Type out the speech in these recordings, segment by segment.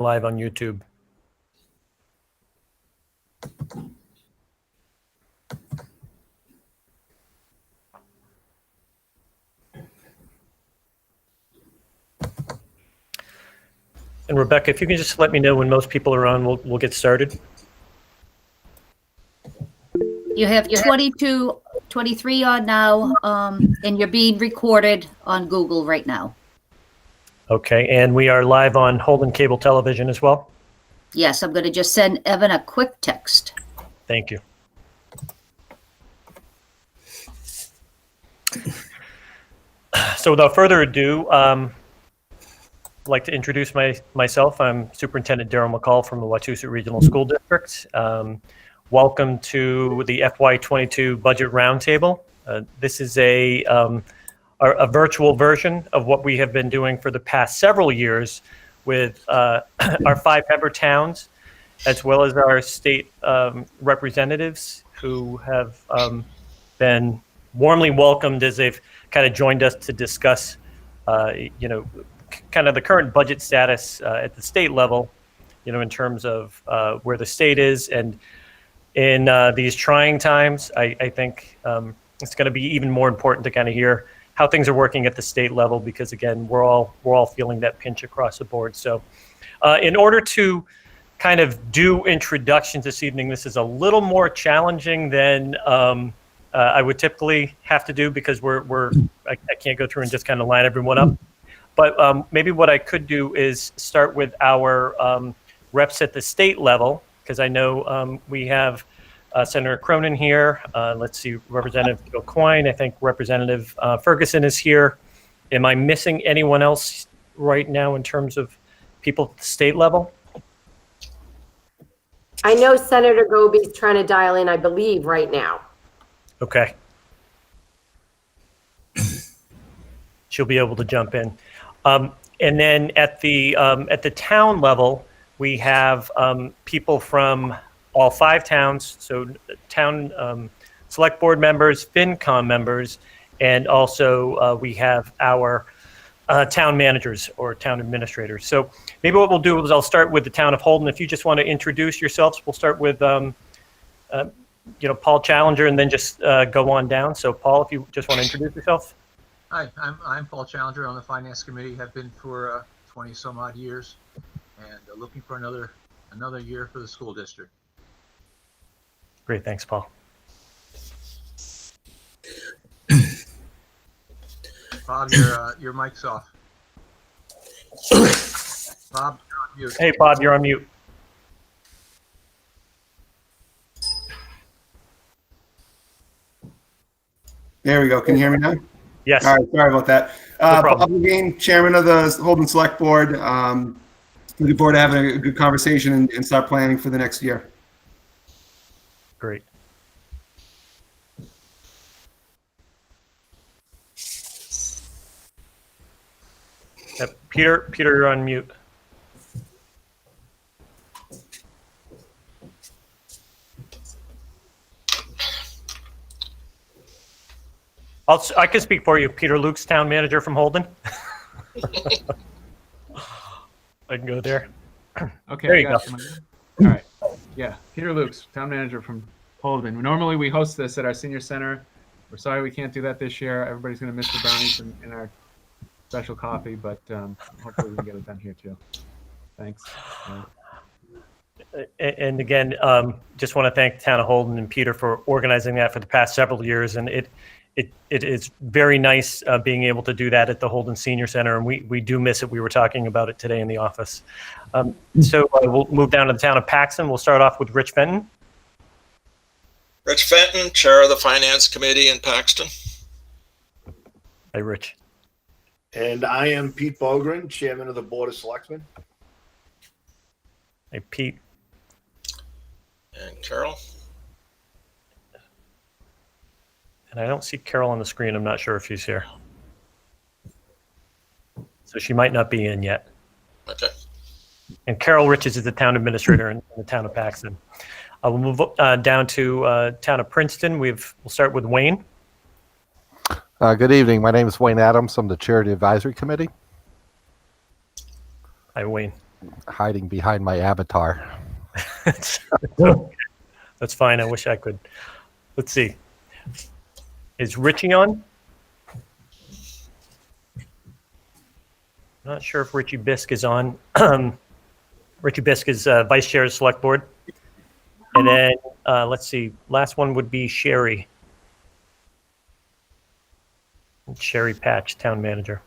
live on YouTube. And Rebecca, if you can just let me know when most people are on, we'll get started. You have 22, 23 on now, and you're being recorded on Google right now. Okay, and we are live on Holden Cable Television as well? Yes, I'm going to just send Evan a quick text. Thank you. So without further ado, I'd like to introduce myself. I'm Superintendent Darryl McCall from the Wachusett Regional School District. Welcome to the FY22 Budget Roundtable. This is a virtual version of what we have been doing for the past several years with our 5 member towns, as well as our state representatives who have been warmly welcomed as they've kind of joined us to discuss, kind of the current budget status at the state level, in terms of where the state is. And in these trying times, I think it's going to be even more important to kind of hear how things are working at the state level, because again, we're all feeling that pinch across the board. So in order to kind of do introductions this evening, this is a little more challenging than I would typically have to do, because I can't go through and just kind of line everyone up. But maybe what I could do is start with our reps at the state level, because I know we have Senator Cronin here. Let's see, Representative Joe Quine. I think Representative Ferguson is here. Am I missing anyone else right now in terms of people at the state level? I know Senator Goby's trying to dial in, I believe, right now. Okay. She'll be able to jump in. And then at the town level, we have people from all 5 towns, so town select board members, FinCom members, and also we have our town managers or town administrators. So maybe what we'll do is I'll start with the town of Holden. If you just want to introduce yourselves, we'll start with Paul Challenger, and then just go on down. So Paul, if you just want to introduce yourself. Hi, I'm Paul Challenger on the Finance Committee. Have been for 20 some odd years, and looking for another year for the school district. Great, thanks, Paul. Bob, your mic's off. Bob, you're on mute. Hey, Bob, you're on mute. There we go. Can you hear me now? Yes. All right. Sorry about that. No Bob problem. Legane, Chairman of the Holden Select Board. Looking forward to having a good conversation and start planning for the next year. Great. Peter, you're on mute. I can speak for you. Peter Luke's town manager from Holden. I can go there. Okay, There you go. All right. Yeah, Peter Lukes, town manager from Holden. Normally we host this at our senior center. We're sorry we can't do that this year. Everybody's going to miss the brownies and our special coffee, but hopefully we can get it done here too. Thanks. And again, just want to thank the town of Holden and Peter for organizing that for the past several years. And it is very nice being able to do that at the Holden Senior Center, and we do miss it. We were talking about it today in the office. So we'll move down to the town of Paxton. We'll start off with Rich Fenton. Rich Fenton, Chair of the Finance Committee in Paxton. Hi, Rich. And I am Pete Bogren, Chairman of the Board of Selectmen. Hey, Pete. And Carol. And I don't see Carol on the screen. I'm not sure if she's here. So she might not be in yet. Okay. And Carol Riches is the town administrator in the town of Paxton. We'll move down to town of Princeton. We'll start with Wayne. Good evening. My name is Wayne Adams. I'm the chair of the advisory committee. Hi, Wayne. hiding behind my avatar. That's fine. I wish I could. Let's see. Is Richie on? Not sure if Richie Bisk is on. Richie Bisk is Vice Chair of the Select Board. And then, let's see, last one would be Sherry. Sherry Patch, Town Manager.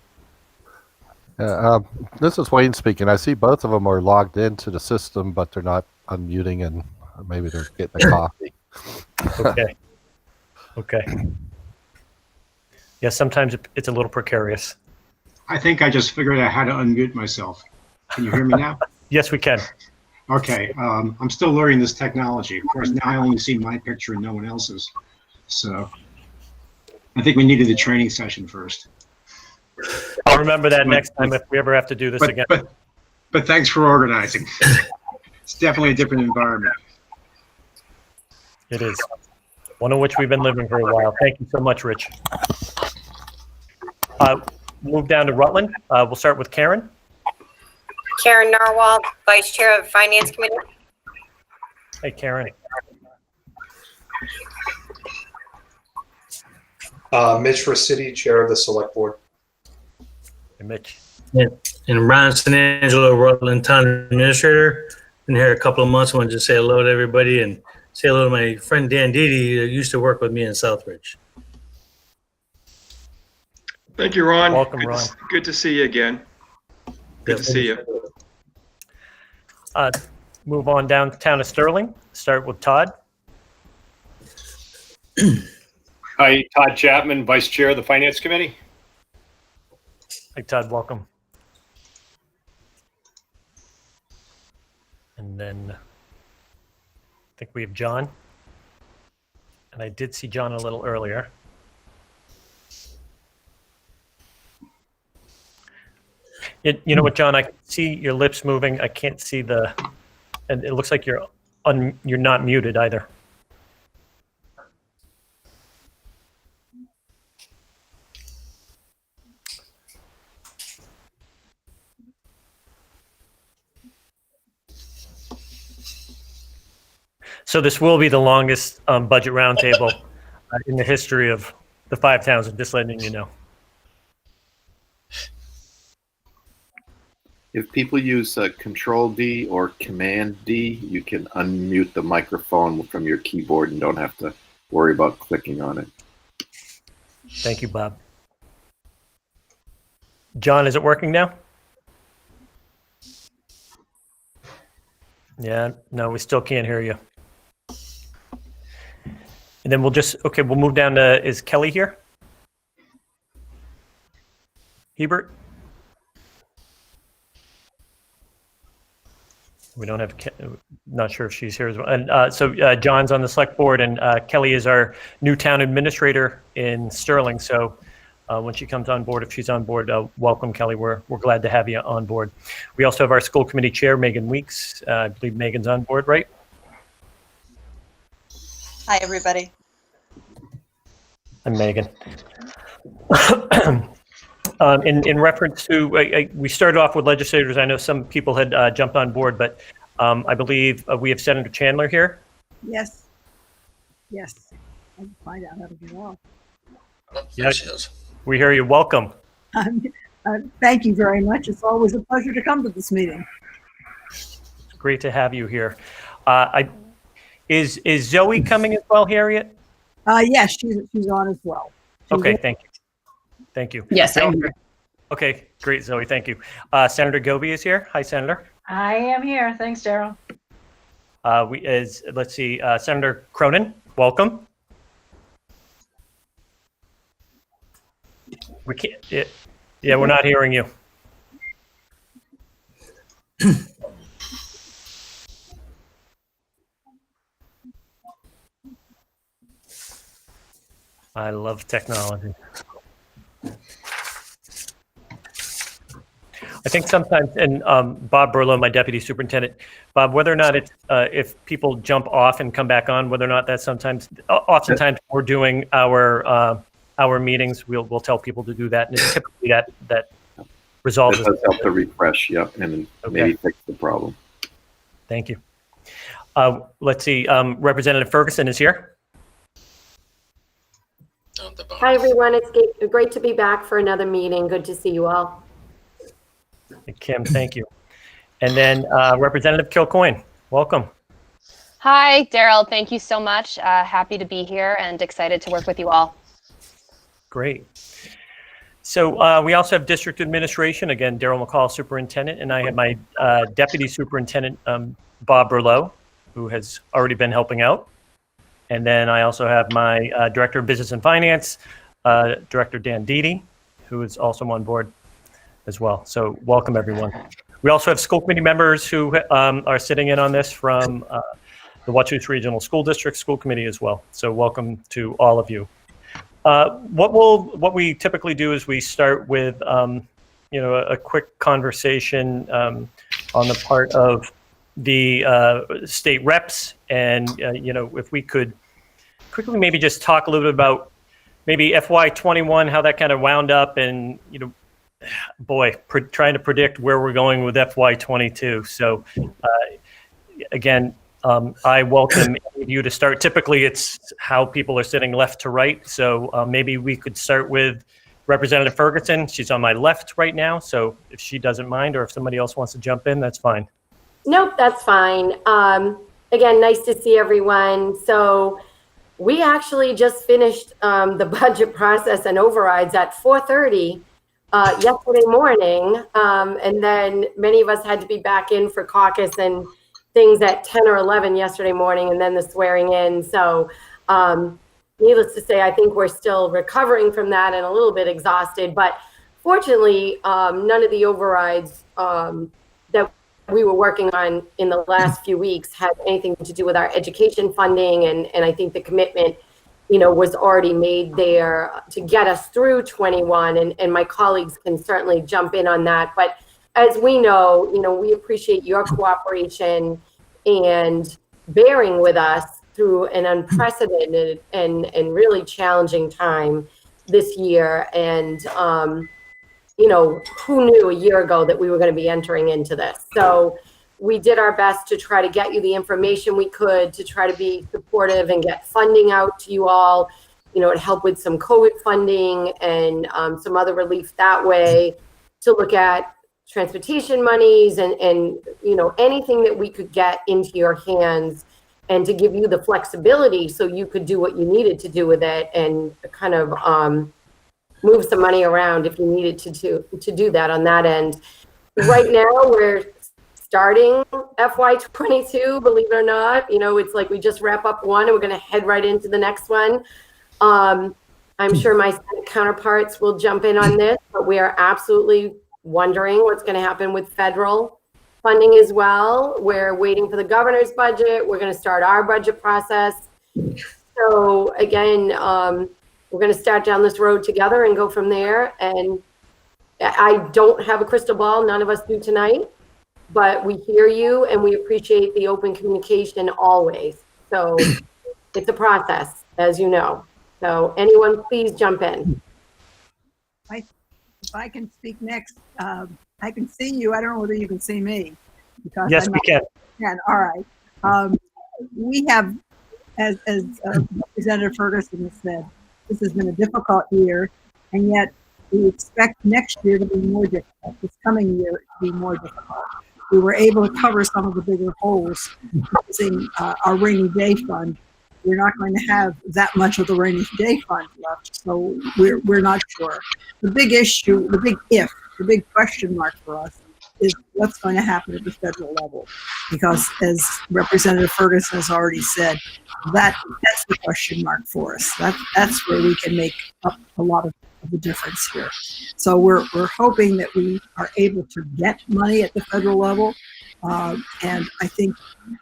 This is Wayne speaking. I see both of them are logged into the system, but they're not unmuting, and maybe they're getting a coffee. Okay. Okay. Yeah, sometimes it's a little precarious. I think I just figured out how to unmute myself. Can you hear me now? Yes, we can. Okay, I'm still learning this technology. Of course, now I only see my picture and no one else's. So I think we needed a training session first. I'll remember that next time if we ever have to do this again. But thanks for organizing. It's definitely a different environment. It is. One of which we've been living for a while. Thank you so much, Rich. Move down to Rutland. We'll start with Karen. Karen Narwhal, Vice Chair of Finance Committee. Hey, Karen. Mitch Rossetti, Chair of the Select Board. Hey, Mitch. Yeah. And Ron San Angelo, Rutland Town Administrator. Been here a couple of months. I want to just say hello to everybody and say hello to my friend Dan Didi, who used to work with me in Southbridge. Thank you, Ron. Welcome, Ron. Good to see you again. Good to see you. Move on down to Town of Sterling. Start with Todd. Hi, Todd Chapman, Vice Chair of the Finance Committee. Hi, Todd. Welcome. And then I think we have John. And I did see John a little earlier. You know what, John? I can see your lips moving. I can't see and it looks like you're not muted either. So this will be the longest budget roundtable in the history of the 5 towns. I'm just letting you know. If people use Control D or Command D, you can unmute the microphone from your keyboard and don't have to worry about clicking on it. Thank you, Bob. John, is it working now? Yeah, no, we still can't hear you. And then we'll move down to, is Kelly here? Hebert? We don't have, not sure if she's here as well. And so John's on the select board, and Kelly is our new town administrator in Sterling. So when she comes on board, if she's on board, welcome, Kelly. We're glad to have you on board. We also have our school committee chair, Megan Weeks. I believe Megan's on board, right? Hi, everybody. I'm Megan. In reference to, we started off with legislators. I know some people had jumped on board, but I believe we have Senator Chandler here. Yes. Yes. I can find out how to get off. Yes, we hear you. Welcome. Thank you very much. It's always a pleasure to come to this meeting. It's great to have you here. Is Zoe coming as well, Harriet? Yes, she's on as well. Okay, thank you. Thank you. Yes, I'm here. Okay, great, Zoe. Thank you. Senator Goby is here. Hi, Senator. I am here. Thanks, Daryl. Let's see, Senator Cronin, welcome. We can't. Yeah, we're not hearing you. I love technology. I think sometimes, and Bob Burlow, my deputy superintendent, Bob, whether or not it's, if people jump off and come back on, whether or not that's oftentimes we're doing our meetings, we'll tell people to do that. And it's typically that resolve That this. does help to refresh, yep, and maybe fix the problem. Thank you. Let's see. Representative Ferguson is here. Hi, everyone. It's great to be back for another meeting. Good to see you all. Kim, thank you. And then Representative Kilcoyne, welcome. Hi, Daryl. Thank you so much. Happy to be here and excited to work with you all. Great. So we also have district administration. Again, Daryl McCall, superintendent, and I have my deputy superintendent, Bob Berlow, who has already been helping out. And then I also have my director of business and finance, Director Dan Deedy, who is also on board as well. So welcome, everyone. We also have school committee members who are sitting in on this from the Wachusett Regional School District School Committee as well. So welcome to all of you. What we typically do is we start with a quick conversation on the part of the state reps, and if we could quickly maybe just talk a little bit about maybe FY21, how that kind of wound up, and trying to predict where we're going with FY22. So again, I welcome any of you to start. Typically, it's how people are sitting left to right. So maybe we could start with Representative Ferguson. She's on my left right now. So if she doesn't mind, or if somebody else wants to jump in, that's fine. Nope, that's fine. Again, nice to see everyone. So we actually just finished the budget process and overrides at 4:30 yesterday morning. And then many of us had to be back in for caucus and things at 10 or 11 yesterday morning, and then the swearing in. So needless to say, I think we're still recovering from that and a little bit exhausted. But fortunately, none of the overrides that we were working on in the last few weeks had anything to do with our education funding. And I think the commitment, was already made there to get us through 21. And my colleagues can certainly jump in on that. But as we know, we appreciate your cooperation and bearing with us through an unprecedented and really challenging time this year. And, who knew a year ago that we were going to be entering into this? So we did our best to try to get you the information we could, to try to be supportive and get funding out to you all, to help with some COVID funding and some other relief that way, to look at transportation monies and anything that we could get into your hands, and to give you the flexibility so you could do what you needed to do with it, and kind of move some money around if you needed to do that on that end. Right now, we're starting FY22, believe it or not. It's like we just wrap up one and we're going to head right into the next one. I'm sure my Senate counterparts will jump in on this, but we are absolutely wondering what's going to happen with federal funding as well. We're waiting for the governor's budget. We're going to start our budget process. So again, we're going to start down this road together and go from there. And I don't have a crystal ball. None of us do tonight, but we hear you and we appreciate the open communication always. So it's a process, as you know. So anyone, please jump in. If I can speak next, I can see you. I don't know whether you can see me. Because yes, we can. All right. We have, as Representative Ferguson has said, this has been a difficult year, and yet we expect next year to be more difficult, this coming year to be more difficult. We were able to cover some of the bigger holes using our rainy day fund. We're not going to have that much of the rainy day fund left, so we're not sure. The big issue, the big question mark for us is what's going to happen at the federal level, because as Representative Ferguson has already said, that's the question mark for us. That's where we can make up a lot of the difference here. So we're hoping that we are able to get money at the federal level, and I think,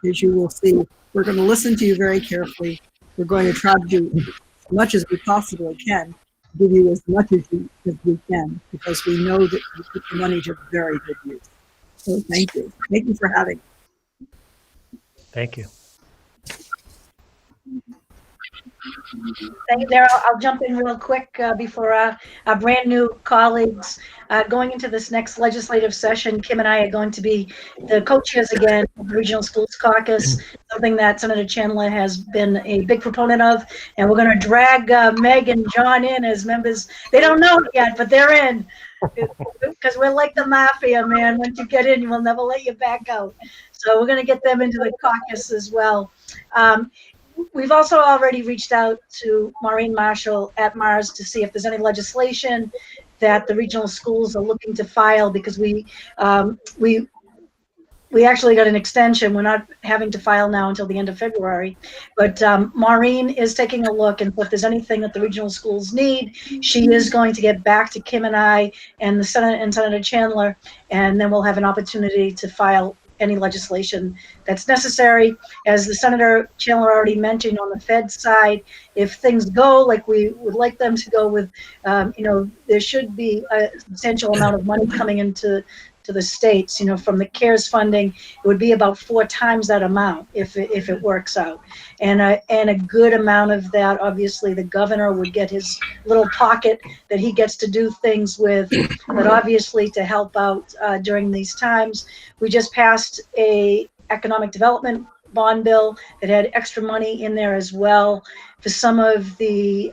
as you will see, we're going to listen to you very carefully. We're going to try to do as much as we possibly can, give you as much as we can, because we know that you put the money to very good use. So thank you. Thank you for having me. Thank you. Thank you, Daryl. I'll jump in real quick before our brand new colleagues. Going into this next legislative session, Kim and I are going to be the co-chairs again of the Regional Schools Caucus, something that Senator Chandler has been a big proponent of. And we're going to drag Meg and John in as members. They don't know it yet, but they're in. Because we're like the mafia, man. Once you get in, we'll never let you back out. So we're going to get them into the caucus as well. We've also already reached out to Maureen Marshall at Mars to see if there's any legislation that the regional schools are looking to file, because we actually got an extension. We're not having to file now until the end of February. But Maureen is taking a look, and if there's anything that the regional schools need, she is going to get back to Kim and I and the Senate and Senator Chandler, and then we'll have an opportunity to file any legislation that's necessary. As the Senator Chandler already mentioned, on the Fed side, if things go like we would like them to go with, there should be a substantial amount of money coming into the states, from the CARES funding. It would be about 4 times that amount if it works out. And a good amount of that, obviously, the governor would get his little pocket that he gets to do things with, but obviously to help out during these times. We just passed a economic development bond bill that had extra money in there as well for some of the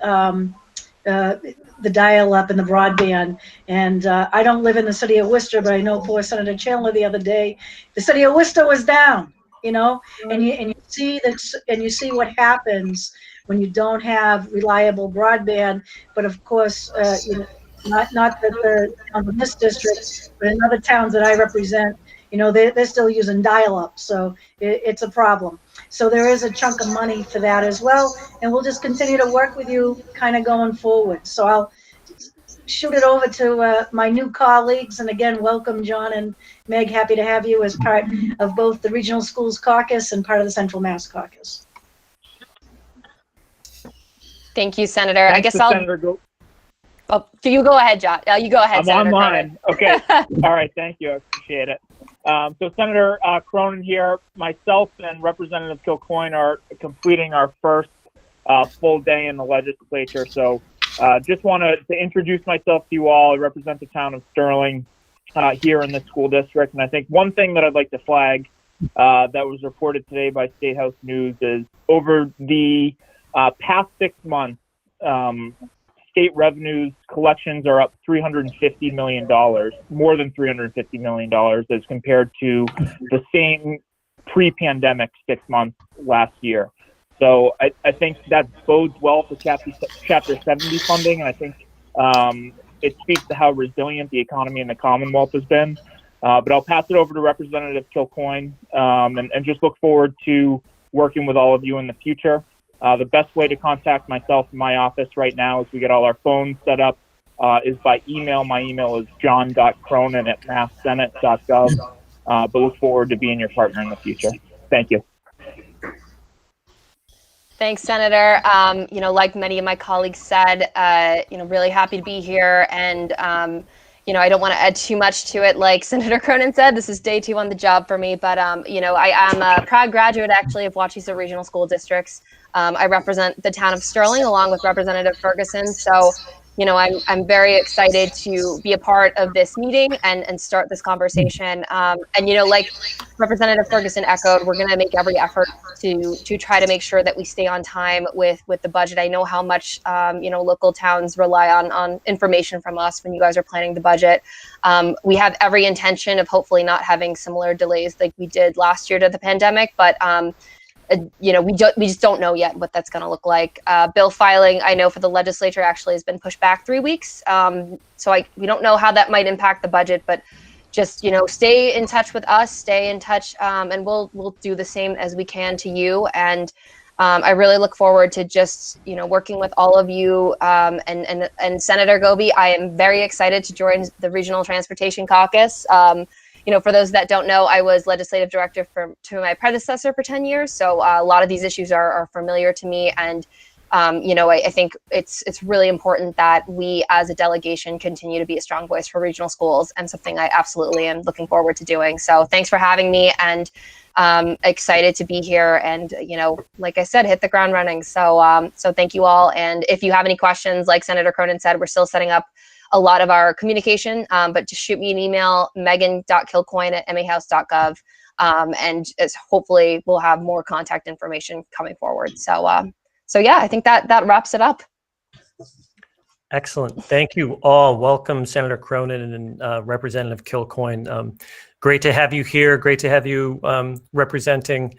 dial-up and the broadband. And I don't live in the city of Worcester, but I know poor Senator Chandler the other day, the city of Worcester was down, and you see that, and you see what happens when you don't have reliable broadband. But of course, not that they're in this district, but in other towns that I represent, they're still using dial-up, so it's a problem. So there is a chunk of money for that as well, and we'll just continue to work with you kind of going forward. So I'll shoot it over to my new colleagues, and again, welcome John and Meg. Happy to have you as part of both the Regional Schools Caucus and part of the Central Mass Caucus. Thank you, Senator. Thanks, Oh, you go ahead, John. You go ahead, I'm Senator. online. Okay. All right. Thank you. I appreciate it. So Senator Cronin here, myself and Representative Kilcoyne are completing our first full day in the legislature. So just wanted to introduce myself to you all. I represent the town of Sterling here in the school district. And I think one thing that I'd like to flag that was reported today by State House News is over the past 6 months, state revenues collections are up $350 million, more than $350 million as compared to the same pre-pandemic 6 months last year. So I think that bodes well for Chapter 70 funding, and I think it speaks to how resilient the economy in the Commonwealth has been. But I'll pass it over to Representative Kilcoyne and just look forward to working with all of you in the future. The best way to contact myself in my office right now, as we get all our phones set up, is by email. My email is john.cronin@masssenate.gov. But look forward to being your partner in the future. Thank you. Thanks, Senator. Like many of my colleagues said, really happy to be here. And, I don't want to add too much to it. Like Senator Cronin said, this is day 2 on the job for me. But, I am a proud graduate, actually, of Wachusett Regional School Districts. I represent the town of Sterling along with Representative Ferguson. So, I'm very excited to be a part of this meeting and start this conversation. Like Representative Ferguson echoed, we're going to make every effort to try to make sure that we stay on time with the budget. I know how much, local towns rely on information from us when you guys are planning the budget. We have every intention of hopefully not having similar delays like we did last year to the pandemic, but we just don't know yet what that's going to look like. Bill filing, I know for the legislature actually has been pushed back 3 weeks. So we don't know how that might impact the budget, but just, stay in touch with us, stay in touch, and we'll do the same as we can to you. And I really look forward to just, working with all of you and Senator Goby. I am very excited to join the Regional Transportation Caucus. For those that don't know, I was legislative director to my predecessor for 10 years. So a lot of these issues are familiar to me. And, I think it's really important that we as a delegation continue to be a strong voice for regional schools, and something I absolutely am looking forward to doing. So thanks for having me, and excited to be here, and like I said, hit the ground running. So thank you all, and if you have any questions, like Senator Cronin said, we're still setting up a lot of our communication, but just shoot me an email, megan.kilcoyne@mahouse.gov, and hopefully we'll have more contact information coming forward. So yeah, I think that wraps it up. Excellent. Thank you all. Welcome, Senator Cronin and Representative Kilcoyne. Great to have you here. Great to have you representing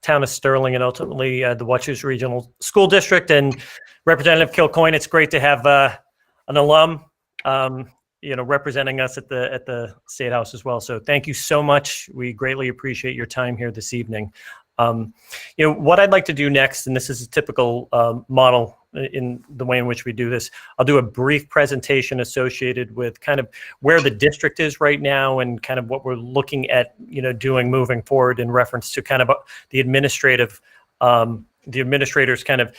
town of Sterling and ultimately the Wachusett Regional School District. And Representative Kilcoyne, it's great to have an alum, representing us at the State House as well. So thank you so much. We greatly appreciate your time here this evening. What I'd like to do next, and this is a typical model in the way in which we do this, I'll do a brief presentation associated with kind of where the district is right now and kind of what we're looking at, doing moving forward in reference to kind of the administrator's kind of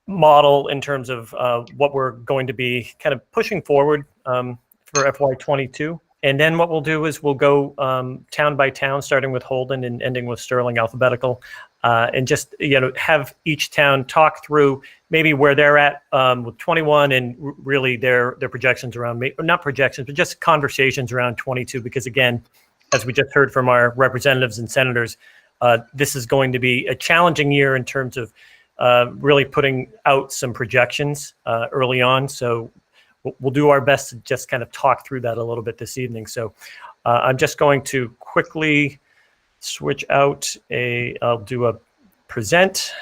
model in terms of what we're going to be kind of pushing forward for FY22. And then what we'll do is we'll go town by town, starting with Holden and ending with Sterling alphabetical, and just have each town talk through maybe where they're at with 21 and really their projections around, not projections, but just conversations around 22. Because again, as we just heard from our representatives and senators, this is going to be a challenging year in terms of really putting out some projections early on. So we'll do our best to just kind of talk through that a little bit this evening. So I'm just going to quickly switch out I'll do a present.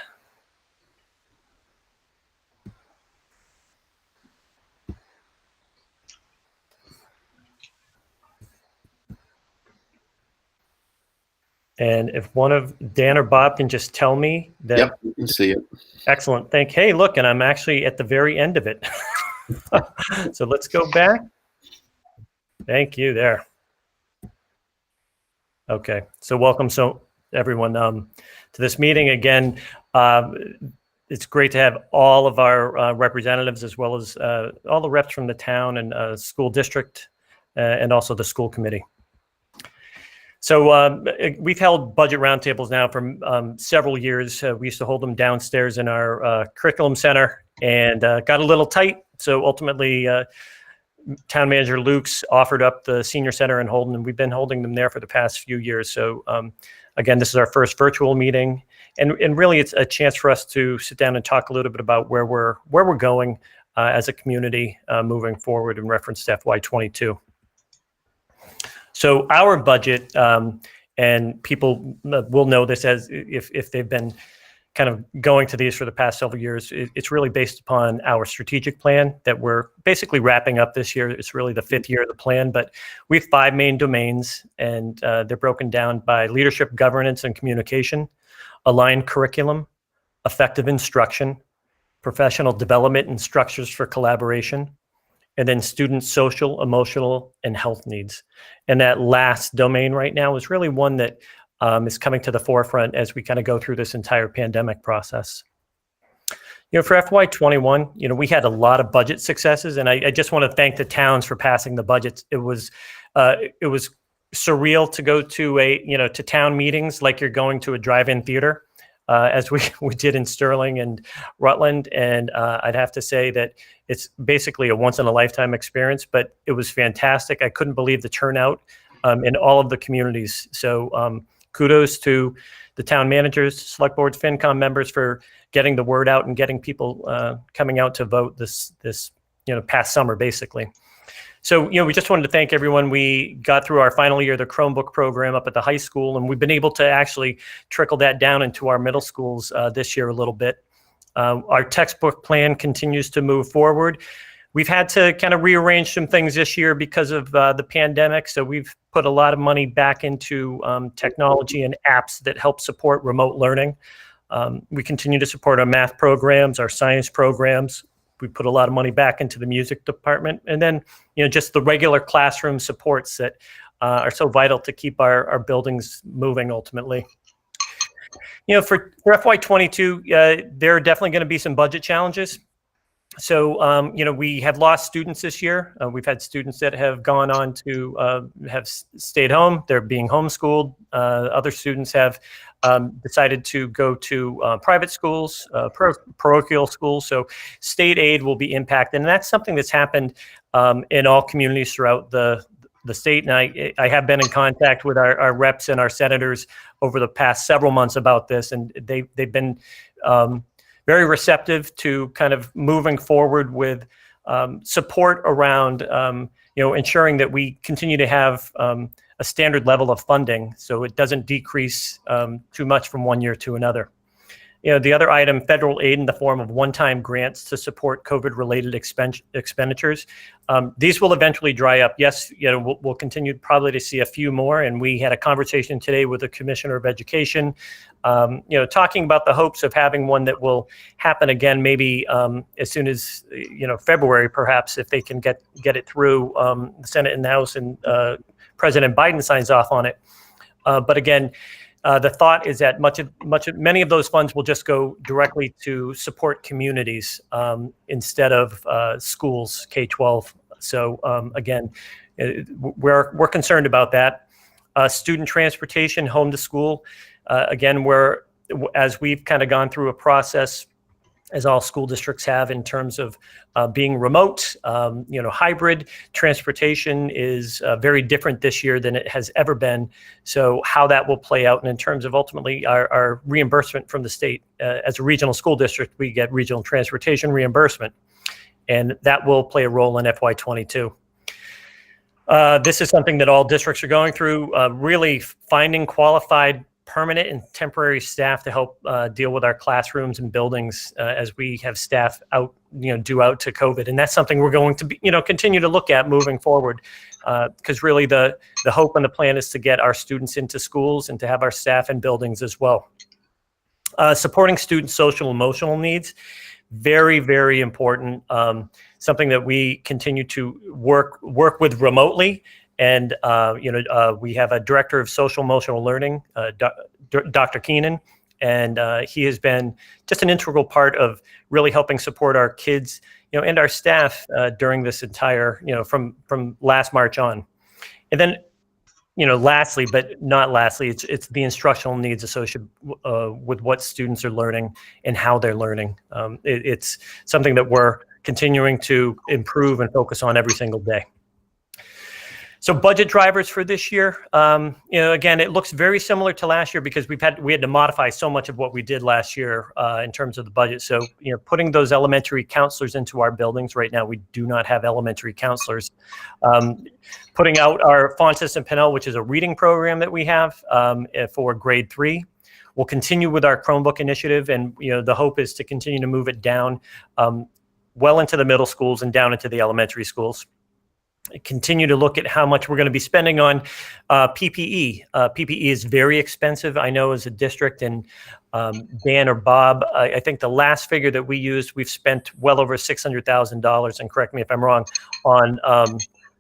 And if one of Dan or Bob can just tell me that. Yep, you can see it. Excellent. Hey, look, and I'm actually at the very end of it. So let's go back. Thank you there. Okay, so welcome everyone to this meeting again. It's great to have all of our representatives as well as all the reps from the town and school district and also the school committee. So we've held budget roundtables now for several years. We used to hold them downstairs in our curriculum center and got a little tight. So ultimately, Town Manager Lukes offered up the senior center in Holden, and we've been holding them there for the past few years. So again, this is our first virtual meeting, and really it's a chance for us to sit down and talk a little bit about where we're going as a community moving forward in reference to FY22. So our budget, and people will know this as if they've been kind of going to these for the past several years, it's really based upon our strategic plan that we're basically wrapping up this year. It's really the 5th year of the plan, but we have 5 main domains, and they're broken down by leadership, governance, and communication, aligned curriculum, effective instruction, professional development and structures for collaboration, and then student social, emotional, and health needs. And that last domain right now is really one that is coming to the forefront as we kind of go through this entire pandemic process. For FY21, we had a lot of budget successes, and I just want to thank the towns for passing the budgets. It was surreal to go to to town meetings like you're going to a drive-in theater, as we did in Sterling and Rutland. And I'd have to say that it's basically a once-in-a-lifetime experience, but it was fantastic. I couldn't believe the turnout in all of the communities. So kudos to the town managers, select boards, FinCom members for getting the word out and getting people coming out to vote this past summer, basically. So, we just wanted to thank everyone. We got through our final year of the Chromebook program up at the high school, and we've been able to actually trickle that down into our middle schools this year a little bit. Our textbook plan continues to move forward. We've had to kind of rearrange some things this year because of the pandemic. So we've put a lot of money back into technology and apps that help support remote learning. We continue to support our math programs, our science programs. We put a lot of money back into the music department. And then, just the regular classroom supports that are so vital to keep our buildings moving ultimately. For FY22, there are definitely going to be some budget challenges. So, we have lost students this year. We've had students that have gone on to have stayed home. They're being homeschooled. Other students have decided to go to private schools, parochial schools. So state aid will be impacted. And that's something that's happened in all communities throughout the state. And I have been in contact with our reps and our senators over the past several months about this. And they've been very receptive to kind of moving forward with support around, ensuring that we continue to have a standard level of funding so it doesn't decrease too much from one year to another. The other item, federal aid in the form of one-time grants to support COVID-related expenditures. These will eventually dry up. Yes, we'll continue probably to see a few more. And we had a conversation today with the Commissioner of Education, talking about the hopes of having one that will happen again, maybe as soon as February, perhaps, if they can get it through the Senate and the House and President Biden signs off on it. But again, the thought is that many of those funds will just go directly to support communities instead of schools, K-12. So again, we're concerned about that. Student transportation, home to school. Again, as we've kind of gone through a process, as all school districts have, in terms of being remote, hybrid transportation is very different this year than it has ever been. So how that will play out, and in terms of ultimately our reimbursement from the state, as a regional school district, we get regional transportation reimbursement, and that will play a role in FY22. This is something that all districts are going through, really finding qualified permanent and temporary staff to help deal with our classrooms and buildings as we have staff out, due out to COVID. And that's something we're going to be, continue to look at moving forward, because really the hope and the plan is to get our students into schools and to have our staff in buildings as well. Supporting students' social emotional needs, very, very important. Something that we continue to work with remotely. And, we have a director of social emotional learning, Dr. Keenan, and he has been just an integral part of really helping support our kids, and our staff during this entire, from last March on. And then, lastly, but not lastly, it's the instructional needs associated with what students are learning and how they're learning. It's something that we're continuing to improve and focus on every single day. So budget drivers for this year, again, it looks very similar to last year because we had to modify so much of what we did last year in terms of the budget. So, putting those elementary counselors into our buildings right now, we do not have elementary counselors. Putting out our Font System Pinnell, which is a reading program that we have for grade 3. We'll continue with our Chromebook initiative, and the hope is to continue to move it down well into the middle schools and down into the elementary schools. Continue to look at how much we're going to be spending on PPE. PPE is very expensive, I know, as a district. And Dan or Bob, I think the last figure that we used, we've spent well over $600,000, and correct me if I'm wrong, on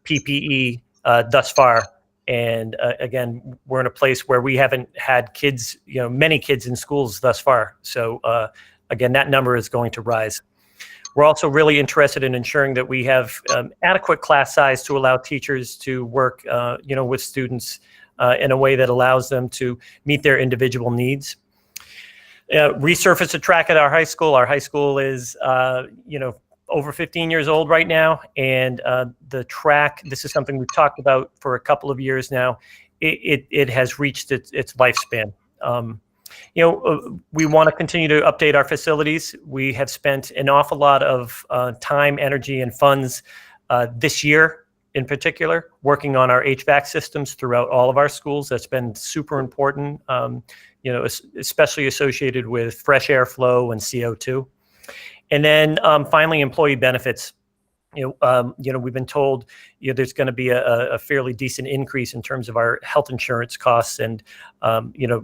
PPE thus far. And again, we're in a place where we haven't had kids, many kids in schools thus far. So again, that number is going to rise. We're also really interested in ensuring that we have adequate class size to allow teachers to work, with students in a way that allows them to meet their individual needs. Resurface a track at our high school. Our high school is, over 15 years old right now, and the track. This is something we've talked about for a couple of years now. It has reached its lifespan. We want to continue to update our facilities. We have spent an awful lot of time, energy, and funds this year in particular, working on our HVAC systems throughout all of our schools. That's been super important, especially associated with fresh air flow and CO2. And then finally, employee benefits. We've been told there's going to be a fairly decent increase in terms of our health insurance costs, and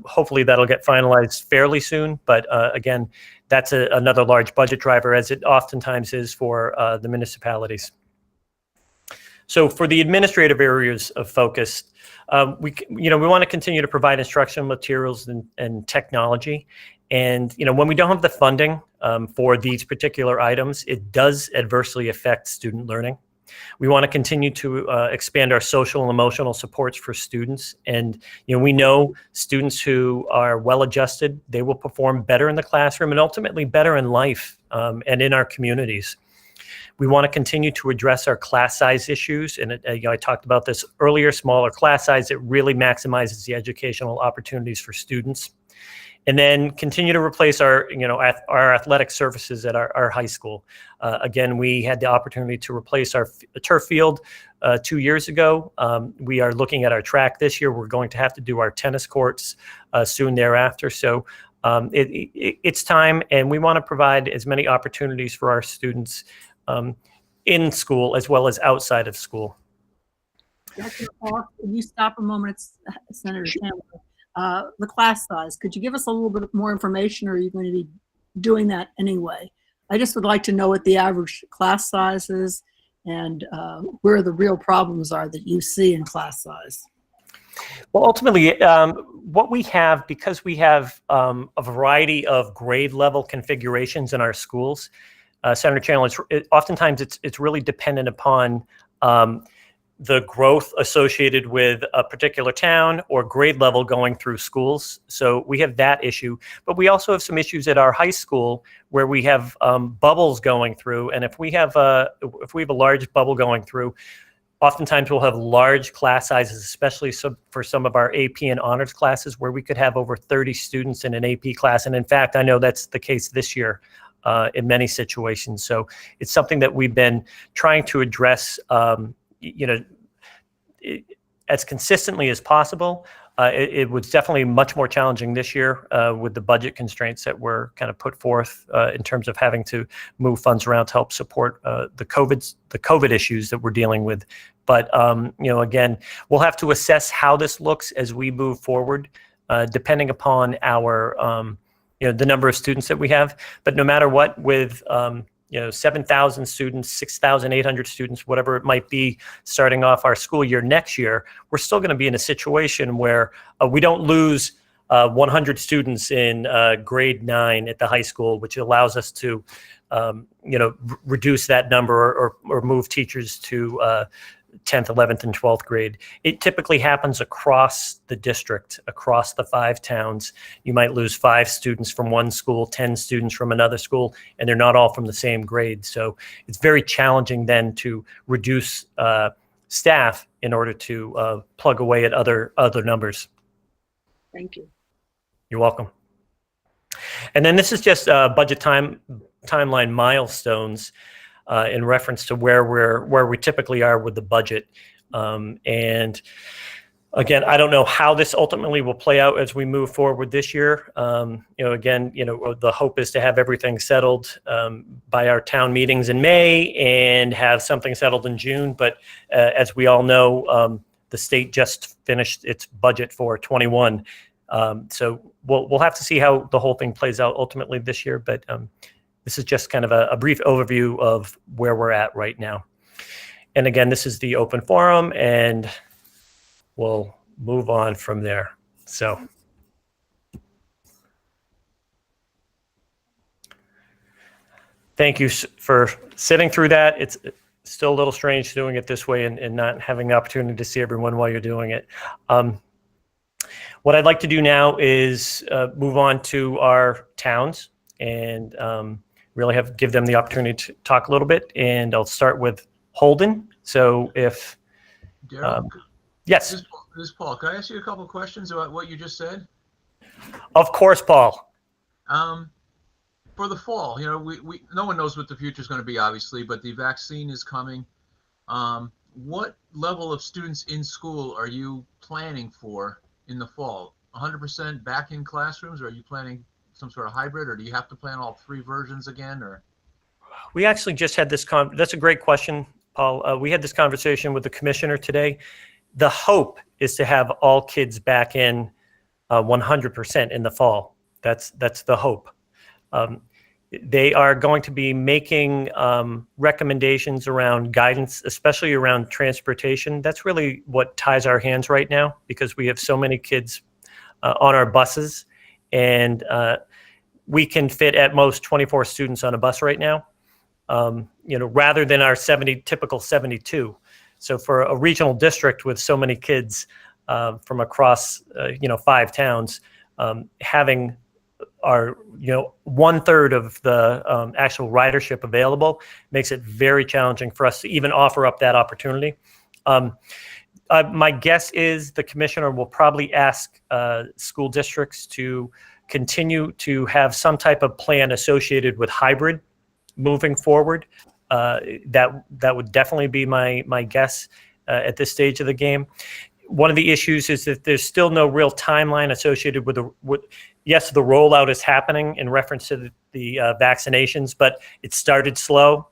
hopefully that'll get finalized fairly soon. But again, that's another large budget driver, as it oftentimes is for the municipalities. So for the administrative areas of focus, we want to continue to provide instructional materials and technology. And, when we don't have the funding for these particular items, it does adversely affect student learning. We want to continue to expand our social and emotional supports for students. And, we know students who are well-adjusted, they will perform better in the classroom and ultimately better in life and in our communities. We want to continue to address our class size issues. And I talked about this earlier, smaller class size, it really maximizes the educational opportunities for students. And then continue to replace our athletic surfaces at our high school. Again, we had the opportunity to replace our turf field 2 years ago. We are looking at our track this year. We're going to have to do our tennis courts soon thereafter. So it's time, and we want to provide as many opportunities for our students in school as well as outside of school. Dr. Hawk, can you stop a moment, Senator Chandler? The class size, could you give us a little bit more information, or are you going to be doing that anyway? I just would like to know what the average class size is and where the real problems are that you see in class size. Well, ultimately, what we have, because we have a variety of grade level configurations in our schools, Senator Chandler, oftentimes it's really dependent upon the growth associated with a particular town or grade level going through schools. So we have that issue, but we also have some issues at our high school where we have bubbles going through. And if we have a large bubble going through, oftentimes we'll have large class sizes, especially for some of our AP and honors classes, where we could have over 30 students in an AP class. And in fact, I know that's the case this year in many situations. So it's something that we've been trying to address as consistently as possible. It was definitely much more challenging this year with the budget constraints that were kind of put forth in terms of having to move funds around to help support the COVID issues that we're dealing with. But again, we'll have to assess how this looks as we move forward, depending upon our the number of students that we have. But no matter what, with 7,000 students, 6,800 students, whatever it might be, starting off our school year next year, we're still going to be in a situation where we don't lose 100 students in grade 9 at the high school, which allows us to, reduce that number or move teachers to 10th, 11th, and 12th grade. It typically happens across the district, across the 5 towns. You might lose 5 students from one school, 10 students from another school, and they're not all from the same grade. So it's very challenging then to reduce staff in order to plug away at other numbers. Thank you. You're welcome. And then this is just budget timeline milestones in reference to where we typically are with the budget. And again, I don't know how this ultimately will play out as we move forward this year. The hope is to have everything settled by our town meetings in May and have something settled in June. But as we all know, the state just finished its budget for 21. So we'll have to see how the whole thing plays out ultimately this year. But this is just kind of a brief overview of where we're at right now. And again, this is the open forum, and we'll move on from there. So thank you for sitting through that. It's still a little strange doing it this way and not having the opportunity to see everyone while you're doing it. What I'd like to do now is move on to our towns and really give them the opportunity to talk a little bit. And I'll start with Holden. So if, Darryl, yes. This is Paul. Can I ask you a couple of questions about what you just said? Of course, Paul. For the fall, no one knows what the future is going to be, obviously, but the vaccine is coming. What level of students in school are you planning for in the fall? 100% back in classrooms, or are you planning some sort of hybrid, or do you have to plan all 3 versions again? Or we actually just had this that's a great question, Paul. We had this conversation with the commissioner today. The hope is to have all kids back in 100% in the fall. That's the hope. They are going to be making recommendations around guidance, especially around transportation. That's really what ties our hands right now, because we have so many kids on our buses, and we can fit at most 24 students on a bus right now, rather than our typical 72. So for a regional district with so many kids from across, 5 towns, having our, 1/3 of the actual ridership available makes it very challenging for us to even offer up that opportunity. My guess is the commissioner will probably ask school districts to continue to have some type of plan associated with hybrid moving forward. That would definitely be my guess at this stage of the game. One of the issues is that there's still no real timeline associated with yes, the rollout is happening in reference to the vaccinations, but it started slow.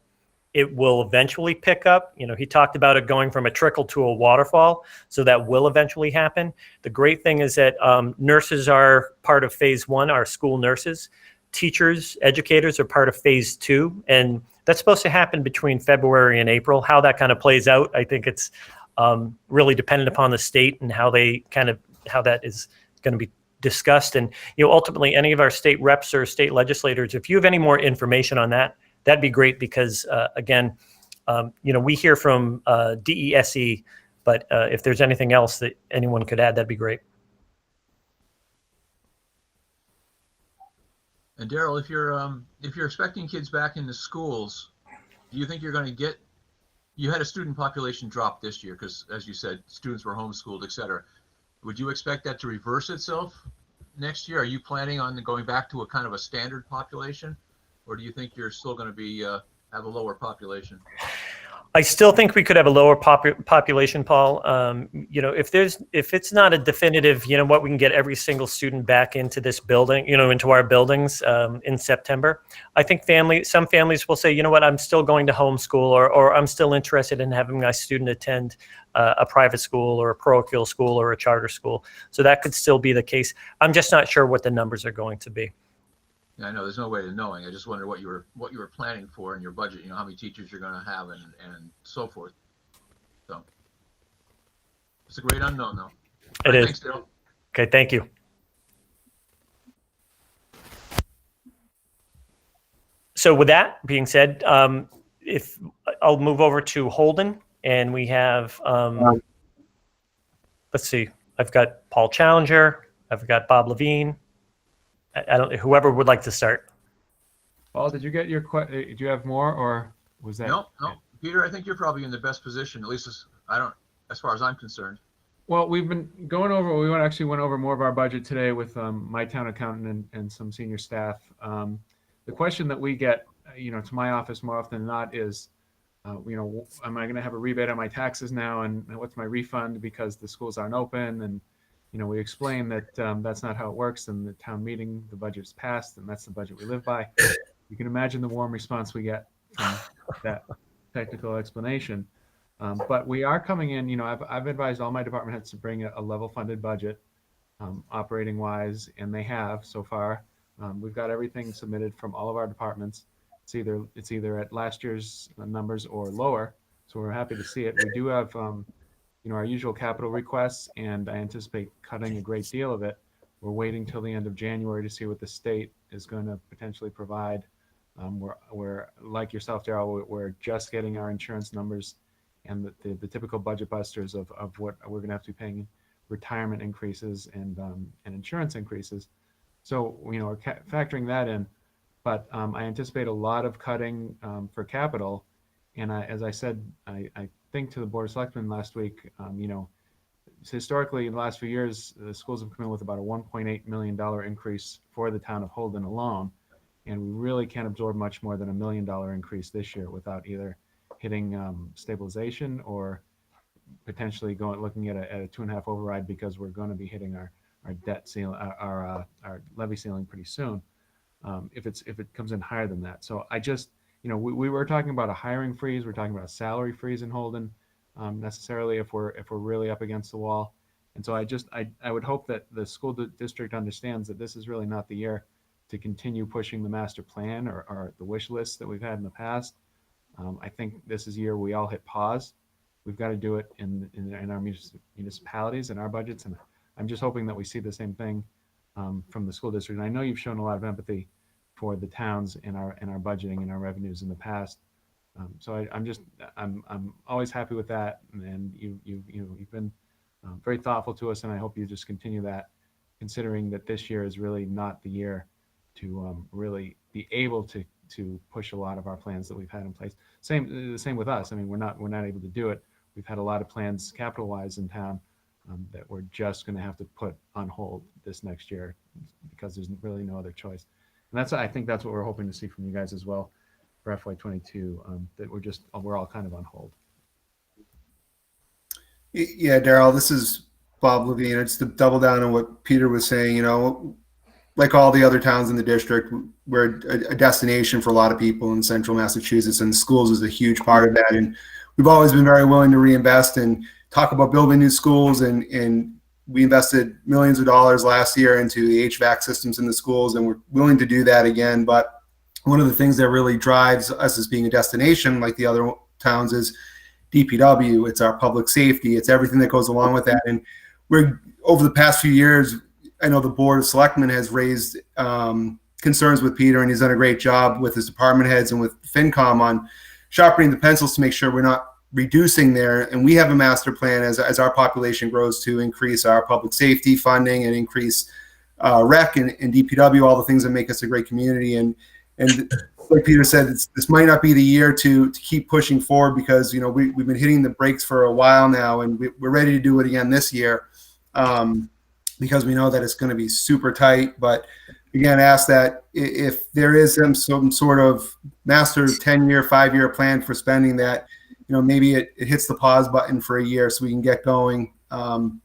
It will eventually pick up. He talked about it going from a trickle to a waterfall, so that will eventually happen. The great thing is that nurses are part of phase 1, our school nurses. Teachers, educators are part of phase 2, and that's supposed to happen between February and April. How that kind of plays out, I think it's really dependent upon the state and how that is going to be discussed. And ultimately, any of our state reps or state legislators, if you have any more information on that, that'd be great, because again, we hear from DESE, but if there's anything else that anyone could add, that'd be great. And Daryl, if you're expecting kids back into schools, do you think you're going to get? You had a student population drop this year because, as you said, students were homeschooled, et cetera. Would you expect that to reverse itself next year? Are you planning on going back to a kind of a standard population, or do you think you're still going to be have a lower population? I still think we could have a lower population, Paul. If it's not a definitive, we can get every single student back into this building, into our buildings in September. I think some families will say, you know what, I'm still going to homeschool, or I'm still interested in having my student attend a private school or a parochial school or a charter school. So that could still be the case. I'm just not sure what the numbers are going to be. Yeah, I know there's no way of knowing. I just wonder what you were planning for in your budget. How many teachers you're going to have and so forth. So it's a great unknown, though. It is. Thanks, Daryl. Okay, thank you. So with that being said, if I'll move over to Holden, and we have let's see, I've got Paul Challenger, I've got Bob Levine. I don't. Whoever would like to start. Paul, did you get your did you have more, or was that? No. Peter, I think you're probably in the best position, at least as far as I'm concerned. Well, we've been going over. We actually went over more of our budget today with my town accountant and some senior staff. The question that we get, to my office more often than not is, am I going to have a rebate on my taxes now, and what's my refund because the schools aren't open? And we explain that that's not how it works. In the town meeting, the budget is passed, and that's the budget we live by. You can imagine the warm response we get from that technical explanation. But we are coming in. I've advised all my department heads to bring a level-funded budget, operating-wise, and they have so far. We've got everything submitted from all of our departments. It's either at last year's numbers or lower. So we're happy to see it. We do have our usual capital requests, and I anticipate cutting a great deal of it. We're waiting till the end of January to see what the state is going to potentially provide. We're like yourself, Daryl, we're just getting our insurance numbers and the typical budget busters of what we're going to have to be paying retirement increases and insurance increases. So, we're factoring that in, but I anticipate a lot of cutting for capital. And as I said, I think to the Board of Selectmen last week, historically in the last few years, the schools have come in with about a $1.8 million increase for the town of Holden alone. And we really can't absorb much more than $1 million increase this year without either hitting stabilization or potentially looking at a 2.5 override, because we're going to be hitting our debt ceiling, our levy ceiling pretty soon. If it comes in higher than that. So I just, we were talking about a hiring freeze. We're talking about a salary freeze in Holden, necessarily if we're really up against the wall. And so I would hope that the school district understands that this is really not the year to continue pushing the master plan or the wish list that we've had in the past. I think this is a year we all hit pause. We've got to do it in our municipalities and our budgets, and I'm just hoping that we see the same thing from the school district. And I know you've shown a lot of empathy for the towns in our budgeting and our revenues in the past. So I'm always happy with that, and you've been very thoughtful to us, and I hope you just continue that, considering that this year is really not the year to really be able to push a lot of our plans that we've had in place. The same with us. I mean, we're not able to do it. We've had a lot of plans capital-wise in town that we're just going to have to put on hold this next year because there's really no other choice. And I think that's what we're hoping to see from you guys as well for FY22. That we're all kind of on hold. Yeah, Daryl, this is Bob Levine. It's to double down on what Peter was saying. You know, like all the other towns in the district, we're a destination for a lot of people in central Massachusetts, and schools is a huge part of that. And we've always been very willing to reinvest and talk about building new schools. And we invested millions of dollars last year into the HVAC systems in the schools, and we're willing to do that again. But one of the things that really drives us as being a destination, like the other towns, is DPW. It's our public safety. It's everything that goes along with that. And we're, over the past few years, I know the Board of Selectmen has raised concerns with Peter, and he's done a great job with his department heads and with FinCom on sharpening the pencils to make sure we're not reducing there. And we have a master plan as our population grows to increase our public safety funding and increase rec and DPW, all the things that make us a great community. And like Peter said, this might not be the year to keep pushing forward, because, you know, we've been hitting the brakes for a while now, and we're ready to do it again this year. Because we know that it's going to be super tight. But again, ask that if there is some sort of master 10-year, 5-year plan for spending, that, you know, maybe it hits the pause button for a year so we can get going, and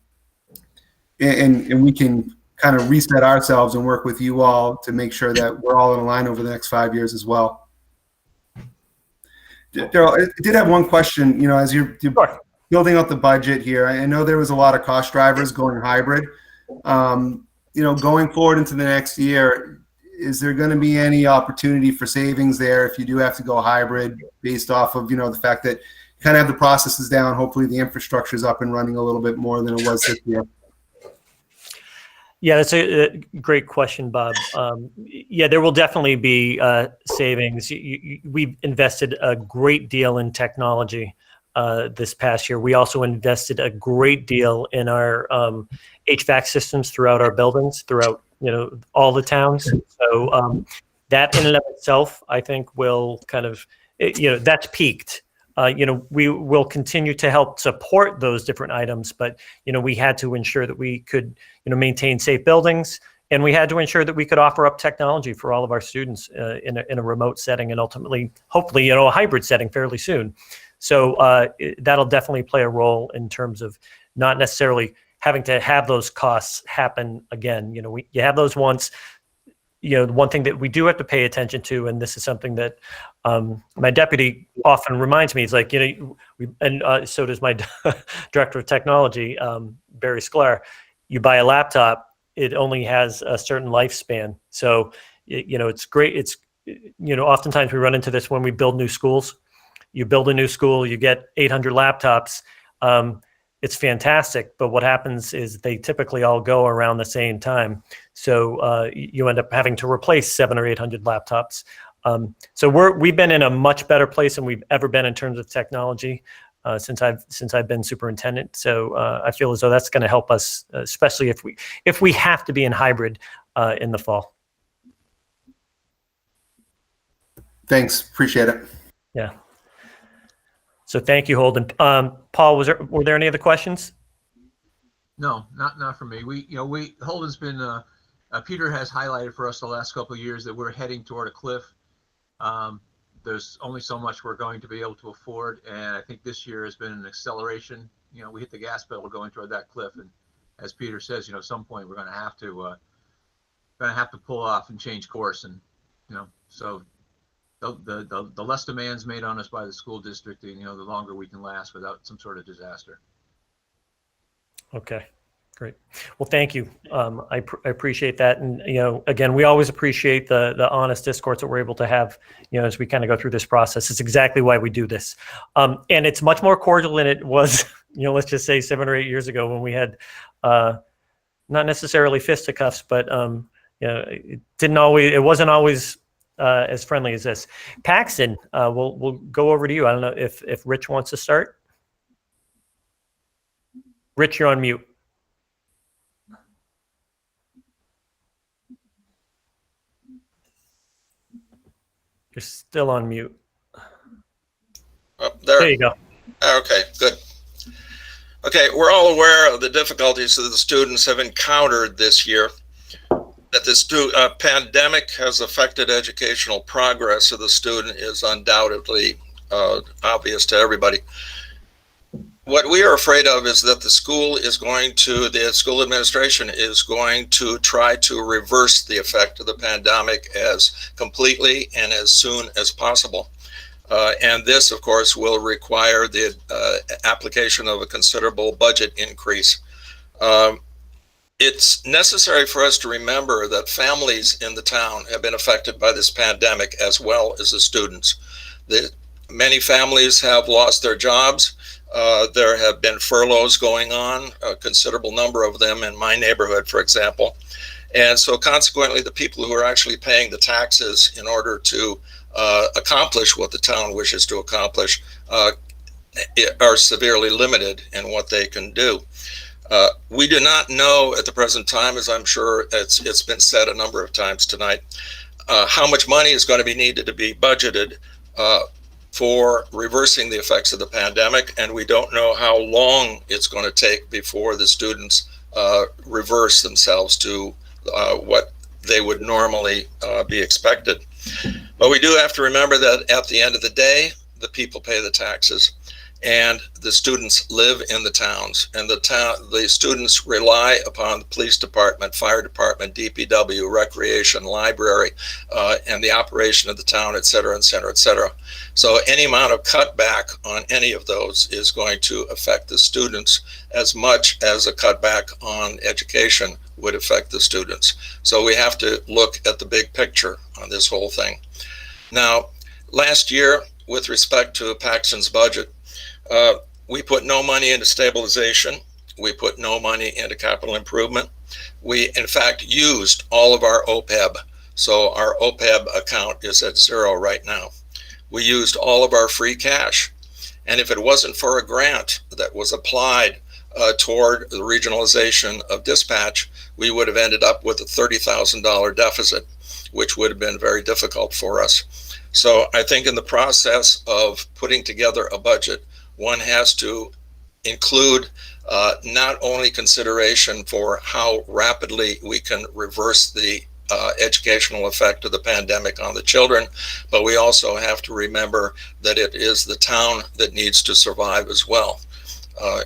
we can kind of reset ourselves and work with you all to make sure that we're all in line over the next 5 years as well. Daryl, I did have one question. You know, as you're building out the budget here, I know there was a lot of cost drivers going hybrid. You know, going forward into the next year, is there going to be any opportunity for savings there if you do have to go hybrid, based off of, you know, the fact that you kind of have the processes down, hopefully the infrastructure is up and running a little bit more than it was this year? Yeah, that's a great question, Bob. Yeah, there will definitely be savings. We've invested a great deal in technology this past year. We also invested a great deal in our HVAC systems throughout our buildings, throughout, you know, all the towns. So that in and of itself, I think, will kind of, you know, that's peaked. You know, we will continue to help support those different items, but, you know, we had to ensure that we could, you know, maintain safe buildings, and we had to ensure that we could offer up technology for all of our students in a remote setting, and ultimately, hopefully, you know, a hybrid setting fairly soon. So that'll definitely play a role in terms of not necessarily having to have those costs happen again. You know, you have those once. You know, the one thing that we do have to pay attention to, and this is something that my deputy often reminds me, is like, you know, so does my director of technology, Barry Sklar. You buy a laptop, it only has a certain lifespan. So, you know, it's great. It's, you know, oftentimes we run into this when we build new schools. You build a new school, you get 800 laptops. It's fantastic, but what happens is they typically all go around the same time. So you end up having to replace 700 or 800 laptops. So we've been in a much better place than we've ever been in terms of technology since I've been superintendent. So I feel as though that's going to help us, especially if we have to be in hybrid in the fall. Thanks, appreciate it. Yeah. So thank you, Holden. Paul, were there any other questions? No, not for me. Holden's been, Peter has highlighted for us the last couple of years that we're heading toward a cliff. There's only so much we're going to be able to afford, and I think this year has been an acceleration. You know, we hit the gas pedal going toward that cliff, and as Peter says, you know, at some point we're going to have to pull off and change course, and you know, so. The less demands made on us by the school district, you know, the longer we can last without some sort of disaster. Okay. Great. Well, thank you. I appreciate that. And, again, we always appreciate the honest discourse that we're able to have, as we kind of go through this process. It's exactly why we do this. And it's much more cordial than it was, let's just say 7 or 8 years ago when we had not necessarily fisticuffs, but, it wasn't always as friendly as this. Paxton, we'll go over to you. I don't know if Rich wants to start. Rich, you're on mute. You're still on mute. Oh, there you go. Okay, good. Okay, we're all aware of the difficulties that the students have encountered this year, that this pandemic has affected educational progress of the student is undoubtedly obvious to everybody. What we are afraid of is that the school administration is going to try to reverse the effect of the pandemic as completely and as soon as possible. And this, of course, will require the application of a considerable budget increase. It's necessary for us to remember that families in the town have been affected by this pandemic as well as the students. Many families have lost their jobs. There have been furloughs going on, a considerable number of them in my neighborhood, for example. And so consequently, the people who are actually paying the taxes in order to accomplish what the town wishes to accomplish are severely limited in what they can do. We do not know at the present time, as I'm sure it's been said a number of times tonight, how much money is going to be needed to be budgeted for reversing the effects of the pandemic, and we don't know how long it's going to take before the students reverse themselves to what they would normally be expected. But we do have to remember that at the end of the day, the people pay the taxes, and the students live in the towns, and the students rely upon the police department, fire department, DPW, recreation, library, and the operation of the town, et cetera, et cetera, et cetera. So any amount of cutback on any of those is going to affect the students as much as a cutback on education would affect the students. So we have to look at the big picture on this whole thing. Now, last year, with respect to Paxton's budget, we put no money into stabilization. We put no money into capital improvement. We, in fact, used all of our OPEB. So our OPEB account is at 0 right now. We used all of our free cash. And if it wasn't for a grant that was applied toward the regionalization of dispatch, we would have ended up with a $30,000 deficit, which would have been very difficult for us. So I think in the process of putting together a budget, one has to include not only consideration for how rapidly we can reverse the educational effect of the pandemic on the children, but we also have to remember that it is the town that needs to survive as well.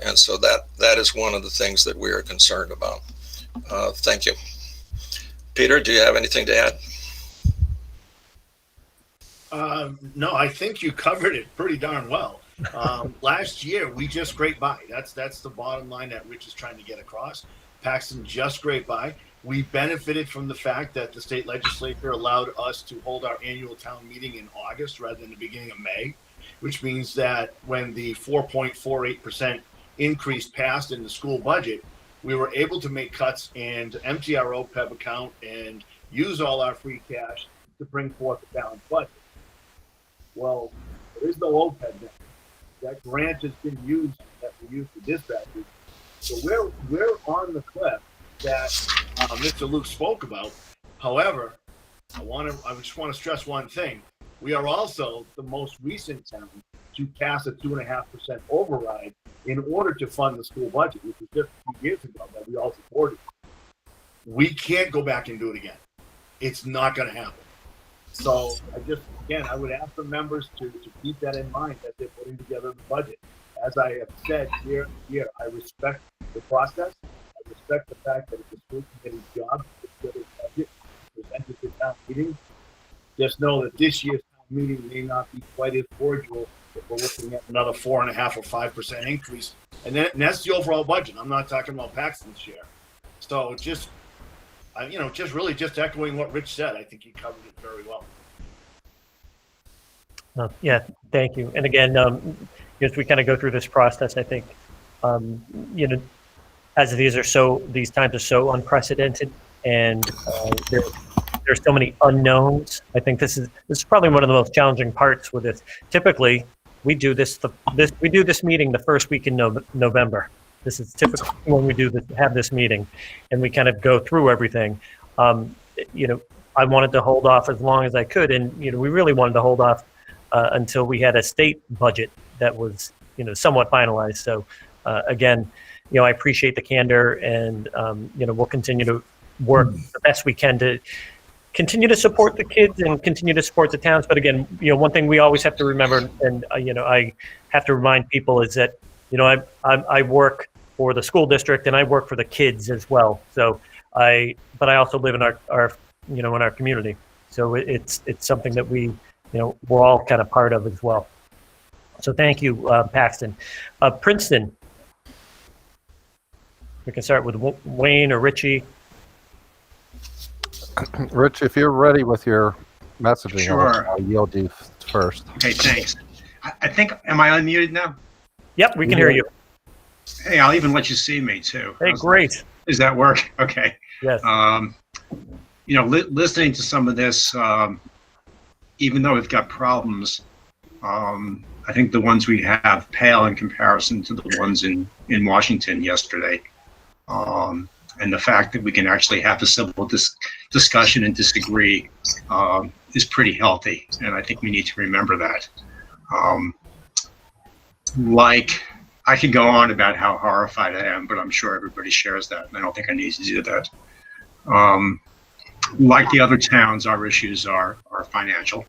And so that is one of the things that we are concerned about. Thank you. Peter, do you have anything to add? No, I think you covered it pretty darn well. Last year, we just scraped by. That's the bottom line that Rich is trying to get across. Paxton just scraped by. We benefited from the fact that the state legislature allowed us to hold our annual town meeting in August rather than the beginning of May, which means that when the 4.48% increase passed in the school budget, we were able to make cuts and empty our OPEB account and use all our free cash to bring forth a balanced budget. Well, there is no OPEB now. That grant has been used that we use for dispatchers. So we're on the cliff that Mr. Luke spoke about. However, I just want to stress one thing. We are also the most recent town to pass a 2.5% override in order to fund the school budget, which was just a few years ago that we all supported. We can't go back and do it again. It's not going to happen. So I would ask the members to keep that in mind as they're putting together the budget. As I have said here, I respect the process. I respect the fact that it's a school committee's job to put together a budget, present it to town meeting. Just know that this year's town meeting may not be quite as cordial if we're looking at another 4.5% or 5% increase and that's the overall budget. I'm not talking about Paxton's share. So just really just echoing what Rich said. I think he covered it very well. Yeah, thank you. And again, as we kind of go through this process, I think, as these times are so unprecedented, and there's so many unknowns. I think this is probably one of the most challenging parts with this. Typically, we do this meeting the first week in November. This is typically when we have this meeting, and we kind of go through everything. I wanted to hold off as long as I could, and we really wanted to hold off until we had a state budget that was somewhat finalized. So again, I appreciate the candor, and we'll continue to work the best we can to continue to support the kids and continue to support the towns. But again, one thing we always have to remember, and I have to remind people, is that I work for the school district and I work for the kids as well. So but I also live in our in our community. So it's something that we're all kind of part of as well. So thank you, Paxton. Princeton. We can start with Wayne or Richie. Rich, if you're ready with your messaging, Sure. I'll yield you first. Okay, thanks. I think, am I unmuted now? Yep, we can hear you. Hey, I'll even let you see me too. Hey, great. Does that work? Okay. Yes. Listening to some of this, even though we've got problems, I think the ones we have pale in comparison to the ones in Washington yesterday. And the fact that we can actually have a civil discussion and disagree is pretty healthy. And I think we need to remember that. I could go on about how horrified I am, but I'm sure everybody shares that, and I don't think I need to do that. Like the other towns, our issues are financial.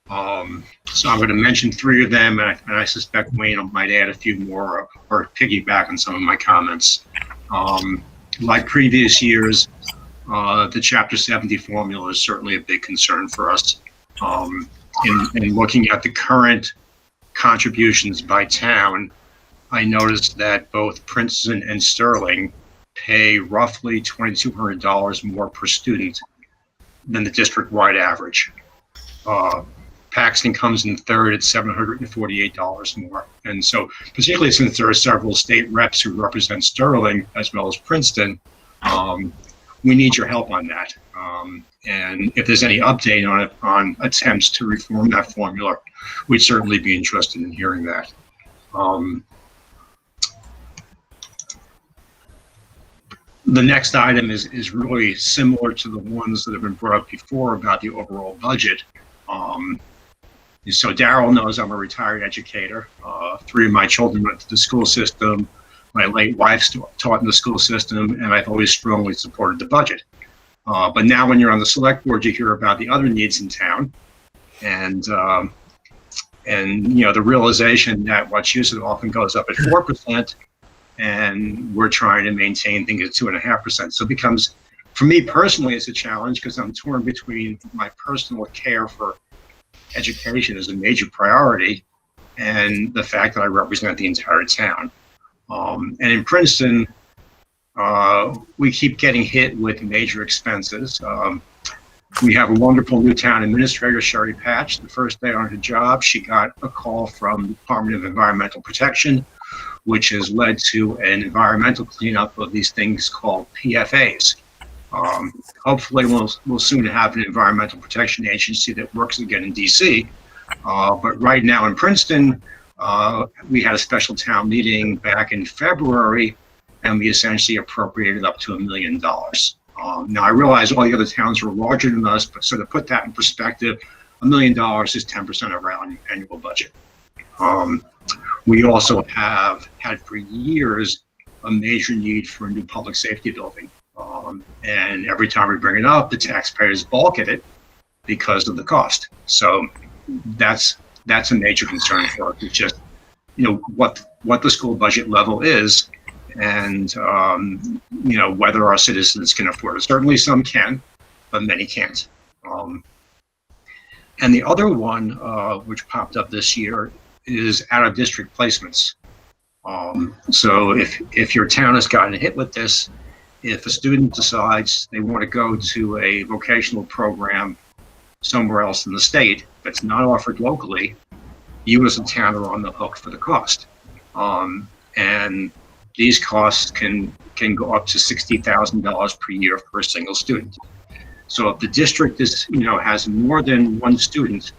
So I'm going to mention 3 of them, and I suspect Wayne might add a few more or piggyback on some of my comments. Like previous years, the Chapter 70 formula is certainly a big concern for us. In looking at the current contributions by town, I noticed that both Princeton and Sterling pay roughly $2,200 more per student than the district-wide average. Paxton comes in third at $748 more. And so, particularly since there are several state reps who represent Sterling as well as Princeton, we need your help on that. And if there's any update on attempts to reform that formula, we'd certainly be interested in hearing that. The next item is really similar to the ones that have been brought up before about the overall budget. So Daryl knows I'm a retired educator. 3 of my children went to the school system. My late wife taught in the school system, and I've always strongly supported the budget. But now when you're on the select board, you hear about the other needs in town. And the realization that Wachusett often goes up at 4%, and we're trying to maintain things at 2.5%. So it becomes, for me personally, it's a challenge because I'm torn between my personal care for education as a major priority and the fact that I represent the entire town. And in Princeton, we keep getting hit with major expenses. We have a wonderful new town administrator, Sherry Patch. The first day on her job, she got a call from the Department of Environmental Protection, which has led to an environmental cleanup of these things called PFAs. Hopefully we'll soon have an environmental protection agency that works again in DC. But right now in Princeton, we had a special town meeting back in February, and we essentially appropriated up to $1 million. Now I realize all the other towns are larger than us, but so to put that in perspective, $1 million is 10% of our annual budget. We also have had for years a major need for a new public safety building. And every time we bring it up, the taxpayers balk at it because of the cost. So that's a major concern for us. It's just, what the school budget level is, and whether our citizens can afford it. Certainly some can, but many can't. And the other one, which popped up this year, is out-of-district placements. So if your town has gotten hit with this, if a student decides they want to go to a vocational program somewhere else in the state that's not offered locally, you as a town are on the hook for the cost. And these costs can go up to $60,000 per year for a single student. So if the district is, has more than one student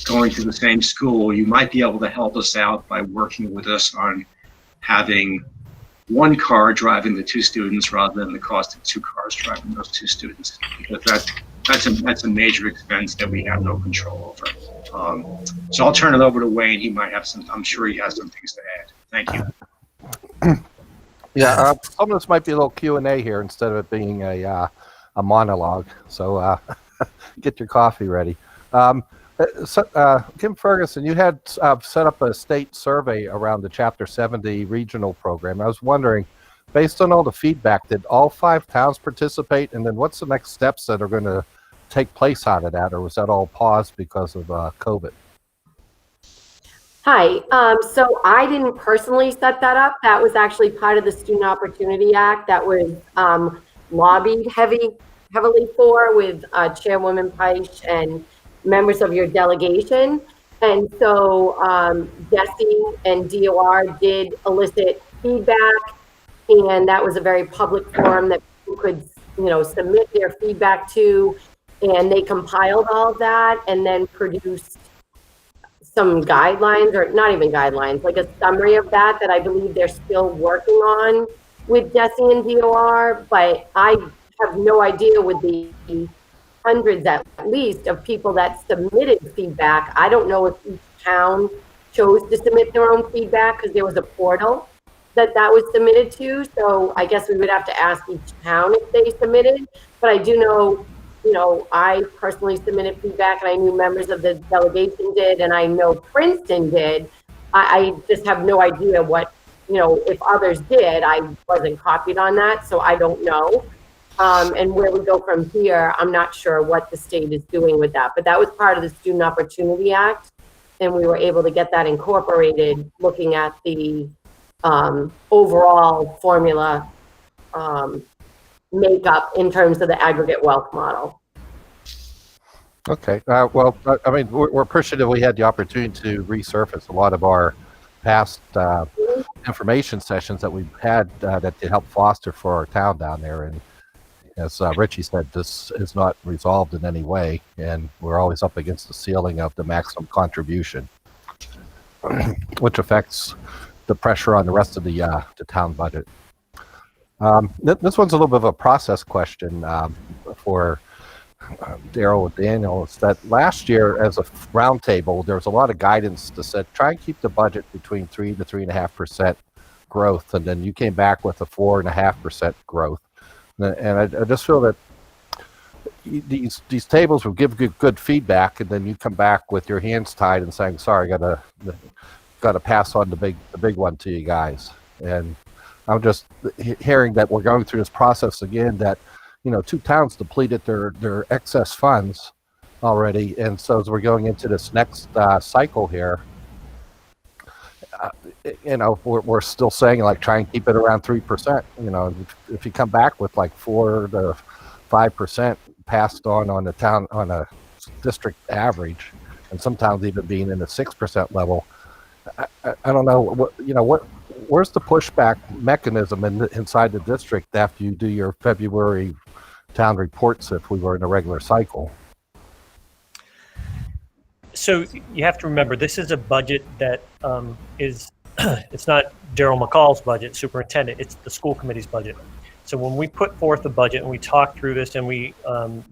going to the same school, you might be able to help us out by working with us on having one car driving the two students rather than the cost of two cars driving those two students, because that's a major expense that we have no control over. So I'll turn it over to Wayne. He might have I'm sure he has some things to add. Thank you. Yeah, some of this might be a little Q&A here instead of it being a monologue. So get your coffee ready. Kim Ferguson, you had set up a state survey around the Chapter 70 regional program. I was wondering, based on all the feedback, did all 5 towns participate? And then what's the next steps that are going to take place out of that? Or was that all paused because of COVID? Hi. So I didn't personally set that up. That was actually part of the Student Opportunity Act that was lobbied heavily for with Chairwoman Peisch and members of your delegation. And so Jesse and DOR did elicit feedback, and that was a very public forum that people could, submit their feedback to, and they compiled all of that and then produced some guidelines, or not even guidelines, like a summary of that I believe they're still working on with Jesse and DOR, but I have no idea with the hundreds at least of people that submitted feedback. I don't know if each town chose to submit their own feedback because there was a portal that was submitted to. So I guess we would have to ask each town if they submitted, but I do know, I personally submitted feedback and I knew members of the delegation did, and I know Princeton did. I just have no idea what, if others did. I wasn't copied on that, so I don't know. And where we go from here, I'm not sure what the state is doing with that, but that was part of the Student Opportunity Act, and we were able to get that incorporated looking at the overall formula makeup in terms of the aggregate wealth model. Okay. Well, I mean, we're appreciative we had the opportunity to resurface a lot of our past information sessions that we've had that did help foster for our town down there. And as Richie said, this is not resolved in any way, and we're always up against the ceiling of the maximum contribution, which affects the pressure on the rest of the town budget. This one's a little bit of a process question for Daryl and Daniel. It's that last year as a roundtable, there was a lot of guidance that said try and keep the budget between 3 to 3.5% growth, and then you came back with a 4.5% growth. And I just feel that these tables will give good feedback, and then you come back with your hands tied and saying, "Sorry, got to pass on the big one to you guys." And I'm just hearing that we're going through this process again. That 2 towns depleted their excess funds already, and so as we're going into this next cycle here, we're still saying like try and keep it around 3%. If you come back with like 4 to 5% passed on the town on a district average, and sometimes even being in the 6% level, I don't know where's the pushback mechanism inside the district after you do your February town reports if we were in a regular cycle? So you have to remember, this is a budget that is, it's not Daryl McCall's budget, superintendent, it's the school committee's budget. So when we put forth a budget and we talk through this and we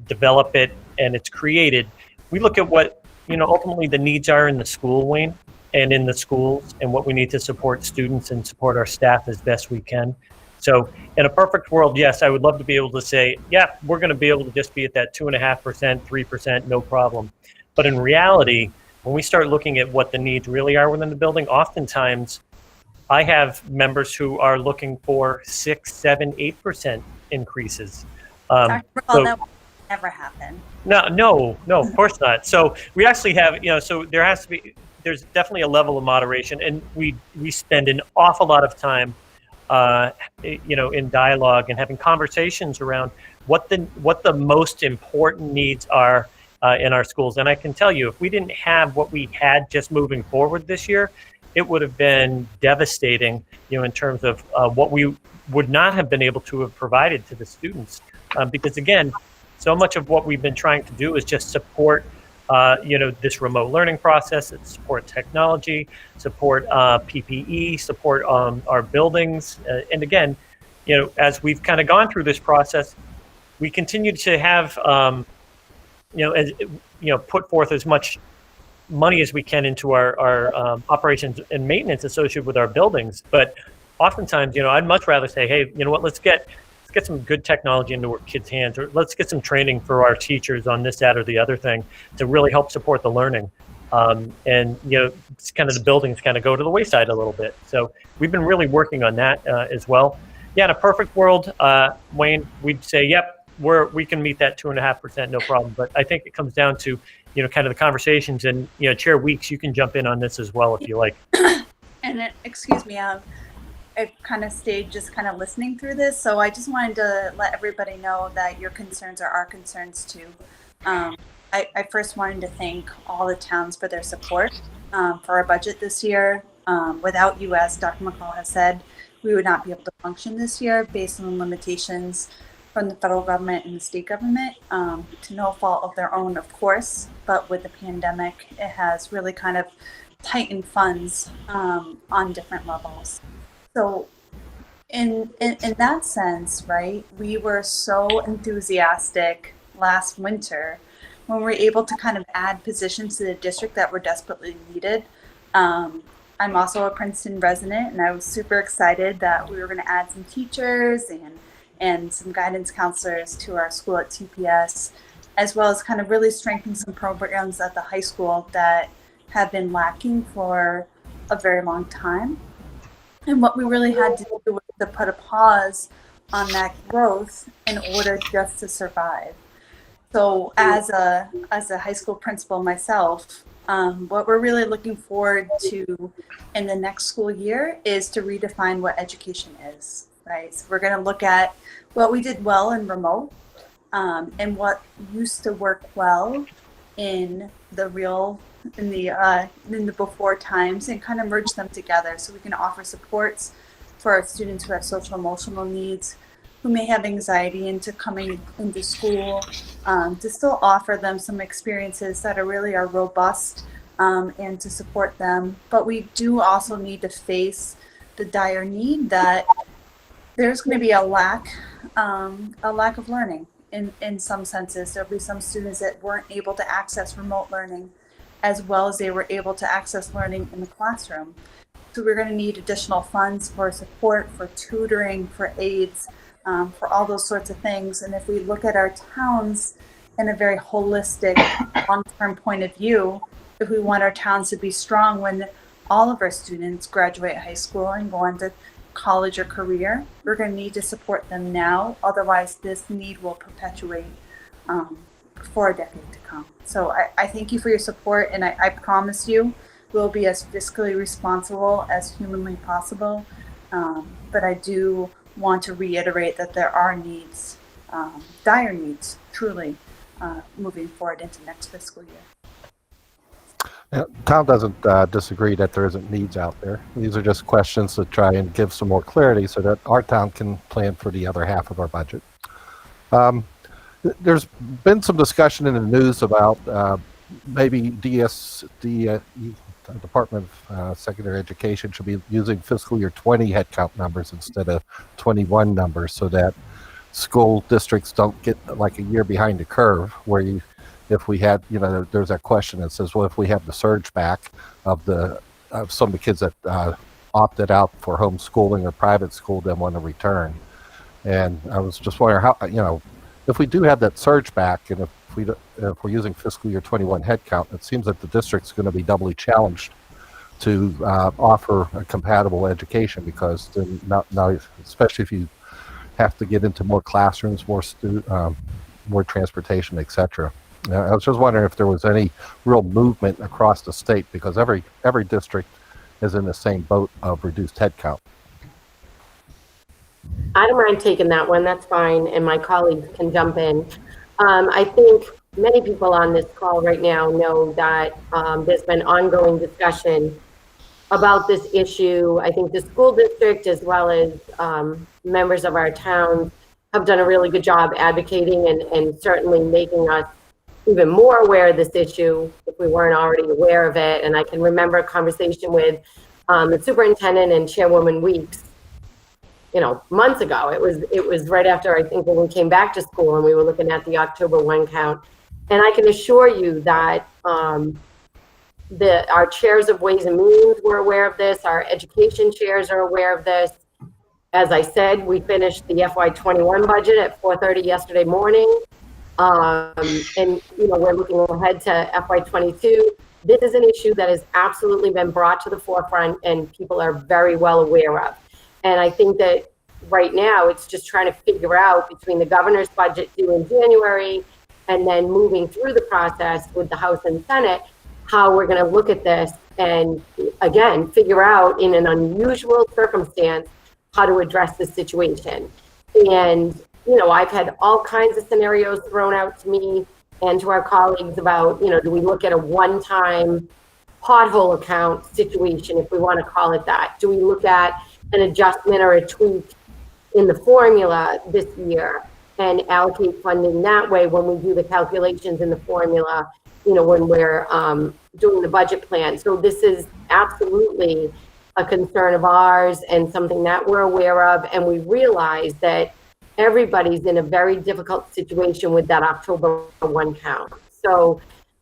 develop it and it's created, we look at what, ultimately the needs are in the school, Wayne, and in the schools, and what we need to support students and support our staff as best we can. So in a perfect world, yes, I would love to be able to say, yeah, we're going to be able to just be at that 2.5%, 3%, no problem. But in reality, when we start looking at what the needs really are within the building, oftentimes I have members who are looking for 6, 7, 8% increases. Dr. Ball, that will never happen. No, of course not. So we actually have, so there has to be, there's definitely a level of moderation, and we spend an awful lot of time, in dialogue and having conversations around what the most important needs are in our schools. And I can tell you, if we didn't have what we had just moving forward this year, it would have been devastating, in terms of what we would not have been able to have provided to the students. Because again, so much of what we've been trying to do is just support, this remote learning process, support technology, support PPE, support our buildings. And again, as we've kind of gone through this process, we continue to have, put forth as much money as we can into our operations and maintenance associated with our buildings. But oftentimes, I'd much rather say, hey, you know what, let's get some good technology into our kids' hands, or let's get some training for our teachers on this, that, or the other thing to really help support the learning. And it's kind of the buildings kind of go to the wayside a little bit. So we've been really working on that as well. Yeah, in a perfect world, Wayne, we'd say, yep, we can meet that 2.5%, no problem. But I think it comes down to, kind of the conversations, and, Chair Weeks, you can jump in on this as well if you like. And excuse me, I kind of stayed just kind of listening through this. So I just wanted to let everybody know that your concerns are our concerns too. I first wanted to thank all the towns for their support for our budget this year. Without you, as Dr. McCall has said, we would not be able to function this year based on the limitations from the federal government and the state government, to no fault of their own, of course. But with the pandemic, it has really kind of tightened funds on different levels. So in that sense, right, we were so enthusiastic last winter when we were able to kind of add positions to the district that were desperately needed. I'm also a Princeton resident, and I was super excited that we were going to add some teachers and some guidance counselors to our school at TPS, as well as kind of really strengthen some programs at the high school that have been lacking for a very long time. And what we really had to do was to put a pause on that growth in order just to survive. So as a high school principal myself, what we're really looking forward to in the next school year is to redefine what education is, right? So we're going to look at what we did well in remote, and what used to work well in the before times, and kind of merge them together so we can offer supports for our students who have social emotional needs, who may have anxiety into coming into school, to still offer them some experiences that are robust, and to support them. But we do also need to face the dire need that there's going to be a lack of learning in some senses. There'll be some students that weren't able to access remote learning as well as they were able to access learning in the classroom. So we're going to need additional funds for support, for tutoring, for aids, for all those sorts of things. And if we look at our towns in a very holistic, long-term point of view, if we want our towns to be strong when all of our students graduate high school and go on to college or career, we're going to need to support them now. Otherwise, this need will perpetuate for a decade to come. So I thank you for your support, and I promise you we'll be as fiscally responsible as humanly possible. But I do want to reiterate that there are needs, dire needs, truly, moving forward into next fiscal year. Yeah, Tom doesn't disagree that there isn't needs out there. These are just questions to try and give some more clarity so that our town can plan for the other half of our budget. There's been some discussion in the news about maybe the Department of Secondary Education should be using fiscal year 20 headcount numbers instead of 21 numbers, so that school districts don't get like a year behind the curve where if we had, there's that question that says, well, if we have the surge back of some of the kids that opted out for homeschooling or private school, then want to return. And I was just wondering how, if we do have that surge back, and if we're using fiscal year 21 headcount, it seems that the district's going to be doubly challenged to offer a compatible education, because then now, especially if you have to get into more classrooms, more transportation, etc. I was just wondering if there was any real movement across the state, because every district is in the same boat of reduced headcount. I don't mind taking that one. That's fine, and my colleagues can jump in. I think many people on this call right now know that there's been ongoing discussion about this issue. I think the school district, as well as members of our town, have done a really good job advocating and certainly making us even more aware of this issue if we weren't already aware of it. And I can remember a conversation with the superintendent and Chairwoman Weeks, months ago. It was right after, I think, when we came back to school and we were looking at the October 1 count. And I can assure you that our chairs of Ways and Means were aware of this. Our education chairs are aware of this. As I said, we finished the FY21 budget at 4:30 yesterday morning. And we're looking ahead to FY22. This is an issue that has absolutely been brought to the forefront and people are very well aware of. And I think that right now it's just trying to figure out, between the governor's budget due in January and then moving through the process with the House and Senate, how we're going to look at this and, again, figure out, in an unusual circumstance, how to address the situation. And I've had all kinds of scenarios thrown out to me and to our colleagues about, do we look at a one-time pothole account situation, if we want to call it that? Do we look at an adjustment or a tweak in the formula this year and allocate funding that way when we do the calculations in the formula, when we're doing the budget plan? So this is absolutely a concern of ours and something that we're aware of. And we realize that everybody's in a very difficult situation with that October 1 count. So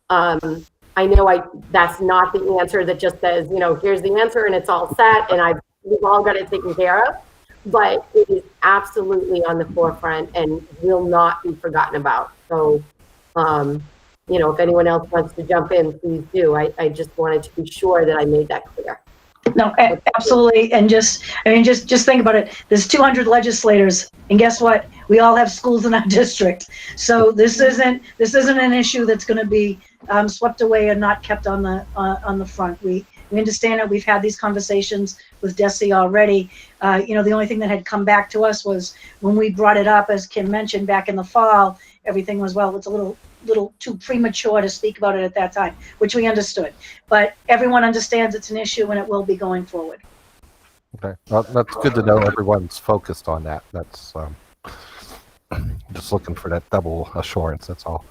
I know that's not the answer that just says, here's the answer and it's all set and we've all got it taken care of, but it is absolutely on the forefront and will not be forgotten about. So, if anyone else wants to jump in, please do. I just wanted to be sure that I made that clear. No, absolutely. And just think about it. There's 200 legislators, and guess what? We all have schools in our district. So this isn't an issue that's going to be swept away and not kept on the front. We understand it. We've had these conversations with DESE already. The only thing that had come back to us was when we brought it up, as Kim mentioned, back in the fall, everything was, well, it's a little too premature to speak about it at that time, which we understood. But everyone understands it's an issue and it will be going forward. Okay, well, that's good to know everyone's focused on that. That's just looking for that double assurance, that's all.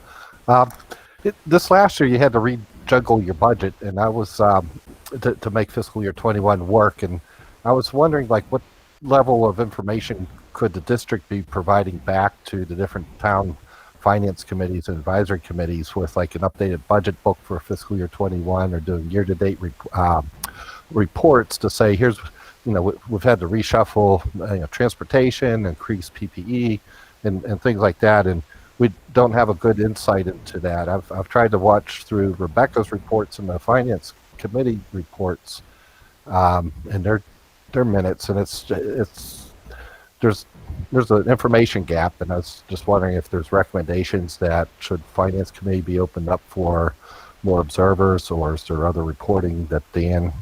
This last year you had to rejuggle your budget, and that was to make fiscal year 21 work. And I was wondering, what level of information could the district be providing back to the different town finance committees and advisory committees with an updated budget book for fiscal year 21, or doing year-to-date reports to say, here's, we've had to reshuffle transportation, increase PPE, and things like that, and we don't have a good insight into that. I've tried to watch through Rebecca's reports and the finance committee reports, and their minutes, and there's an information gap, and I was just wondering if there's recommendations that should finance committee be opened up for more observers, or is there other reporting that Dan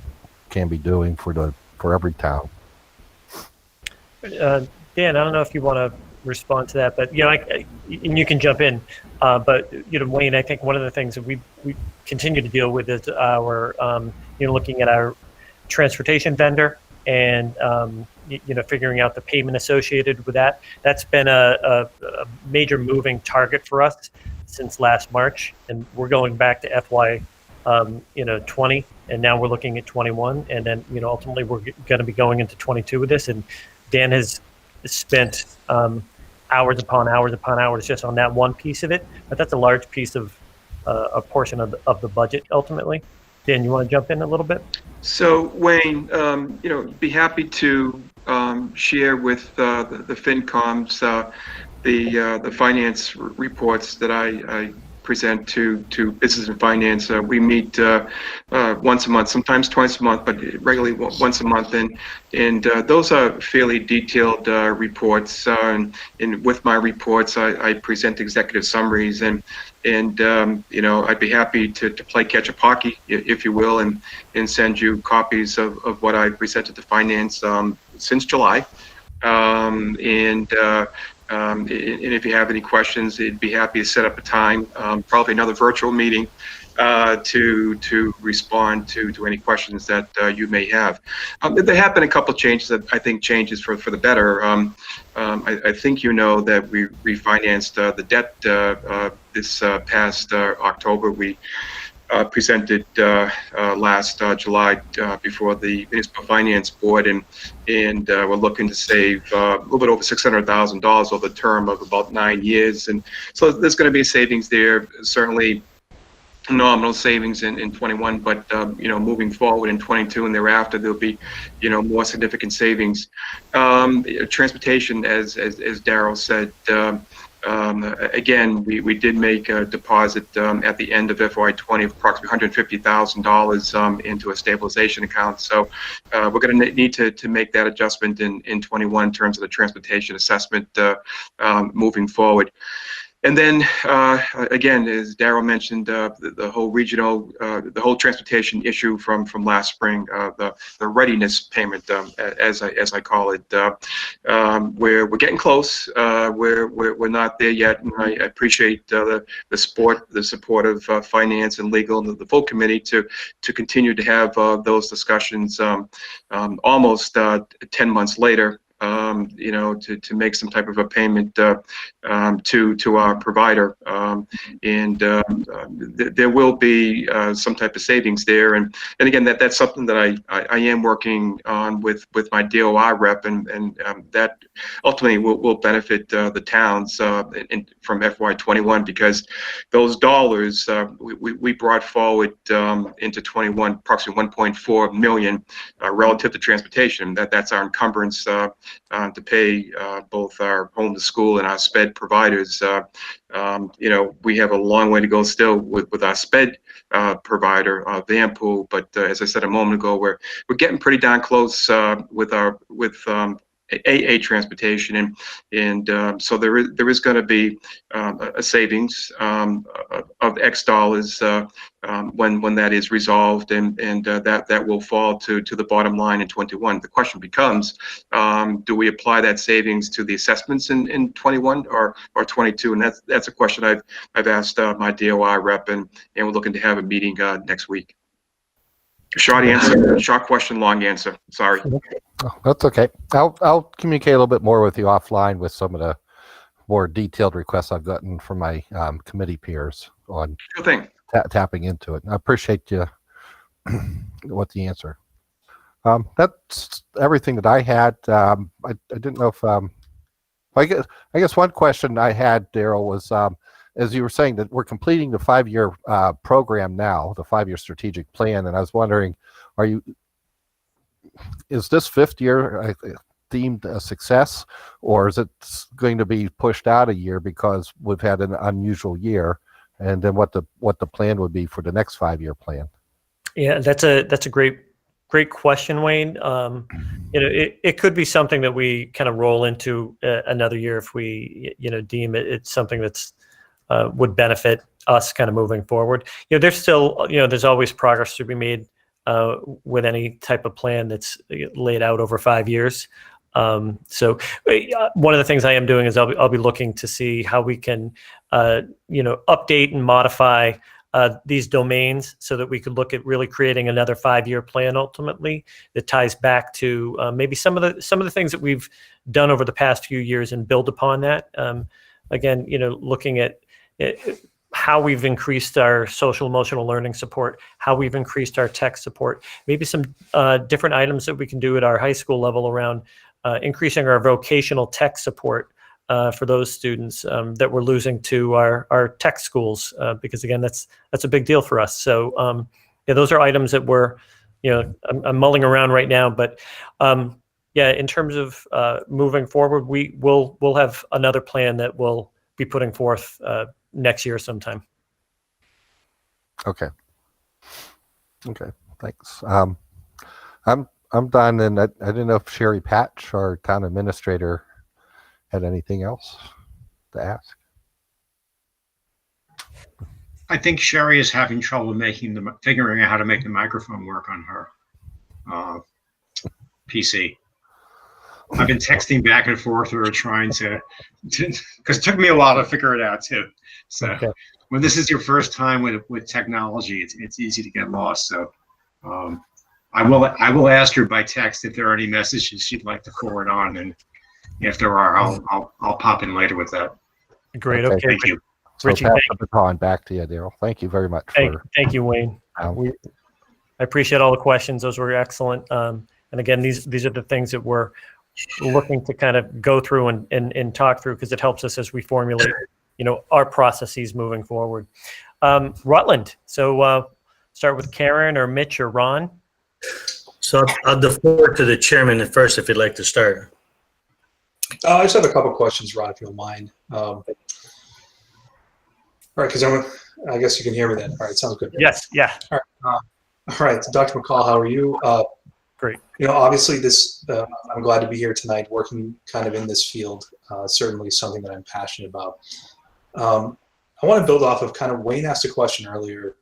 can be doing for every town? Dan, I don't know if you want to respond to that, but and you can jump in. But Wayne, I think one of the things that we continue to deal with is our looking at our transportation vendor and figuring out the payment associated with that. That's been a major moving target for us since last March, and we're going back to FY 20, and now we're looking at 21, and then ultimately we're going to be going into 22 with this. And Dan has spent hours upon hours just on that one piece of it, but that's a large piece of a portion of the budget ultimately. Dan, you want to jump in a little bit? So Wayne, be happy to share with the FinComs the finance reports that I present to business and finance. We meet once a month, sometimes twice a month, but regularly once a month, and those are fairly detailed reports. And with my reports, I present executive summaries, and you know, I'd be happy to play catch up hockey, if you will, and send you copies of what I presented to finance since July. And if you have any questions, I'd be happy to set up a time, probably another virtual meeting, to respond to any questions that you may have. There have been a couple of changes that I think changes for the better. I think you know that we refinanced the debt this past October. We presented last July before the Municipal Finance Board, and we're looking to save a little bit over $600,000 over the term of about 9 years, and so there's going to be savings there. Certainly nominal savings in 21, but you know, moving forward in 22 and thereafter, there'll be, you know, more significant savings. Transportation, as Daryl said, again, we did make a deposit at the end of FY20 of approximately $150,000 into a stabilization account. So we're going to need to make that adjustment in 21 in terms of the transportation assessment moving forward. And then, again, as Daryl mentioned, the whole regional, the whole transportation issue from last spring, the readiness payment, as I call it, where we're getting close. We're not there yet, and I appreciate the support of finance and legal and the full committee to continue to have those discussions almost 10 months later. You know, to make some type of a payment to our provider, and there will be some type of savings there, and again, that's something that I am working on with my DOI rep, and that ultimately will benefit the towns from FY21, because those dollars we brought forward into 21, approximately 1.4 million relative to transportation. That's our encumbrance to pay both our home to school and our SPED providers. You know, we have a long way to go still with our SPED provider, Vanpool, but as I said a moment ago, we're getting pretty darn close with AA transportation, and so there is going to be a savings of X dollars when that is resolved, and that will fall to the bottom line in 21. The question becomes, do we apply that savings to the assessments in 21 or 22? And that's a question I've asked my DOI rep, and we're looking to have a meeting next week. Short answer, short question, long answer. Sorry. Oh, that's okay. I'll communicate a little bit more with you offline with some of the more detailed requests I've gotten from my committee peers on Sure thing. Tapping into it. I appreciate you with the answer. That's everything that I had. I didn't know if I guess one question I had, Daryl, was as you were saying that we're completing the 5-year program now, the 5-year strategic plan, and I was wondering, is this 5th year deemed a success, or is it going to be pushed out a year because we've had an unusual year, and then what the plan would be for the next 5-year plan? Yeah, that's a great question, Wayne. You know, it could be something that we kind of roll into another year if we, you know, deem it's something that's would benefit us kind of moving forward. You know, there's still, you know, there's always progress to be made with any type of plan that's laid out over 5 years. So one of the things I am doing is I'll be looking to see how we can, you know, update and modify these domains so that we could look at really creating another 5-year plan ultimately that ties back to maybe some of the things that we've done over the past few years and build upon that. Again, you know, looking at how we've increased our social emotional learning support, how we've increased our tech support, maybe some different items that we can do at our high school level around increasing our vocational tech support for those students that we're losing to our tech schools, because again, that's a big deal for us. So yeah, those are items that we're, you know, I'm mulling around right now, but yeah, in terms of moving forward, we'll have another plan that we'll be putting forth next year sometime. Okay. Okay. Thanks. I'm done, and I didn't know if Sherry Patch, our town administrator, had anything else to ask. I think Sherry is having trouble figuring out how to make the microphone work on her PC. I've been texting back and forth with her trying to because it took me a while to figure it out too. So Okay. when this is your first time with technology, it's easy to get lost. So I will ask her by text if there are any messages she'd like to forward on, and if there are, I'll pop in later with that. Great. Okay. Thank you. So Richie, pass thank the baton back to you, Daryl. Thank you very much. Thank you, Wayne. I appreciate all the questions. Those were excellent. And again, these are the things that we're looking to kind of go through and talk through, because it helps us as we formulate, our processes moving forward. Rutland. So start with Karen or Mitch or Ron. So I'll defer to the chairman at first if you'd like to start. I just have a couple questions, Ron, if you don't mind. All right, because I guess you can hear me then. All right, sounds good. Yes, yeah. All right, so Dr. McCall, how are you? Great. Obviously I'm glad to be here tonight working kind of in this field. Certainly something that I'm passionate about. I want to build off of kind of Wayne asked a question earlier.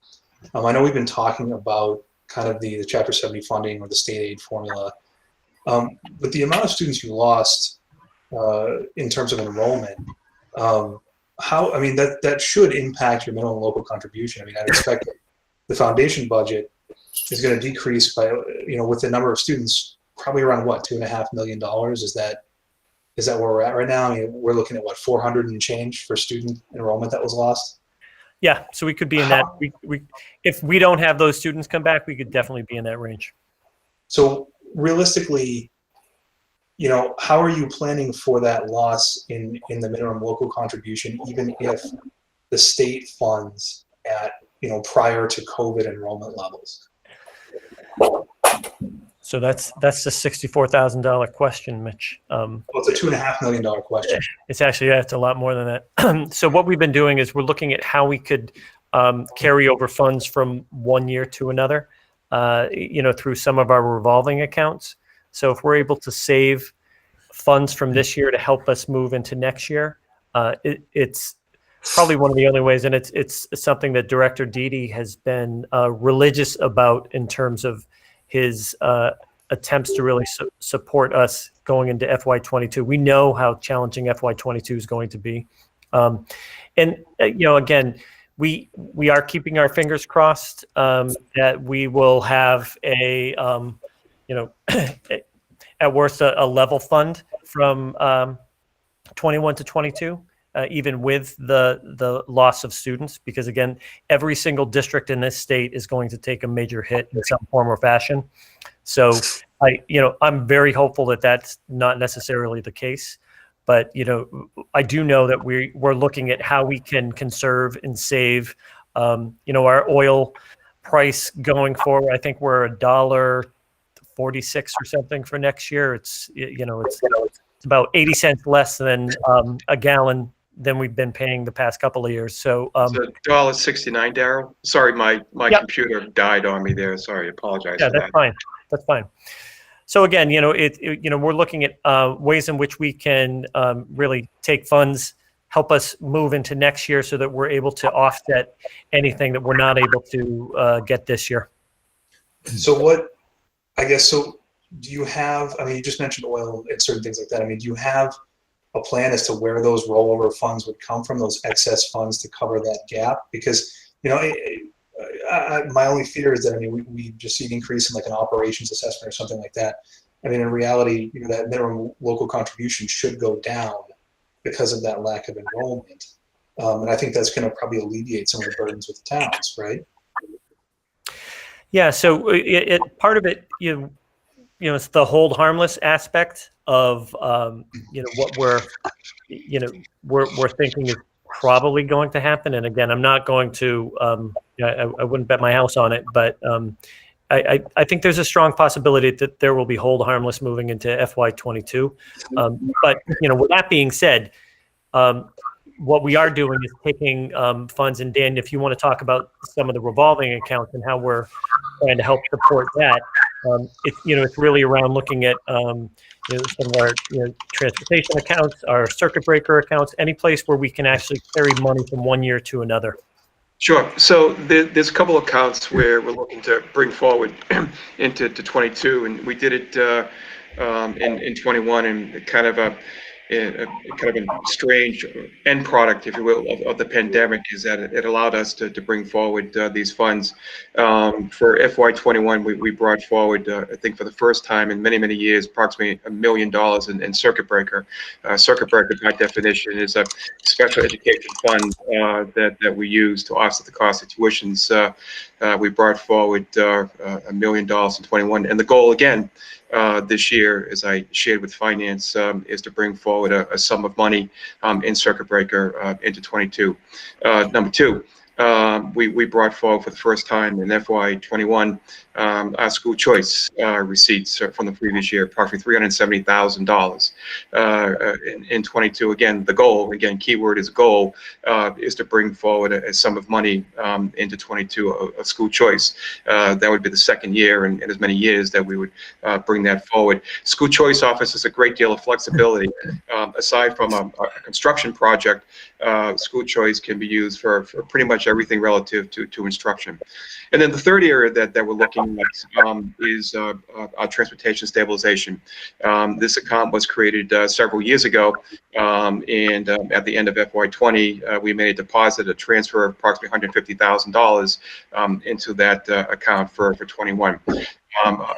I know we've been talking about kind of the Chapter 70 funding or the state aid formula. But the amount of students you lost in terms of enrollment, that should impact your minimum local contribution. I'd expect the foundation budget is going to decrease by, with the number of students, probably around what, $2.5 million. Is that where we're at right now? We're looking at what, 400 and change for student enrollment that was lost? Yeah, so we could be in that. If we don't have those students come back, we could definitely be in that range. So realistically, how are you planning for that loss in the minimum local contribution, even if the state funds at, prior to COVID enrollment levels? So that's the $64,000 question, Mitch. Well, it's a $2.5 million question. It's actually, it's a lot more than that. So what we've been doing is we're looking at how we could carry over funds from one year to another, through some of our revolving accounts. So if we're able to save funds from this year to help us move into next year, it's probably one of the only ways, and it's something that Director Dede has been religious about in terms of his attempts to really support us going into FY22. We know how challenging FY22 is going to be, again, we are keeping our fingers crossed that we will have a at worst a level fund from 21 to 22. Even with the loss of students, because again, every single district in this state is going to take a major hit in some form or fashion. So I'm very hopeful that that's not necessarily the case, but I do know that we're looking at how we can conserve and save. Our oil price going forward, I think we're $1.46 or something for next year. It's about 80 cents less than a gallon than we've been paying the past couple of years. So it's $1.69, Daryl. Sorry, my computer died on me there. Sorry, apologize. Yeah, for that's that. fine. That's fine. So again, we're looking at ways in which we can really take funds, help us move into next year, so that we're able to offset anything that we're not able to get this year. So do you have? You just mentioned oil and certain things like that. Do you have a plan as to where those rollover funds would come from, those excess funds to cover that gap? Because, my only fear is that, we just see an increase in like an operations assessment or something like that. In reality, that minimum local contribution should go down because of that lack of enrollment. And I think that's going to probably alleviate some of the burdens with the towns, right? Yeah, so part of it, it's the hold harmless aspect of what we're thinking is probably going to happen. And again, I'm not going to I wouldn't bet my house on it, but I think there's a strong possibility that there will be hold harmless moving into FY22. But with that being said, what we are doing is taking funds, and Dan, if you want to talk about some of the revolving accounts and how we're trying to help support that, it's really around looking at some of our transportation accounts, our circuit breaker accounts, any place where we can actually carry money from one year to another. Sure. So there's a couple of accounts where we're looking to bring forward into 22, and we did it in 21, and kind of a strange end product, if you will, of the pandemic is that it allowed us to bring forward these funds. For FY21, we brought forward, I think for the first time in many, many years, approximately $1 million in circuit breaker. Circuit breaker, by definition, is a special education fund that we use to offset the cost of tuitions. We brought forward $1 million in 21, and the goal again this year, as I shared with finance, is to bring forward a sum of money in circuit breaker into 22. Number two, we brought forward for the first time in FY21 our school choice receipts from the previous year, approximately $370,000. In 22, again, the goal, again, keyword is goal, is to bring forward a sum of money into 22, a school choice. That would be the second year in as many years that we would bring that forward. School choice offers a great deal of flexibility. Aside from a construction project, school choice can be used for pretty much everything relative to instruction. And then the third area that we're looking at is our transportation stabilization. This account was created several years ago, and at the end of FY20, we made a deposit, a transfer of approximately $150,000 into that account for 21.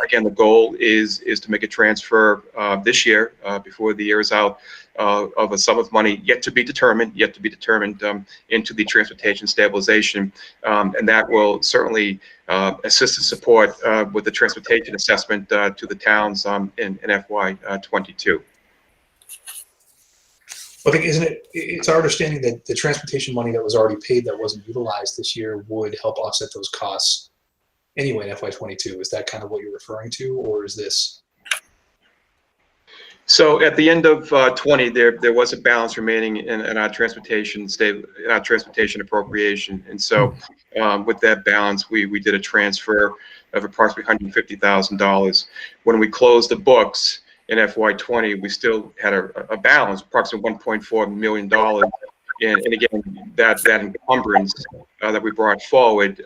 Again, the goal is to make a transfer this year, before the year is out, of a sum of money yet to be determined into the transportation stabilization, and that will certainly assist and support with the transportation assessment to the towns in FY22. I think, it's our understanding that the transportation money that was already paid that wasn't utilized this year would help offset those costs anyway in FY22. Is that kind of what you're referring to, or is this? So at the end of 20, there was a balance remaining in our transportation appropriation, and so with that balance, we did a transfer of approximately $150,000. When we closed the books in FY20, we still had a balance, approximately $1.4 million. And again, that encumbrance that we brought forward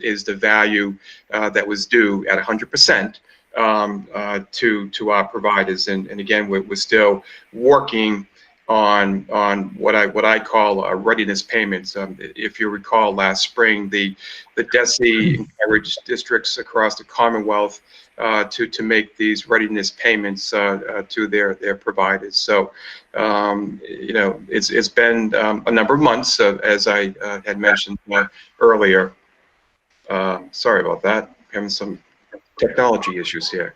is the value that was due at 100%. To our providers, and again, we're still working on what I call readiness payments. If you recall, last spring, the DESE encouraged districts across the Commonwealth to make these readiness payments to their providers. So it's been a number of months, as I had mentioned earlier. Sorry about that. Having some technology issues here.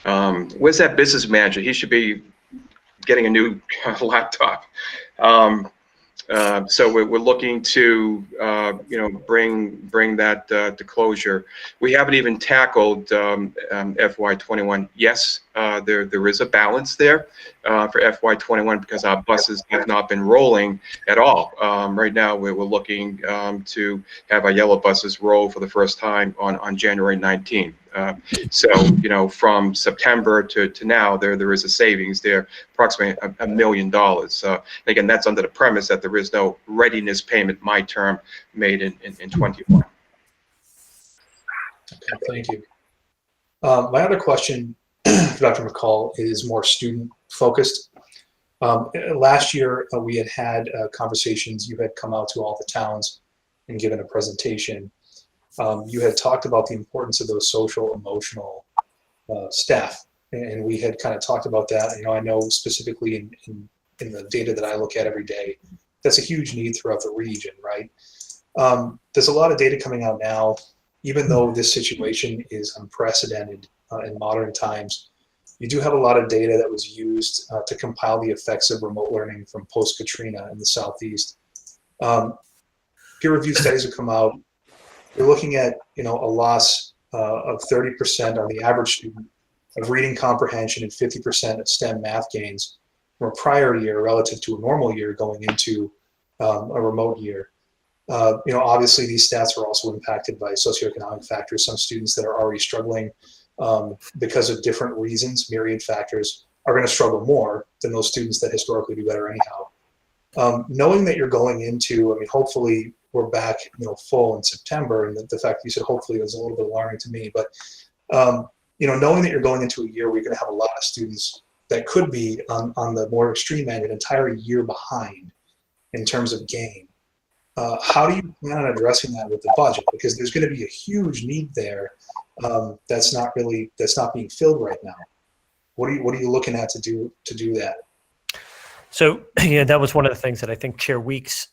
Where's that business manager? He should be getting a new laptop. So we're looking to bring that to closure. We haven't even tackled FY21. Yes, there is a balance there for FY21 because our buses have not been rolling at all. Right now, we're looking to have our yellow buses roll for the first time on January 19th. So from September to now, there is a savings there, approximately $1 million. Again, that's under the premise that there is no readiness payment, my term, made in 21. Okay, thank you. My other question for Dr. McCall is more student focused. Last year, we had conversations. You had come out to all the towns and given a presentation. You had talked about the importance of those social emotional staff, and we had kind of talked about that. I know specifically in the data that I look at every day, that's a huge need throughout the region, right? There's a lot of data coming out now, even though this situation is unprecedented in modern times. You do have a lot of data that was used to compile the effects of remote learning from post-Katrina in the Southeast. Peer-reviewed studies have come out. You're looking at a loss of 30% on the average student of reading comprehension and 50% of STEM math gains from a prior year relative to a normal year going into a remote year. Obviously these stats are also impacted by socioeconomic factors. Some students that are already struggling because of different reasons, myriad factors, are going to struggle more than those students that historically do better anyhow. Knowing that you're going into, hopefully we're back, full in September, and the fact that you said hopefully was a little bit alarming to me, but knowing that you're going into a year where you're going to have a lot of students that could be on the more extreme end, an entire year behind in terms of gain. How do you plan on addressing that with the budget? Because there's going to be a huge need there that's not being filled right now. What are you looking at to do that? So yeah, that was one of the things that I think Chair Weeks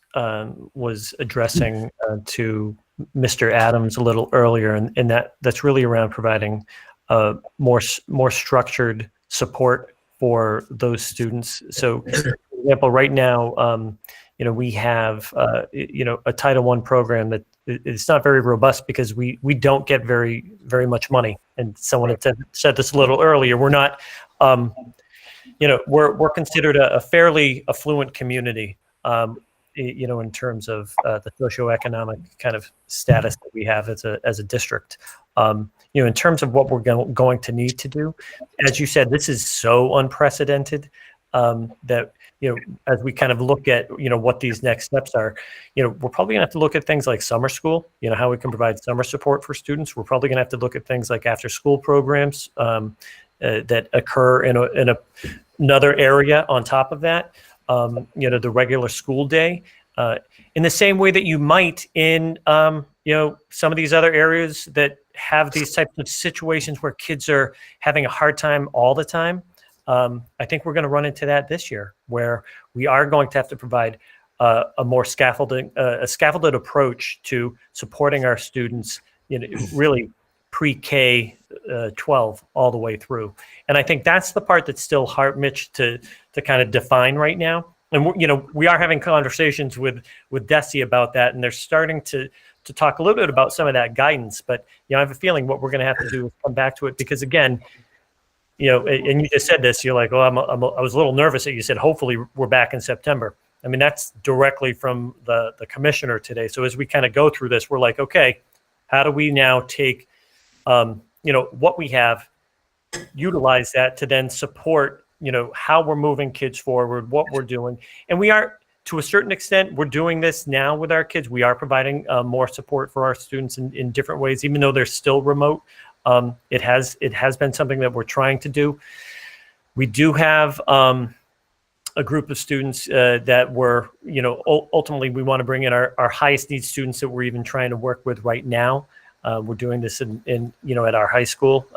was addressing to Mr. Adams a little earlier, and that's really around providing more structured support for those students. So, for example, right now, we have a Title I program that it's not very robust because we don't get very much money. And someone had said this a little earlier. We're not. We're considered a fairly affluent community, in terms of the socioeconomic kind of status that we have as a district. In terms of what we're going to need to do, as you said, this is so unprecedented that, as we kind of look at, what these next steps are, we're probably gonna have to look at things like summer school, how we can provide summer support for students. We're probably gonna have to look at things like after school programs that occur in another area on top of that, the regular school day, in the same way that you might in, some of these other areas that have these types of situations where kids are having a hard time all the time. I think we're going to run into that this year, where we are going to have to provide a more scaffolded approach to supporting our students, really pre-K 12 all the way through. And I think that's the part that's still hard, Mitch, to kind of define right now. And we are having conversations with DESE about that, and they're starting to talk a little bit about some of that guidance. But I have a feeling what we're going to have to do is come back to it, because again, and you just said this, you're like, oh, I was a little nervous that you said, hopefully we're back in September. I mean, that's directly from the commissioner today. So as we kind of go through this, we're like, okay, how do we now take, what we have, utilize that to then support, how we're moving kids forward, what we're doing. And we are, to a certain extent, we're doing this now with our kids. We are providing more support for our students in different ways, even though they're still remote. It has been something that we're trying to do. We do have a group of students that we're, ultimately we want to bring in our highest need students that we're even trying to work with right now. We're doing this in at our high school,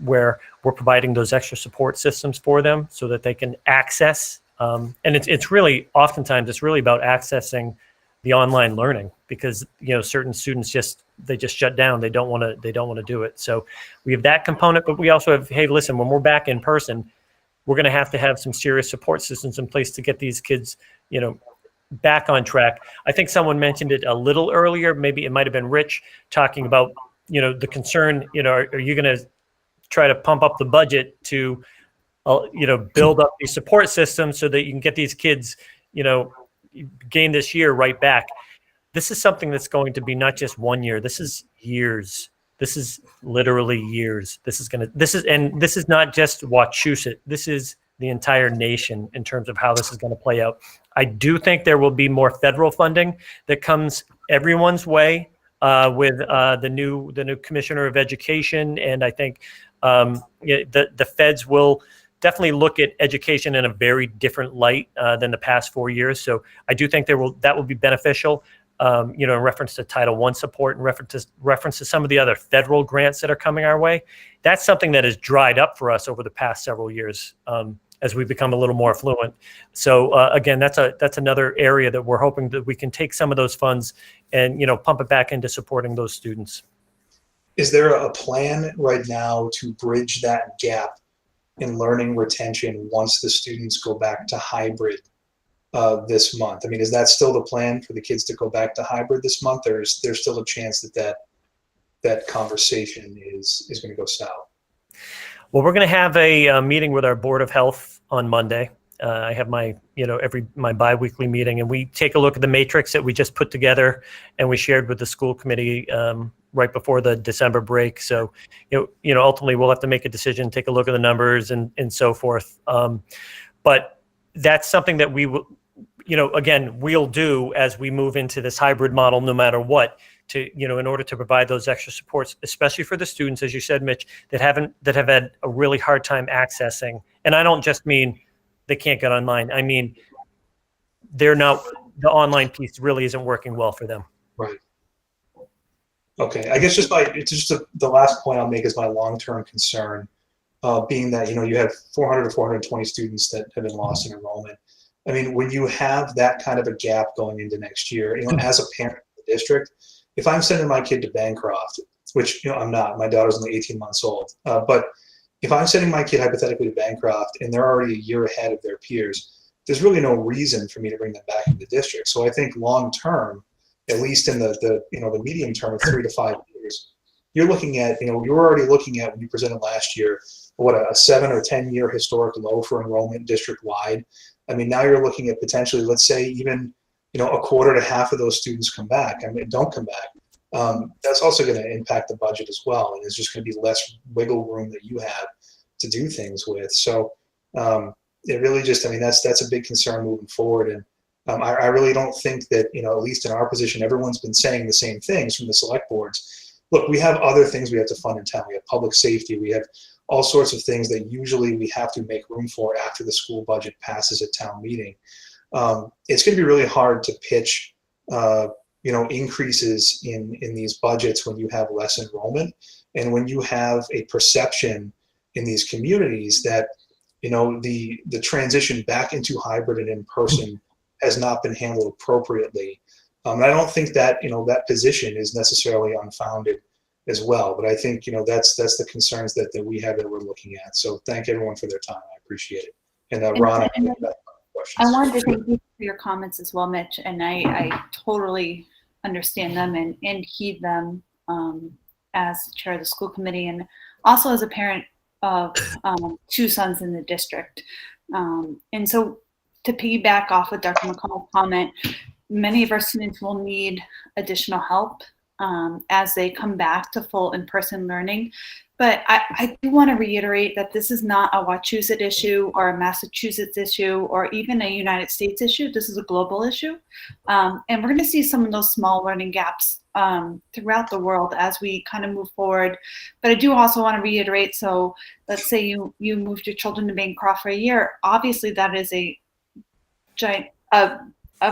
where we're providing those extra support systems for them so that they can access. And it's really, oftentimes it's really about accessing the online learning, because certain students just shut down. They don't want to do it. So we have that component, but we also have, hey, listen, when we're back in person, we're going to have some serious support systems in place to get these kids, back on track. I think someone mentioned it a little earlier. Maybe it might have been Rich talking about, the concern, are you going to try to pump up the budget to, build up these support systems so that you can get these kids, gain this year right back. This is something that's going to be not just 1 year. This is years. This is literally years. This is not just Wachusett. This is the entire nation in terms of how this is going to play out. I do think there will be more federal funding that comes everyone's way with the new Commissioner of Education, and I think the feds will definitely look at education in a very different light than the past 4 years. So I do think that will be beneficial. In reference to Title I support and reference to some of the other federal grants that are coming our way. That's something that has dried up for us over the past several years as we become a little more affluent. So again, that's another area that we're hoping that we can take some of those funds and pump it back into supporting those students. Is there a plan right now to bridge that gap in learning retention once the students go back to hybrid this month? I mean, is that still the plan for the kids to go back to hybrid this month, or is there still a chance that conversation is going to go south? Well, we're going to have a meeting with our Board of Health on Monday, I have my, my biweekly meeting, and we take a look at the matrix that we just put together and we shared with the school committee right before the December break. So, ultimately we'll have to make a decision, take a look at the numbers and so forth. But that's something that we will, again, we'll do as we move into this hybrid model, no matter what, to, in order to provide those extra supports, especially for the students, as you said, Mitch, that have had a really hard time accessing. And I don't just mean they can't get online. I mean, the online piece really isn't working well for them. Right. Okay. I guess the last point I'll make is my long-term concern, being that, you have 400 to 420 students that have been lost in enrollment. I mean, when you have that kind of a gap going into next year, as a parent of the district, if I'm sending my kid to Bancroft, which, I'm not, my daughter's only 18 months old, but if I'm sending my kid hypothetically to Bancroft and they're already a year ahead of their peers, there's really no reason for me to bring them back into the district. So I think long term, at least in the medium term of 3 to 5 years, you're looking at, you're already looking at, when you presented last year, a 7 or 10 year historic low for enrollment district wide. I mean, now you're looking at potentially, let's say even, a quarter to half of those students come back. I mean, don't come back. That's also going to impact the budget as well. And there's just going to be less wiggle room that you have to do things with. So it really just, that's a big concern moving forward. And I really don't think that, at least in our position, everyone's been saying the same things from the select boards. Look, we have other things we have to fund in town. We have public safety. We have all sorts of things that usually we have to make room for after the school budget passes at town meeting. It's going to be really hard to pitch, increases in these budgets when you have less enrollment and when you have a perception in these communities that, the transition back into hybrid and in person has not been handled appropriately. And I don't think that, that position is necessarily unfounded as well. But I think, that's the concerns that we have that we're looking at. So thank everyone for their time. I appreciate it. And Ron, I wanted to thank you for your comments as well, Mitch, and I totally understand them and heed them as chair of the school committee and also as a parent of 2 sons in the district. And so to piggyback off of Dr. McCall's comment, many of our students will need additional help as they come back to full in-person learning. But I do want to reiterate that this is not a Wachusett issue or a Massachusetts issue or even a United States issue. This is a global issue. And we're going to see some of those small learning gaps throughout the world as we kind of move forward. But I do also want to reiterate, so let's say you moved your children to Bancroft for a year. Obviously, that is a giant, a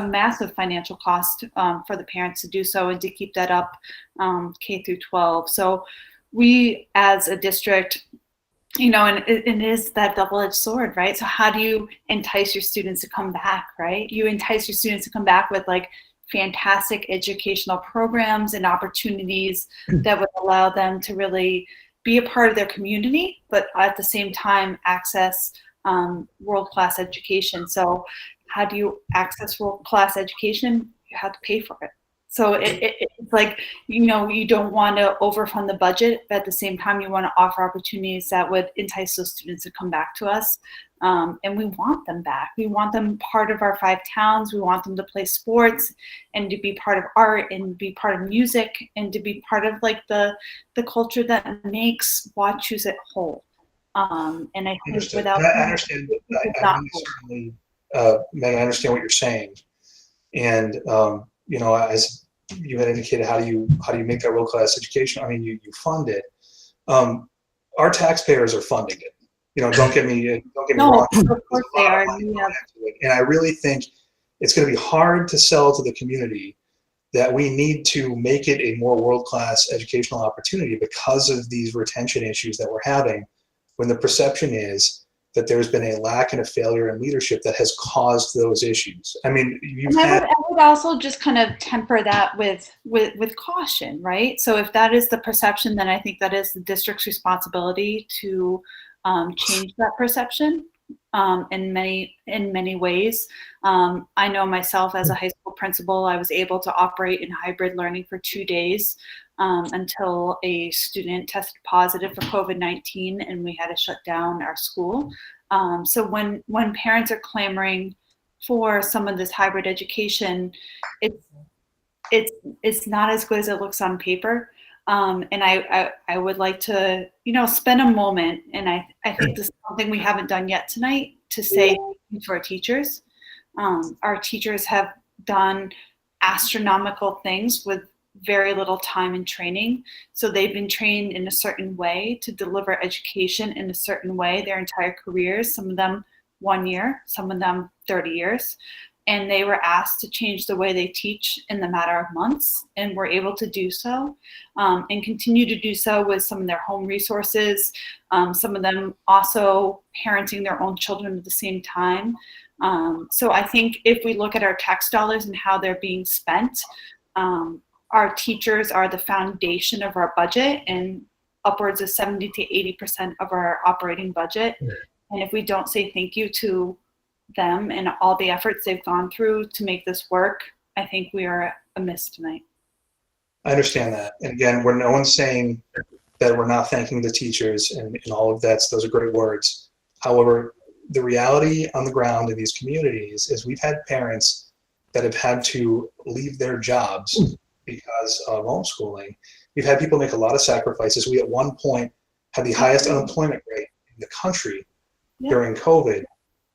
massive financial cost for the parents to do so and to keep that up K through 12. So we as a district, and it is that double-edged sword, right? So how do you entice your students to come back, right? You entice your students to come back with like fantastic educational programs and opportunities that would allow them to really be a part of their community, but at the same time access world-class education. So how do you access world-class education? You have to pay for it. So it's like, you don't want to overfund the budget, but at the same time, you want to offer opportunities that would entice those students to come back to us. And we want them back. We want them part of our 5 towns. We want them to play sports and to be part of art and be part of music and to be part of like the culture that makes Wachusett whole. And I think without I understand. I certainly, Meg, I understand what you're saying. And, as you had indicated, how do you make that world-class education? I mean, you fund it. Our taxpayers are funding it. Don't get me wrong. Of course they are. And I really think it's going to be hard to sell to the community that we need to make it a more world-class educational opportunity because of these retention issues that we're having, when the perception is that there's been a lack and a failure in leadership that has caused those issues. I mean, I would also just kind of temper that with caution, right? So if that is the perception, then I think that is the district's responsibility to change that perception in many ways. I know myself as a high school principal, I was able to operate in hybrid learning for 2 days until a student tested positive for COVID-19 and we had to shut down our school. So when parents are clamoring for some of this hybrid education, it's not as good as it looks on paper. And I would like to, spend a moment, and I think this is something we haven't done yet tonight, to say thank you to our teachers. Our teachers have done astronomical things with very little time and training. So they've been trained in a certain way to deliver education in a certain way their entire careers, some of them 1 year, some of them 30 years. And they were asked to change the way they teach in the matter of months, and were able to do so, and continue to do so with some of their home resources, some of them also parenting their own children at the same time. So I think if we look at our tax dollars and how they're being spent, our teachers are the foundation of our budget, and upwards of 70 to 80% of our operating budget. And if we don't say thank you to them and all the efforts they've gone through to make this work, I think we are amiss tonight. I understand that. And again, no one's saying that we're not thanking the teachers and all of that. Those are great words. However, the reality on the ground in these communities is we've had parents that have had to leave their jobs because of homeschooling. We've had people make a lot of sacrifices. We at one point had the highest unemployment rate in the country during COVID.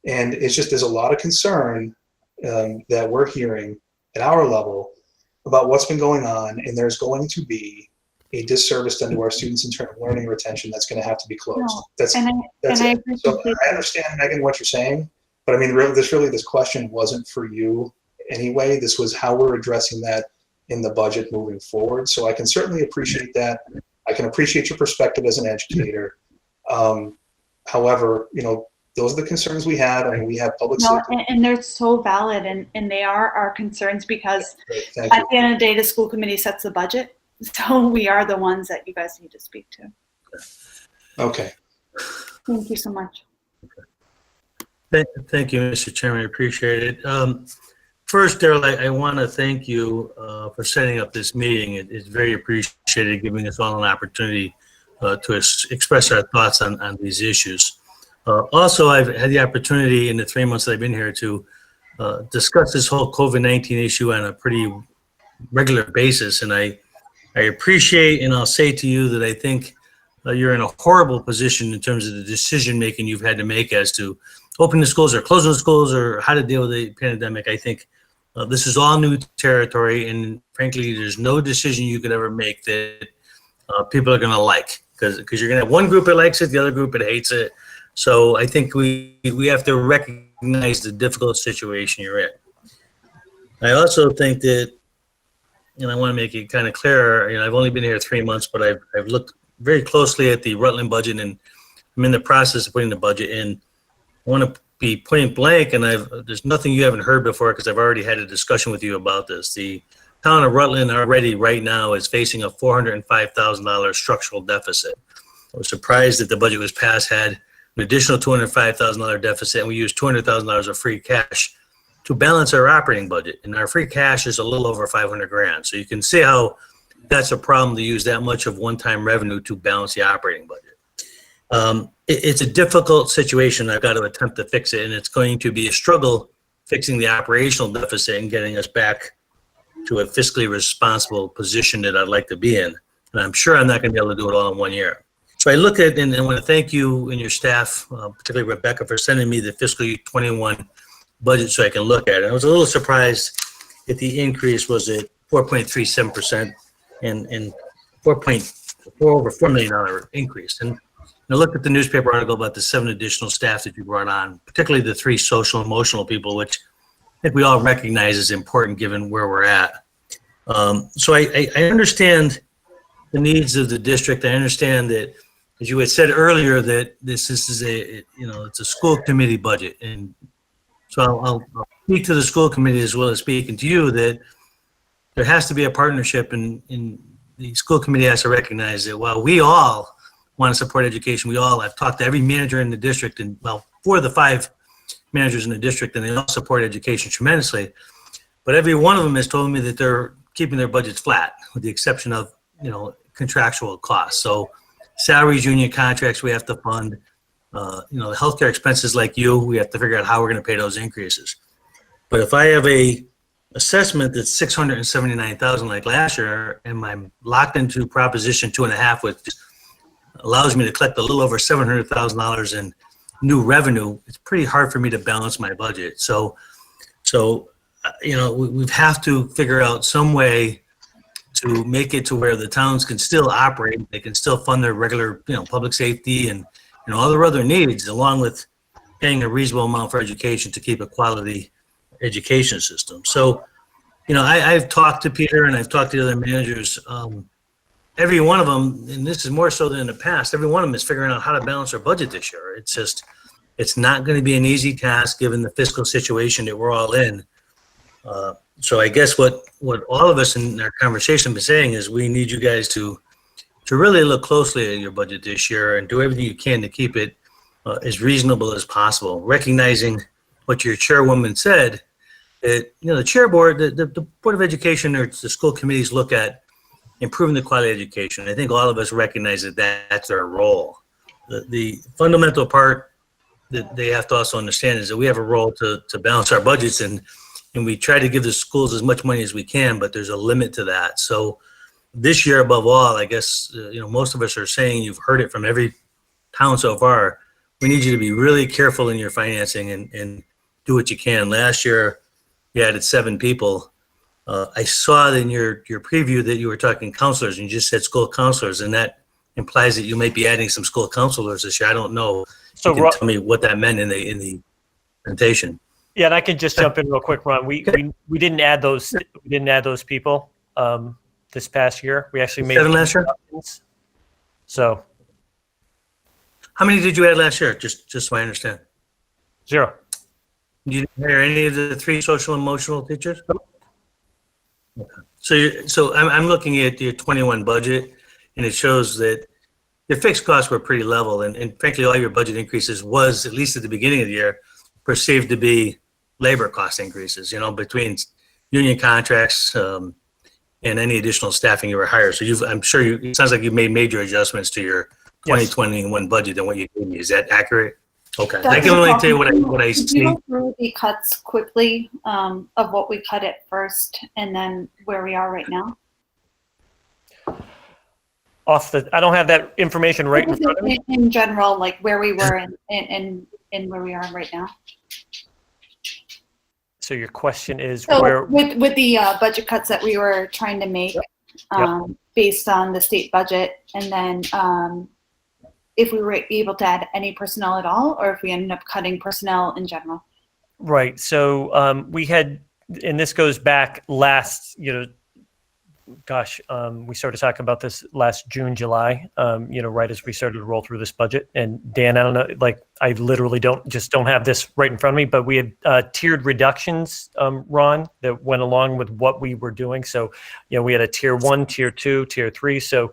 And it's just, there's a lot of concern that we're hearing at our level about what's been going on, and there's going to be a disservice done to our students in terms of learning retention that's going to have to be closed. No. That's I it. So I understand, Megan, what you're saying, but I mean, this question wasn't for you anyway. This was how we're addressing that in the budget moving forward. So I can certainly appreciate that. I can appreciate your perspective as an educator. However, those are the concerns we have. I mean, we have public safety. And they're so valid, and they are our concerns, because at the end of the day, the school committee sets the budget. So we are the ones that you guys need to speak to. Okay. Thank you so much. Thank you, Mr. Chairman. I appreciate it. First, Daryl, I want to thank you for setting up this meeting. It's very appreciated, giving us all an opportunity to express our thoughts on these issues. Also, I've had the opportunity in the 3 months that I've been here to discuss this whole COVID-19 issue on a pretty regular basis. And I appreciate, and I'll say to you that I think you're in a horrible position in terms of the decision-making you've had to make as to opening the schools or closing the schools or how to deal with the pandemic. I think this is all new territory, and frankly, there's no decision you could ever make that people are going to like, because you're going to have one group that likes it, the other group that hates it. So I think we have to recognize the difficult situation you're in. I also think that, and I want to make it kind of clear, I've only been here 3 months, but I've looked very closely at the Rutland budget, and I'm in the process of putting the budget in. I want to be point blank, and there's nothing you haven't heard before, because I've already had a discussion with you about this. The town of Rutland already right now is facing a $405,000 structural deficit. I was surprised that the budget was passed had an additional $205,000 deficit, and we used $200,000 of free cash to balance our operating budget. And our free cash is a little over 500 grand. So you can see how that's a problem to use that much of one-time revenue to balance the operating budget. It's a difficult situation. I've got to attempt to fix it, and it's going to be a struggle fixing the operational deficit and getting us back to a fiscally responsible position that I'd like to be in. And I'm sure I'm not going to be able to do it all in 1 year. So I look at, and I want to thank you and your staff, particularly Rebecca, for sending me the fiscal year 21 budget so I can look at it. I was a little surprised that the increase was at 4.37% and over $4 million increase. And I looked at the newspaper article about the 7 additional staff that you brought on, particularly the 3 social emotional people, which I think we all recognize is important given where we're at. So I understand the needs of the district. I understand that, as you had said earlier, that this is it's a school committee budget. And so I'll speak to the school committee as well as speaking to you that there has to be a partnership, and the school committee has to recognize that while we all want to support education, I've talked to every manager in the district, and 4 of the 5 managers in the district, and they all support education tremendously. But every one of them has told me that they're keeping their budgets flat, with the exception of, contractual costs. So salaries, union contracts we have to fund. the healthcare expenses like you, we have to figure out how we're going to pay those increases. But if I have a assessment that's 679,000 like last year, and I'm locked into Proposition 2.5, which allows me to collect a little over $700,000 in new revenue, it's pretty hard for me to balance my budget. So we have to figure out some way to make it to where the towns can still operate. They can still fund their regular, public safety and other needs, along with paying a reasonable amount for education to keep a quality education system. So, I've talked to Peter and I've talked to the other managers. Every one of them, and this is more so than in the past, every one of them is figuring out how to balance their budget this year. It's not going to be an easy task given the fiscal situation that we're all in. So I guess what all of us in our conversation have been saying is we need you guys to really look closely at your budget this year and do everything you can to keep it as reasonable as possible, recognizing what your chairwoman said, that the chair board, the Board of Education or the school committees look at improving the quality of education. I think all of us recognize that that's their role. The fundamental part that they have to also understand is that we have a role to balance our budgets, and we try to give the schools as much money as we can, but there's a limit to that. So this year, above all, I guess, most of us are saying, you've heard it from every town so far, we need you to be really careful in your financing and do what you can. Last year, you added 7 people. I saw in your preview that you were talking counselors, and you just said school counselors, and that implies that you might be adding some school counselors this year. I don't know. So you can tell me what that meant in the presentation. Yeah, and I can just jump in real quick, Ron. We didn't add those. We didn't add those people this past year. We actually made 7 last year. So, how many did you add last year? Just so I understand. 0. You didn't hire any of the 3 social emotional teachers? Okay. So I'm looking at your 21 budget, and it shows that your fixed costs were pretty level, and frankly, all your budget increases was, at least at the beginning of the year, perceived to be labor cost increases, between union contracts and any additional staffing you were hired. So I'm sure it sounds like you made major adjustments to your 2021 budget than what you gave me. Is that accurate? Okay. I can only tell you what I see. Can you go through the cuts quickly of what we cut at first and then where we are right now? I don't have that information right in front of me. In general, like where we were and where we are right now. So your question is where with the budget cuts that we were trying to make based on the state budget, and then if we were able to add any personnel at all, or if we ended up cutting personnel in general. Right. So we had, and this goes back last, we started talking about this last June, July, right as we started to roll through this budget. And Dan, I don't know, I literally don't have this right in front of me, but we had tiered reductions, Ron, that went along with what we were doing. So, we had a tier 1, tier 2, tier 3. So,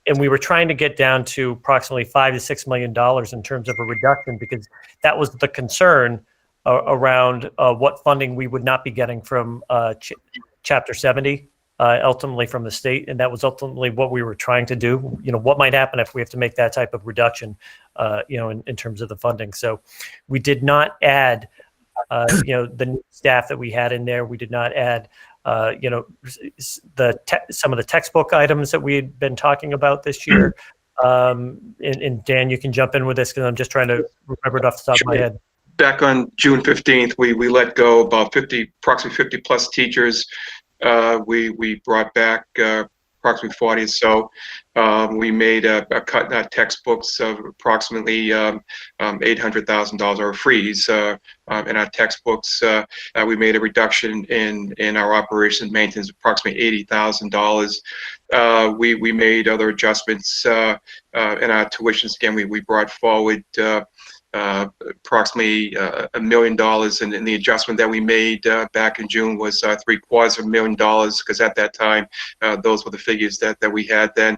and we were trying to get down to approximately $5 to $6 million in terms of a reduction, because that was the concern around what funding we would not be getting from Chapter 70. Ultimately from the state, and that was ultimately what we were trying to do. What might happen if we have to make that type of reduction, in terms of the funding. So we did not add, the new staff that we had in there. We did not add, some of the textbook items that we had been talking about this year. And Dan, you can jump in with this because I'm just trying to remember it off the top of my head. Back on June 15th, we let go about approximately 50 plus teachers. We brought back approximately 40 or so. We made a cut in our textbooks of approximately $800,000, or a freeze in our textbooks. We made a reduction in our operations maintenance, approximately $80,000. We made other adjustments in our tuitions. Again, we brought forward approximately $1 million, and the adjustment that we made back in June was $750,000, because at that time those were the figures that we had then.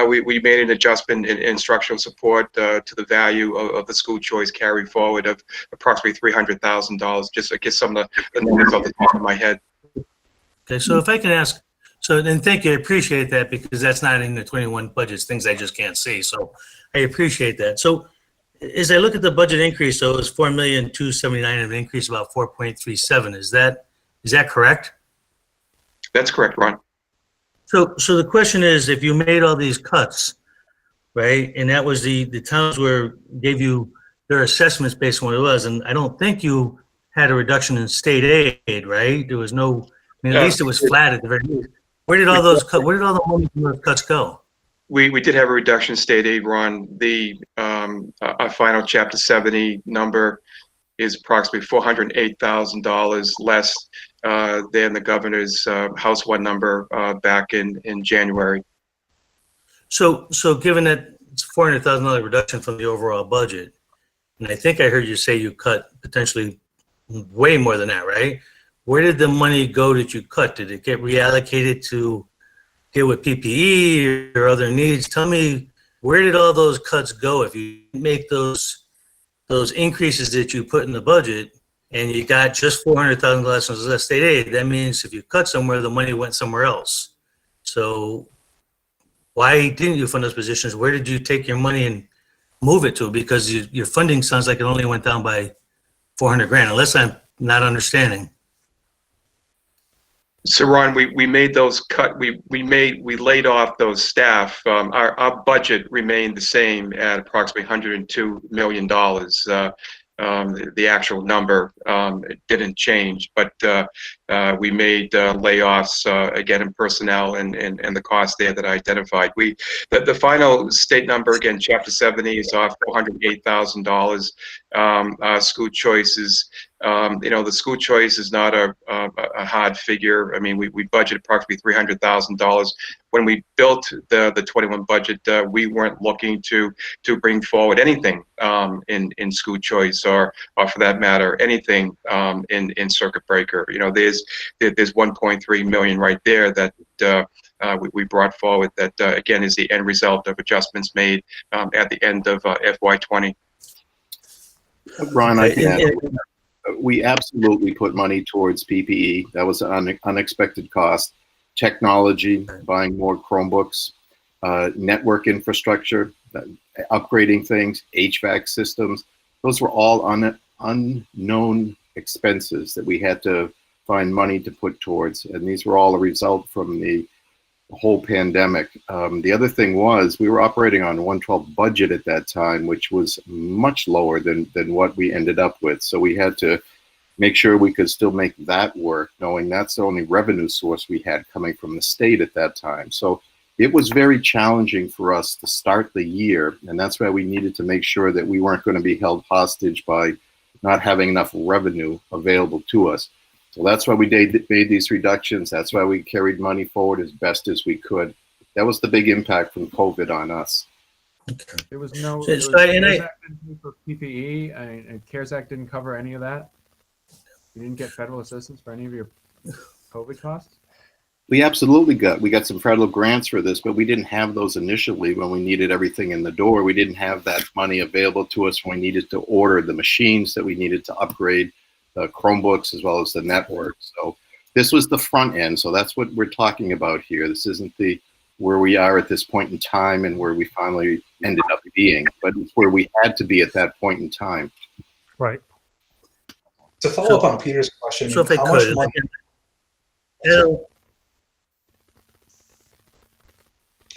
We made an adjustment in instructional support to the value of the school choice carry forward of approximately $300,000, just to get some of the numbers off the top of my head. Okay, so if I can ask, and thank you, I appreciate that, because that's not in the 21 budgets, things I just can't see. So I appreciate that. So as I look at the budget increase, so it was 4,279,000, an increase of about 4.37. Is that correct? That's correct, Ron. So the question is, if you made all these cuts, right, and that was the towns where gave you their assessments based on what it was, and I don't think you had a reduction in state aid, right? There was no, I mean, at least it was flat at the very least. Where did all those where did all the money from those cuts go? We did have a reduction in state aid, Ron. The our final Chapter 70 number is approximately $408,000 less than the governor's House 1 number back in January. So given that it's a $400,000 reduction from the overall budget, and I think I heard you say you cut potentially way more than that, right? Where did the money go that you cut? Did it get reallocated to deal with PPE or other needs? Tell me, where did all those cuts go? If you make those increases that you put in the budget and you got just $400,000 less in state aid, that means if you cut somewhere, the money went somewhere else. So why didn't you fund those positions? Where did you take your money and move it to? Because your funding sounds like it only went down by 400 grand, unless I'm not understanding. So Ron, we made those we laid off those staff. Our budget remained the same at approximately $102 million. The actual number it didn't change, but we made layoffs again in personnel and the cost there that I identified. The final state number, again, Chapter 70 is off $408,000. School choices, the school choice is not a hard figure. I mean, we budgeted approximately $300,000. When we built the 21 budget, we weren't looking to bring forward anything in school choice or for that matter, anything in circuit breaker. There's 1.3 million right there that we brought forward that again is the end result of adjustments made at the end of FY20. Ron, I can add. We absolutely put money towards PPE. That was an unexpected cost. Technology, buying more Chromebooks, network infrastructure, upgrading things, HVAC systems. Those were all unknown expenses that we had to find money to put towards. And these were all a result from the whole pandemic. The other thing was we were operating on a 112 budget at that time, which was much lower than what we ended up with. So we had to make sure we could still make that work, knowing that's the only revenue source we had coming from the state at that time. So it was very challenging for us to start the year, and that's why we needed to make sure that we weren't going to be held hostage by not having enough revenue available to us. So that's why we made these reductions. That's why we carried money forward as best as we could. That was the big impact from COVID on us. There was no So- CARES so- and I- Act didn't pay for PPE, and CARES Act didn't cover any of that. You didn't get federal assistance for any of your COVID costs? We absolutely got some federal grants for this, but we didn't have those initially when we needed everything in the door. We didn't have that money available to us when we needed to order the machines that we needed to upgrade the Chromebooks as well as the network. So this was the front end. So that's what we're talking about here. This isn't where we are at this point in time and where we finally ended up being, but it's where we had to be at that point in time. Right. To follow up on Peter's question, So if I how much could, money?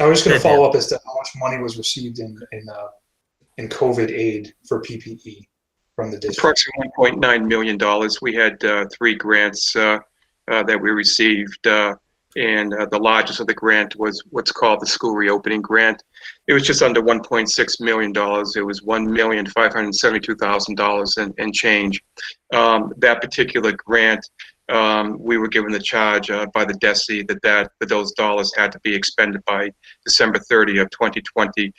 I was just going to follow up as to how much money was received in COVID aid for PPE from the district. Approximately $1.9 million. We had 3 grants that we received, and the largest of the grant was what's called the school reopening grant. It was just under $1.6 million. It was $1,572,000 and change. That particular grant, we were given the charge by the DESE that those dollars had to be expended by December 30 of 2020.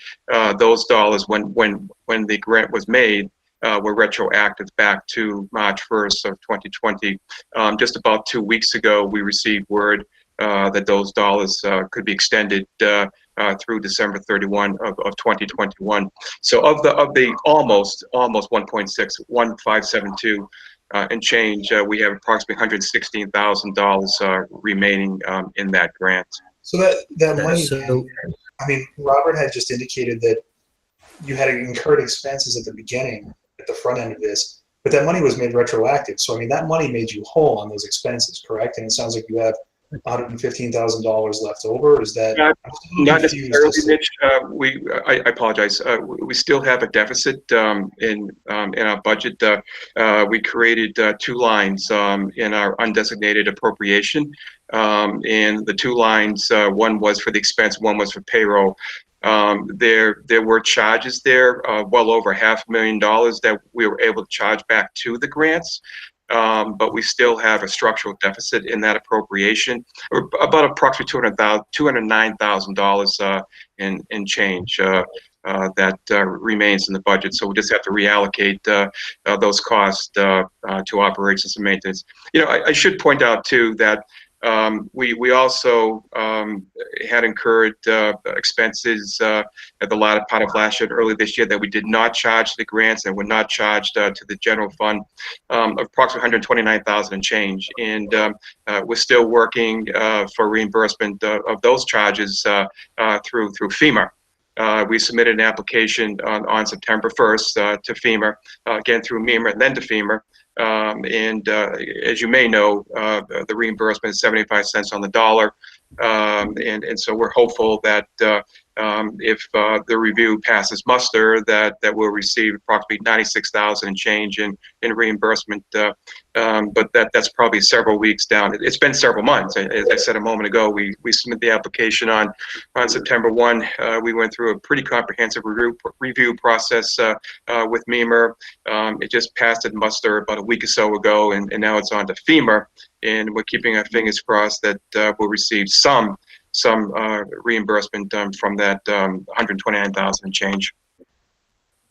Those dollars, when the grant was made, were retroactive back to March 1st of 2020. Just about 2 weeks ago, we received word that those dollars could be extended through December 31 of 2021. So of the almost 1.61572 and change, we have approximately $116,000 remaining in that grant. So that money, I mean, Robert had just indicated that you had incurred expenses at the beginning, at the front end of this, but that money was made retroactive. So, I mean, that money made you whole on those expenses, correct? And it sounds like you have $115,000 left over. Is that not necessarily, Mitch? I apologize. We still have a deficit in our budget. We created 2 lines in our undesignated appropriation, and the 2 lines, one was for the expense, one was for payroll. There were charges there, well over $500,000 that we were able to charge back to the grants. But we still have a structural deficit in that appropriation, or about approximately $209,000 in change that remains in the budget. So we just have to reallocate those costs to operations and maintenance. I should point out too that we also had incurred expenses at the latter part of last year and early this year that we did not charge to the grants and were not charged to the general fund, approximately $129,000 and change. And we're still working for reimbursement of those charges through FEMA. We submitted an application on September 1st to FEMA, again through MEMA and then to FEMA. And as you may know, the reimbursement is 75 cents on the dollar. And so we're hopeful that if the review passes muster, that we'll receive approximately $96,000 and change in reimbursement. But that's probably several weeks down. It's been several months. As I said a moment ago, we submitted the application on September 1. We went through a pretty comprehensive review process with MEMA. It just passed at muster about a week or so ago, and now it's on to FEMA. And we're keeping our fingers crossed that we'll receive some reimbursement from that $129,000 and change.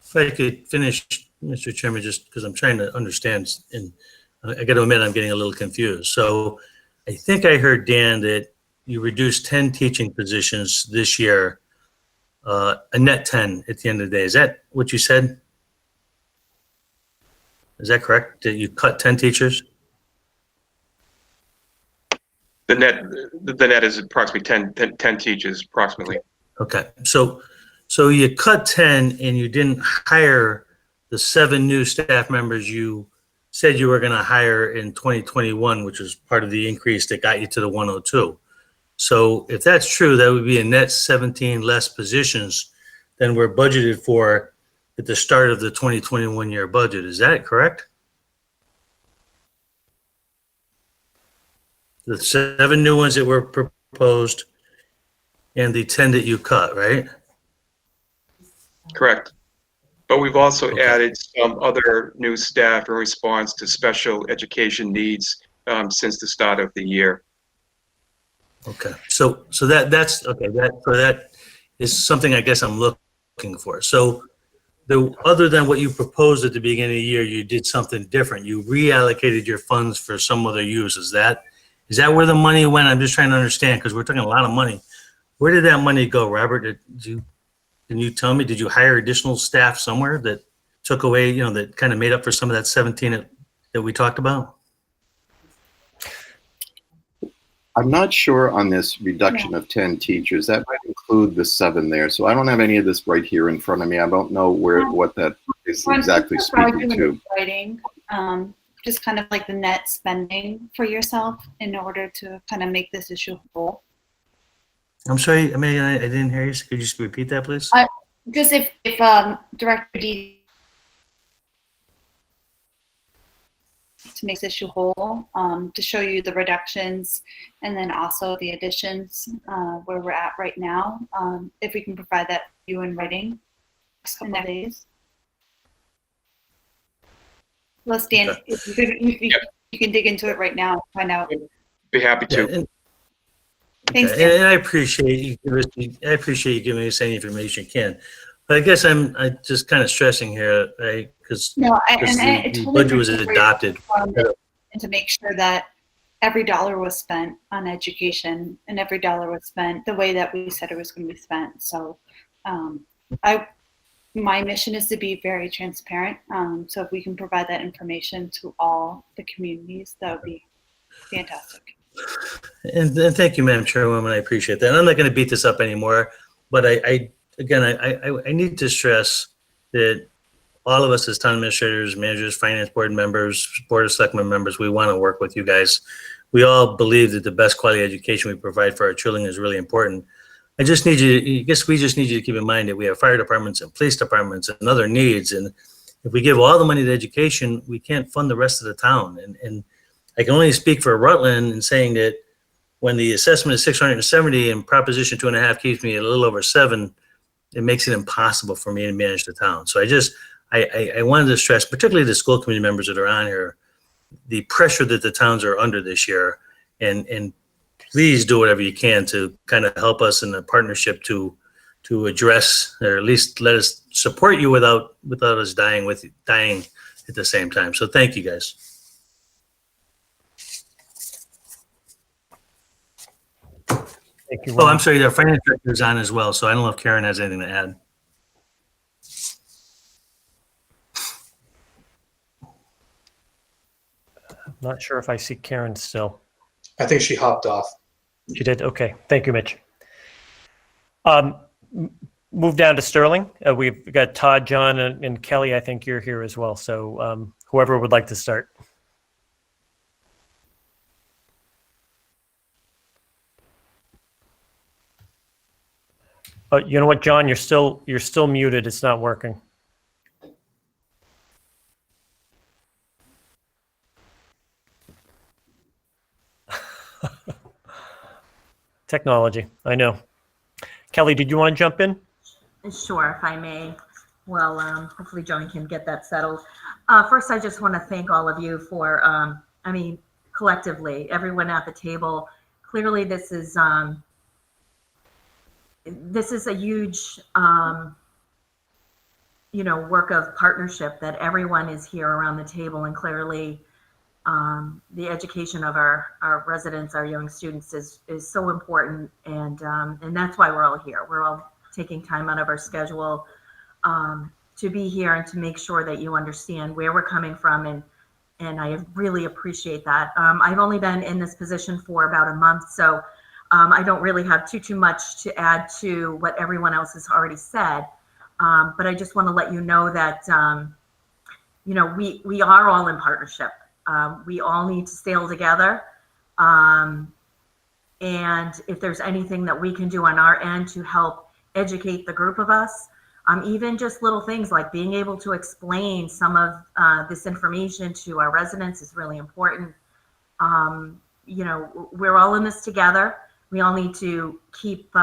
If I could finish, Mr. Chairman, just because I'm trying to understand, and I got to admit I'm getting a little confused. So I think I heard, Dan, that you reduced 10 teaching positions this year, a net 10 at the end of the day. Is that what you said? Is that correct? That you cut 10 teachers? The net is approximately 10 teachers, approximately. Okay, so you cut 10 and you didn't hire the 7 new staff members you said you were going to hire in 2021, which was part of the increase that got you to the 102. So if that's true, that would be a net 17 less positions than were budgeted for at the start of the 2021 year budget. Is that correct? The 7 new ones that were proposed and the 10 that you cut, right? Correct. But we've also added some other new staff in response to special education needs since the start of the year. Okay, so that's okay. That is something I guess I'm looking for. So other than what you proposed at the beginning of the year, you did something different. You reallocated your funds for some other use. Is that where the money went? I'm just trying to understand because we're talking a lot of money. Where did that money go, Robert? Can you tell me? Did you hire additional staff somewhere that took away, that kind of made up for some of that 17 that we talked about? I'm not sure on this reduction of 10 teachers. That might include the 7 there. So I don't have any of this right here in front of me. I don't know what that is exactly speaking to. Writing, just kind of like the net spending for yourself in order to kind of make this issue whole. I'm sorry, I didn't hear you. Could you just repeat that, please? Just if Director D to make this issue whole, to show you the reductions and then also the additions where we're at right now. If we can provide that to you in writing next couple of days. Let's Dan, okay. if you can dig into it right now and find out. Be happy to. Yeah, Thanks, okay. And I appreciate you giving us any information you can. But I guess I'm just kind of stressing here, right? Because the budget was adopted. And to make sure that every dollar was spent on education and every dollar was spent the way that we said it was going to be spent. So my mission is to be very transparent. So if we can provide that information to all the communities, that would be fantastic. And thank you, Madam Chairwoman. I appreciate that. And I'm not going to beat this up anymore, but I again, I need to stress that all of us as town administrators, managers, finance board members, board of selectmen members, we want to work with you guys. We all believe that the best quality education we provide for our children is really important. I just need you, I guess we just need you to keep in mind that we have fire departments and police departments and other needs. And if we give all the money to education, we can't fund the rest of the town. And I can only speak for Rutland in saying that when the assessment is 670 and Proposition 2.5 keeps me a little over 7, it makes it impossible for me to manage the town. So I wanted to stress, particularly the school committee members that are on here, the pressure that the towns are under this year, and please do whatever you can to kind of help us in the partnership to address, or at least let us support you without us dying at the same time. So thank you guys. Thank you. Oh, I'm sorry, the finance director is on as well, so I don't know if Karen has anything to add. Not sure if I see Karen still. I think she hopped off. She did? Okay. Thank you, Mitch. Move down to Sterling. We've got Todd, John, and Kelly. I think you're here as well. So whoever would like to start. You know what, John? You're still muted. It's not working. Technology. I know. Kelly, did you want to jump in? Sure, if I may. Well, hopefully John can get that settled. First, I just want to thank all of you for, collectively, everyone at the table. Clearly, this is a huge, work of partnership that everyone is here around the table, and clearly the education of our residents, our young students is so important, and that's why we're all here. We're all taking time out of our schedule to be here and to make sure that you understand where we're coming from, and I really appreciate that. I've only been in this position for about a month, so I don't really have too much to add to what everyone else has already said, but I just want to let you know that we are all in partnership. We all need to sail together. And if there's anything that we can do on our end to help educate the group of us, even just little things like being able to explain some of this information to our residents is really important. We're all in this together. We all need to keep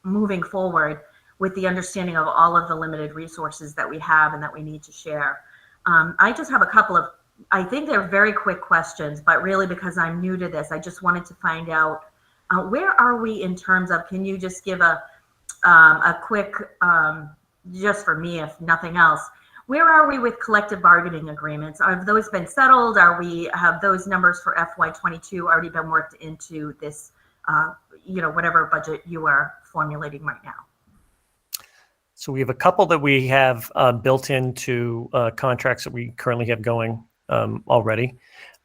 moving forward with the understanding of all of the limited resources that we have and that we need to share. I just have a couple of, I think they're very quick questions, but really because I'm new to this, I just wanted to find out where are we in terms of, can you just give a quick, just for me, if nothing else, where are we with collective bargaining agreements? Have those been settled? Have those numbers for FY22 already been worked into this, whatever budget you are formulating right now? So we have a couple that we have built into contracts that we currently have going already.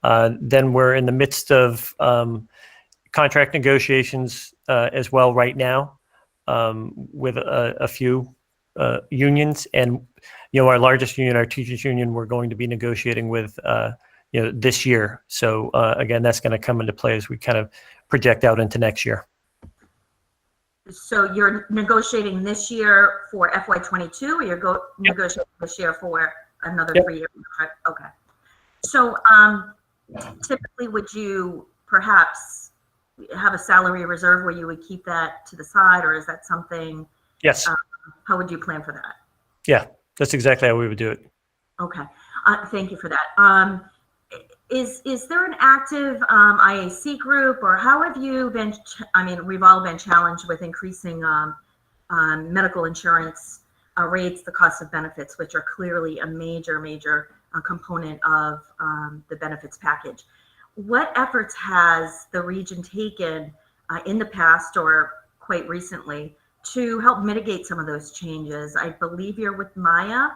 Then we're in the midst of contract negotiations as well right now with a few unions, and our largest union, our teachers union, we're going to be negotiating with this year. So again, that's going to come into play as we kind of project out into next year. So you're negotiating this year for FY22, or you're negotiating this year for another 3 years? Okay. So typically, would you perhaps have a salary reserve where you would keep that to the side, or is that something? Yes. How would you plan for that? Yeah, that's exactly how we would do it. Okay. Thank you for that. Is there an active IAC group, or how have you been? We've all been challenged with increasing medical insurance rates, the cost of benefits, which are clearly a major component of the benefits package. What efforts has the region taken in the past or quite recently to help mitigate some of those changes? I believe you're with Maya.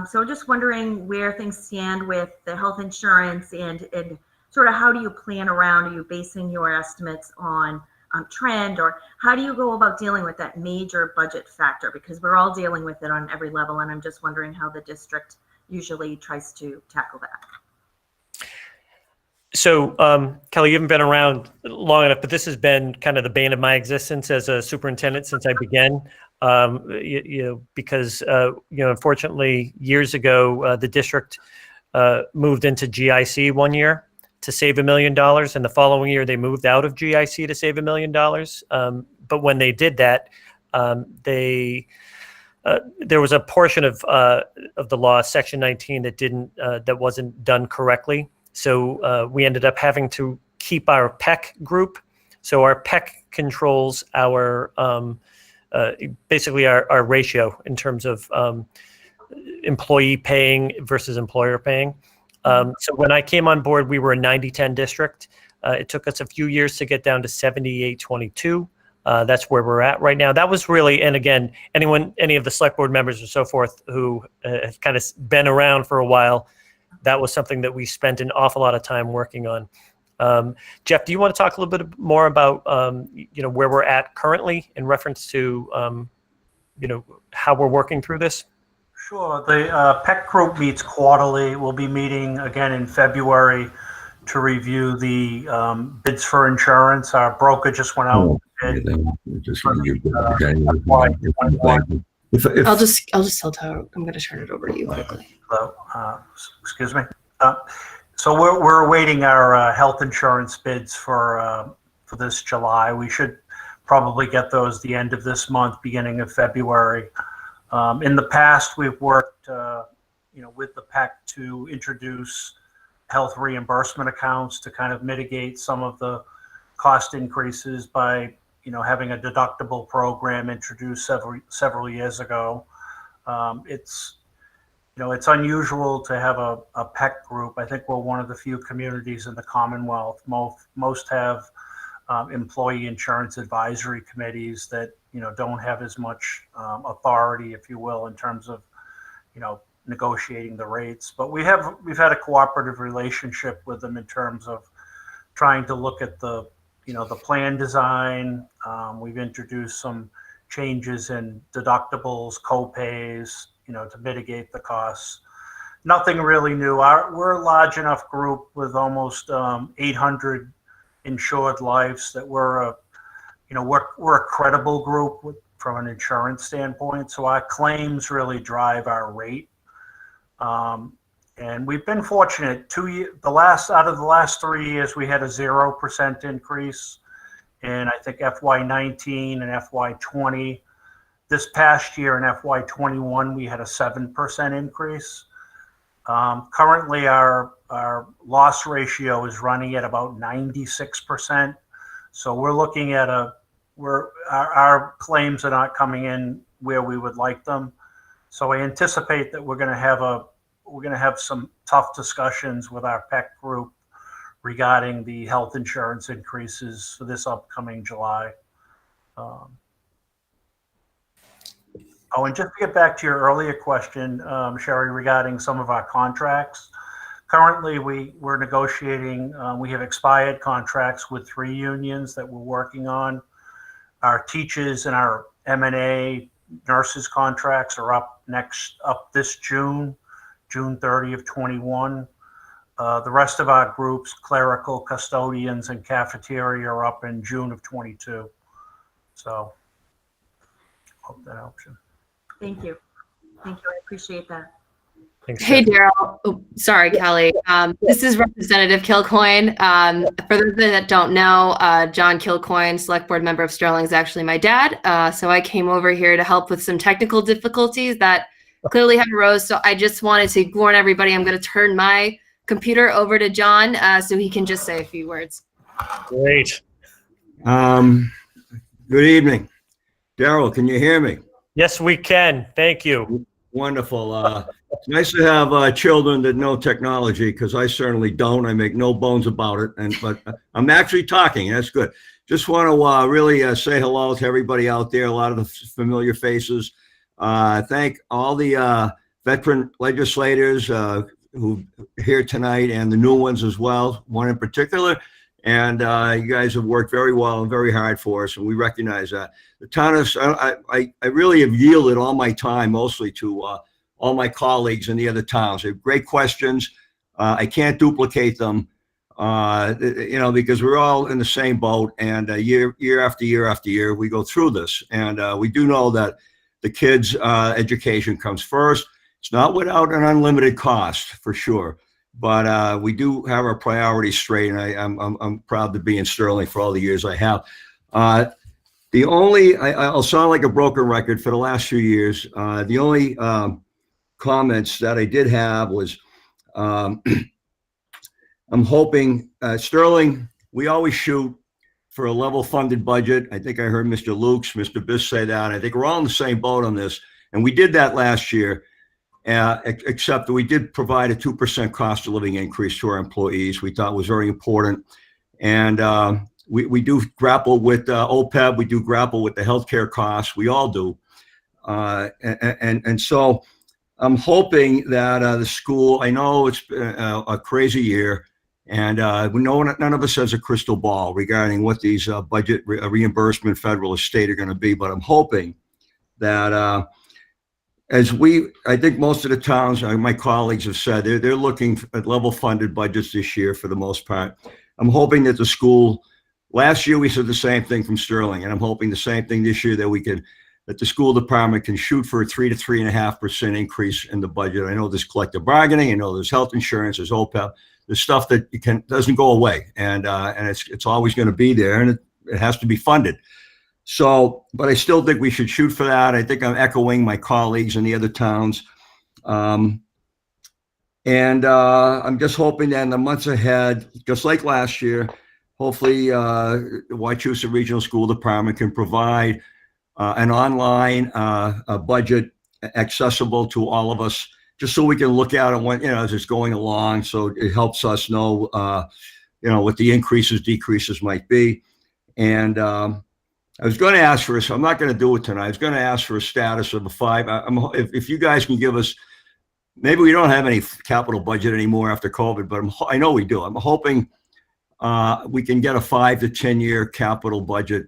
So just wondering where things stand with the health insurance and sort of how do you plan around, are you basing your estimates on trend, or how do you go about dealing with that major budget factor? Because we're all dealing with it on every level, and I'm just wondering how the district usually tries to tackle that. So, Kelly, you haven't been around long enough, but this has been kind of the bane of my existence as a superintendent since I began. Because unfortunately, years ago, the district moved into GIC one year to save $1 million, and the following year they moved out of GIC to save $1 million. But when they did that, there was a portion of the law, Section 19, that wasn't done correctly. So we ended up having to keep our PEC group. So our PEC controls our basically our ratio in terms of employee paying versus employer paying. So when I came on board, we were a 90-10 district. It took us a few years to get down to 78-22. That's where we're at right now. That was really, and again, any of the select board members or so forth who have kind of been around for a while, that was something that we spent an awful lot of time working on. Jeff, do you want to talk a little bit more about where we're at currently in reference to how we're working through this? Sure. The PEC group meets quarterly. We'll be meeting again in February to review the bids for insurance. Our broker just went out. I'll just tell Tara I'm going to turn it over to you quickly. Excuse me. So we're awaiting our health insurance bids for this July. We should probably get those the end of this month, beginning of February. In the past, we've worked, with the PEC to introduce health reimbursement accounts to kind of mitigate some of the cost increases by, having a deductible program introduced several years ago. It's unusual to have a PEC group. I think we're one of the few communities in the Commonwealth. Most have employee insurance advisory committees that don't have as much authority, if you will, in terms of negotiating the rates. But we've had a cooperative relationship with them in terms of trying to look at the plan design. We've introduced some changes in deductibles, co-pays, to mitigate the costs. Nothing really new. We're a large enough group with almost 800 insured lives that we're a credible group from an insurance standpoint. So our claims really drive our rate. And we've been fortunate. Out of the last 3 years, we had a 0% increase in, I think, FY19 and FY20. This past year in FY21, we had a 7% increase. Currently, our loss ratio is running at about 96%. So we're looking at our claims are not coming in where we would like them. So I anticipate that we're going to have some tough discussions with our PEC group regarding the health insurance increases for this upcoming July. And just to get back to your earlier question, Sherry, regarding some of our contracts. Currently, we're negotiating, we have expired contracts with 3 unions that we're working on. Our teachers and our M&A nurses contracts are up this June 30 of 21. The rest of our groups, clerical, custodians, and cafeteria, are up in June of 22. So hope that helps you. Thank you. I appreciate that. Thanks, hey, Daryl. Oh, sorry, Kelly. This is Representative Kilcoyne. For those that don't know, John Kilcoyne, Select Board member of Sterling, is actually my dad. So I came over here to help with some technical difficulties that clearly have arose. So I just wanted to warn everybody, I'm going to turn my computer over to John so he can just say a few words. Great. Good evening. Daryl, can you hear me? Yes, we can. Thank you. Wonderful. It's nice to have children that know technology, because I certainly don't. I make no bones about it. But I'm actually talking. That's good. Just want to really say hello to everybody out there, a lot of the familiar faces. Thank all the veteran legislators who are here tonight, and the new ones as well, one in particular. And you guys have worked very well and very hard for us, and we recognize that. The town is, I really have yielded all my time mostly to all my colleagues in the other towns. They have great questions. I can't duplicate them, because we're all in the same boat, and year after year after year, we go through this. And we do know that the kids' education comes first. It's not without an unlimited cost, for sure. But we do have our priorities straight, and I'm proud to be in Sterling for all the years I have. I'll sound like a broken record for the last few years. The only comments that I did have was I'm hoping Sterling. We always shoot for a level funded budget. I think I heard Mr. Lukes, Mr. Biss say that. I think we're all in the same boat on this, and we did that last year. Except that we did provide a 2% cost of living increase to our employees. We thought was very important. And we do grapple with OPEB. We do grapple with the healthcare costs. We all do. And so I'm hoping that the school, I know it's a crazy year, and none of us has a crystal ball regarding what these budget reimbursement, federal or state, are going to be. But I'm hoping that I think most of the towns, my colleagues have said, they're looking at level funded budgets this year for the most part. I'm hoping that the school, last year we said the same thing from Sterling, and I'm hoping the same thing this year, that the school department can shoot for a 3 to 3.5% increase in the budget. I know there's collective bargaining, I know there's health insurance, there's OPEB, there's stuff that doesn't go away, and it's always going to be there, and it has to be funded. So, but I still think we should shoot for that. I think I'm echoing my colleagues in the other towns. I'm just hoping that in the months ahead, just like last year, hopefully the Wachusett Regional School Department can provide an online budget accessible to all of us, just so we can look at it when, as it's going along. So it helps us know, what the increases, decreases might be. And I was going to ask for I'm not going to do it tonight. I was going to ask for a status of a 5. If you guys can give us, maybe we don't have any capital budget anymore after COVID, but I know we do. I'm hoping we can get a 5 to 10 year capital budget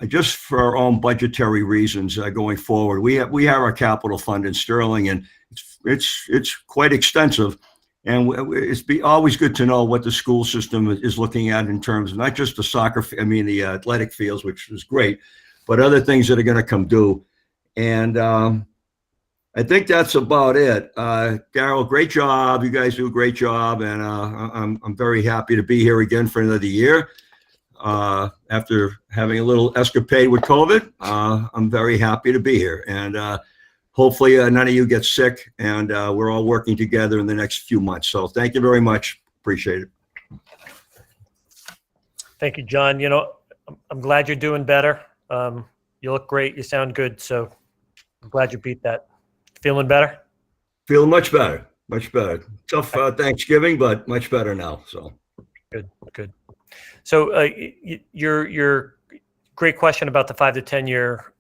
just for our own budgetary reasons going forward. We have our capital fund in Sterling, and it's quite extensive. And it's always good to know what the school system is looking at in terms of not just the athletic fields, which is great, but other things that are going to come due. And I think that's about it. Darryl, great job. You guys do a great job. And I'm very happy to be here again for another year. After having a little escapade with COVID, I'm very happy to be here. And hopefully none of you get sick, and we're all working together in the next few months. So thank you very much. Appreciate it. Thank you, John. I'm glad you're doing better. You look great. You sound good. So I'm glad you beat that. Feeling better? Feeling much better. Much better. Tough Thanksgiving, but much better now. So good. So your great question about the 5 to 10 year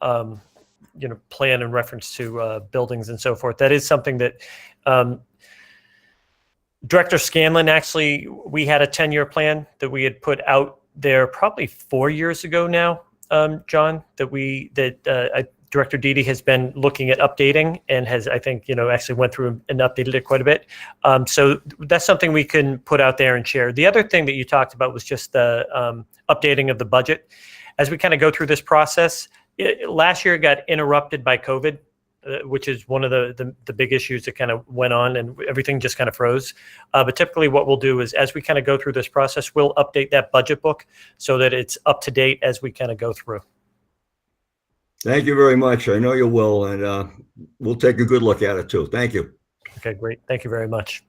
plan in reference to buildings and so forth. That is something that Director Scanlon, actually, we had a 10-year plan that we had put out there probably 4 years ago now, John, that Director Dede has been looking at updating and has, I think, actually went through and updated it quite a bit. So that's something we can put out there and share. The other thing that you talked about was just the updating of the budget. As we kind of go through this process, last year got interrupted by COVID, which is one of the big issues that kind of went on, and everything just kind of froze. But typically what we'll do is, as we kind of go through this process, we'll update that budget book so that it's up to date as we kind of go through. thank you very much. I know you will, and we'll take a good look at it too. Thank you. Okay, great. Thank you very much.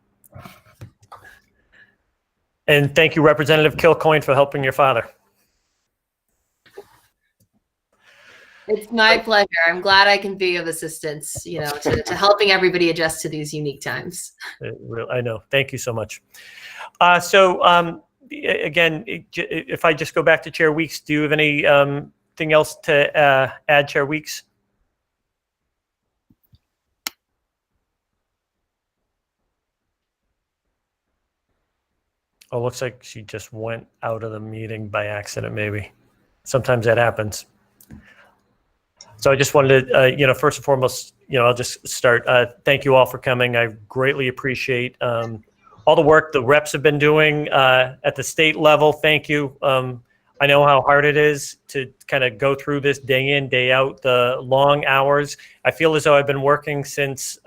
And thank you, Representative Kilcoyne, for helping your father. It's my pleasure. I'm glad I can be of assistance, to helping everybody adjust to these unique times. I know. Thank you so much. Again, if I just go back to Chair Weeks, do you have anything else to add, Chair Weeks? Oh, looks like she just went out of the meeting by accident, maybe. Sometimes that happens. So I just wanted to, first and foremost, I'll just start. Thank you all for coming. I greatly appreciate all the work the reps have been doing at the state level. Thank you. I know how hard it is to kind of go through this day in, day out, the long hours. I feel as though I've been working since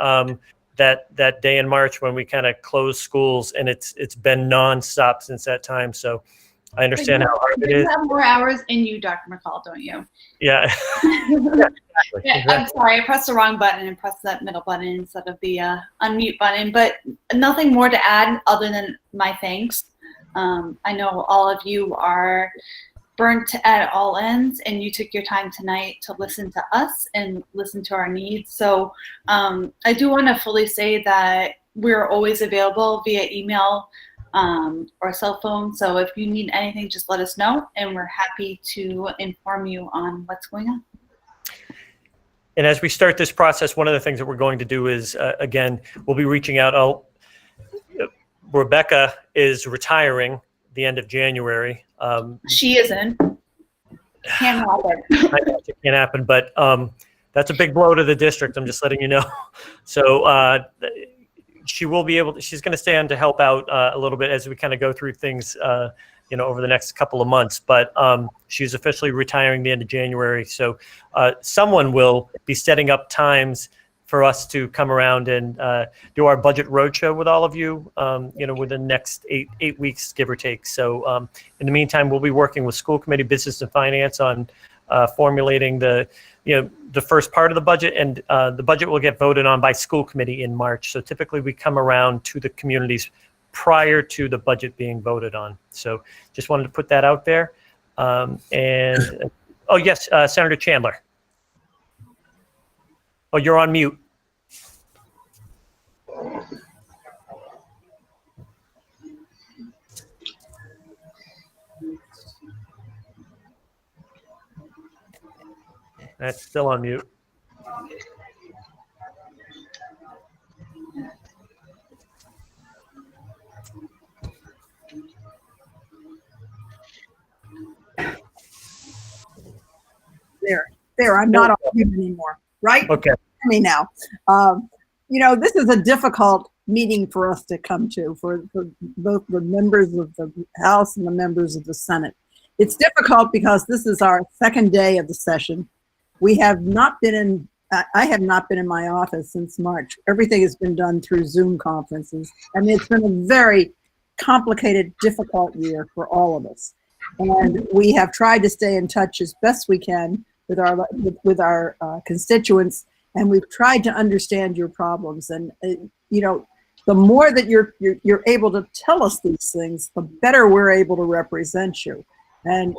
that day in March when we kind of closed schools, and it's been nonstop since that time. So I understand how hard it is. You have more hours in you, Dr. McCall, don't you? Yeah. Yeah, I'm sorry, I pressed the wrong button and pressed that middle button instead of the unmute button, but nothing more to add other than my thanks. I know all of you are burnt at all ends, and you took your time tonight to listen to us and listen to our needs. So I do want to fully say that we're always available via email or cell phone. So if you need anything, just let us know, and we're happy to inform you on what's going on. And as we start this process, one of the things that we're going to do is, again, we'll be reaching out. Rebecca is retiring the end of January. She isn't. Can't happen. I know it can't happen, but that's a big blow to the district. I'm just letting you know. So she will be able to, she's going to stay on to help out a little bit as we kind of go through things, over the next couple of months. But she's officially retiring the end of January. So someone will be setting up times for us to come around and do our budget roadshow with all of you, within the next eight weeks, give or take. So in the meantime, we'll be working with school committee, business and finance on formulating the first part of the budget, and the budget will get voted on by school committee in March. So typically we come around to the communities prior to the budget being voted on. So just wanted to put that out there. Oh yes, Senator Chandler. Oh, you're on mute. That's still on mute. There, I'm not on mute anymore, right? Okay. Hear me now. This is a difficult meeting for us to come to, for both the members of the House and the members of the Senate. It's difficult because this is our second day of the session. We have not been in, I have not been in my office since March. Everything has been done through Zoom conferences, and it's been a very complicated, difficult year for all of us. And we have tried to stay in touch as best we can with our constituents, and we've tried to understand your problems. And the more that you're able to tell us these things, the better we're able to represent you. And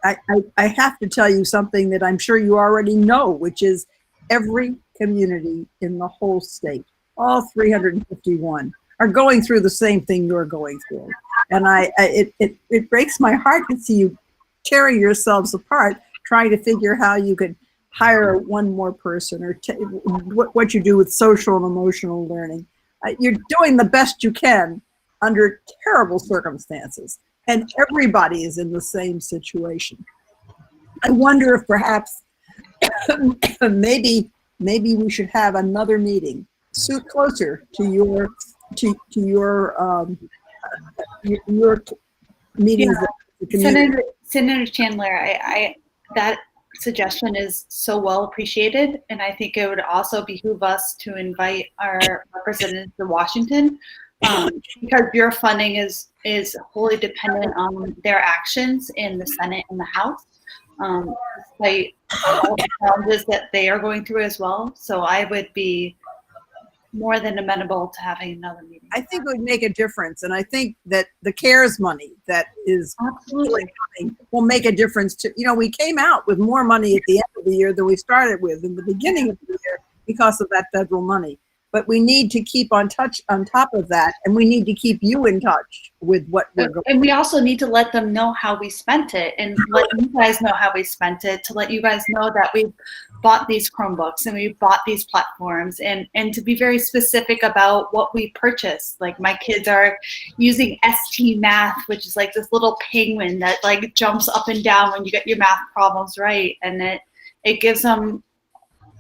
I have to tell you something that I'm sure you already know, which is every community in the whole state, all 351, are going through the same thing you're going through. And it breaks my heart to see you tearing yourselves apart, trying to figure how you could hire one more person, or what you do with social and emotional learning. You're doing the best you can under terrible circumstances, and everybody is in the same situation. I wonder if perhaps maybe we should have another meeting closer to your meetings. Yeah. Senator Chandler, that suggestion is so well appreciated, and I think it would also behoove us to invite our representatives to Washington, because your funding is wholly dependent on their actions in the Senate and the House, despite all the challenges that they are going through as well. So I would be more than amenable to having another meeting. I think it would make a difference, and I think that the CARES money that is absolutely coming will make a difference too. We came out with more money at the end of the year than we started with in the beginning of the year because of that federal money. But we need to keep on top of that, and we need to keep you in touch with what we're going. And we also need to let them know how we spent it, and let you guys know how we spent it, to let you guys know that we've bought these Chromebooks and we bought these platforms, and to be very specific about what we purchased. Like my kids are using ST Math, which is like this little penguin that like jumps up and down when you get your math problems right, and it gives them,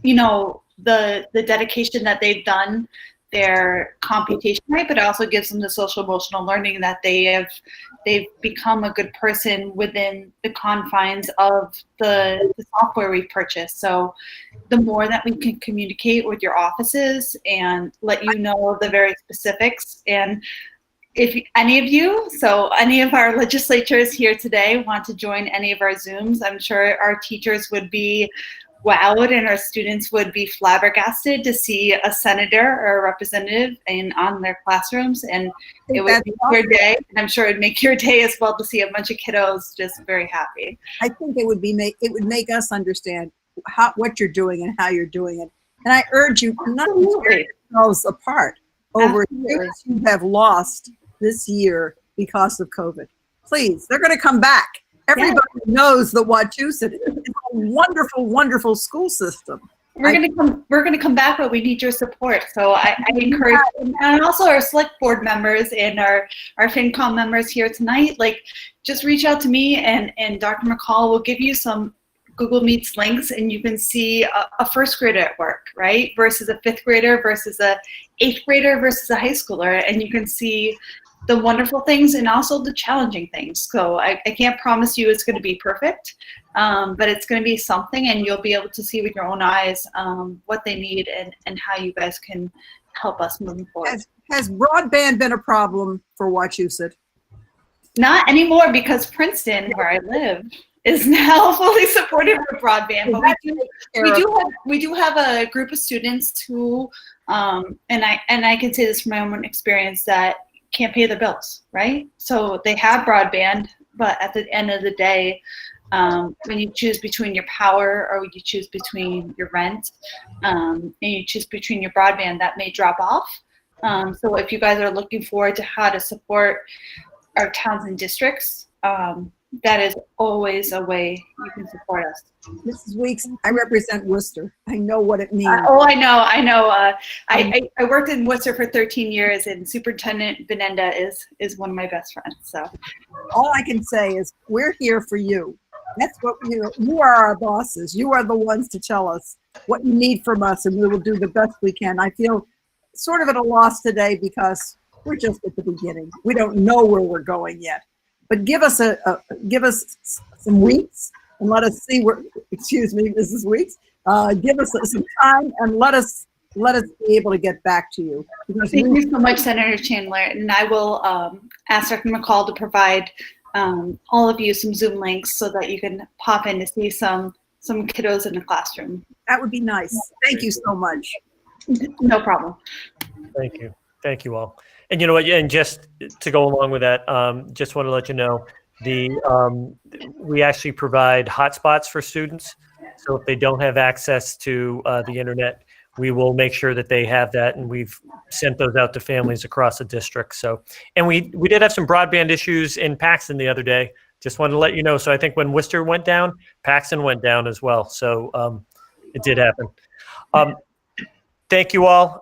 you know, the dedication that they've done their computation right, but it also gives them the social emotional learning that they've become a good person within the confines of the software we purchased. So the more that we can communicate with your offices and let you know the very specifics, and if any of you, so any of our legislators here today want to join any of our Zooms, I'm sure our teachers would be wowed and our students would be flabbergasted to see a senator or a representative on their classrooms, and it would make your day, and I'm sure it would make your day as well to see a bunch of kiddos just very happy. I think it would make us understand what you're doing and how you're doing it. And I urge you not to tear yourselves apart over students who have lost this year because of COVID. Please, they're going to come back. Everybody knows the Wachusett is a wonderful, wonderful school system. We're gonna come back, but we need your support. So I encourage, and also our select board members and our FinCom members here tonight. Like, just reach out to me, and Dr. McCall will give you some Google Meets links, and you can see a first grader at work, right, versus a fifth grader versus a eighth grader versus a high schooler, and you can see the wonderful things and also the challenging things. So I can't promise you it's going to be perfect, but it's going to be something, and you'll be able to see with your own eyes what they need and how you guys can help us moving forward. Has broadband been a problem for Wachusett? Not anymore, because Princeton, where I live, is now fully supported with broadband. But we do have a group of students who, and I can say this from my own experience, that can't pay the bills, right? So they have broadband, but at the end of the day, when you choose between your power or you choose between your rent, and you choose between your broadband, that may drop off. So if you guys are looking forward to how to support our towns and districts, that is always a way you can support us. Mrs. Weeks, I represent Worcester. I know what it means. I know. I worked in Worcester for 13 years, and Superintendent Benenda is one of my best friends. So all I can say is we're here for you. That's what you are our bosses. You are the ones to tell us what you need from us, and we will do the best we can. I feel sort of at a loss today because we're just at the beginning. We don't know where we're going yet. But give us some weeks and let us see where. Excuse me, Mrs. Weeks. Give us some time and let us be able to get back to you. Thank you so much, Senator Chandler, and I will ask Dr. McCall to provide all of you some Zoom links so that you can pop in to see some kiddos in the classroom. That would be nice. Thank you so much. No problem. Thank you all. And you know what? And just to go along with that, just want to let you know, we actually provide hotspots for students. So if they don't have access to the internet, we will make sure that they have that, and we've sent those out to families across the district. So, and we did have some broadband issues in Paxton the other day. Just wanted to let you know. So I think when Worcester went down, Paxton went down as well. So it did happen. Thank you all.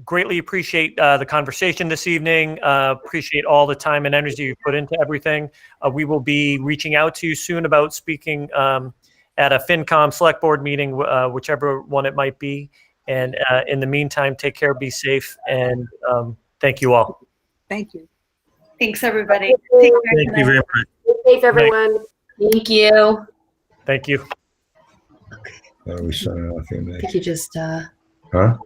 Greatly appreciate the conversation this evening. Appreciate all the time and energy you put into everything. We will be reaching out to you soon about speaking at a FinCom select board meeting, whichever one it might be. And in the meantime, take care, be safe, and thank you all. Thank you. Thanks, everybody. Thank you very much. Stay safe, everyone. Thank you. Thank you. Are we signing off here, I think you just Huh?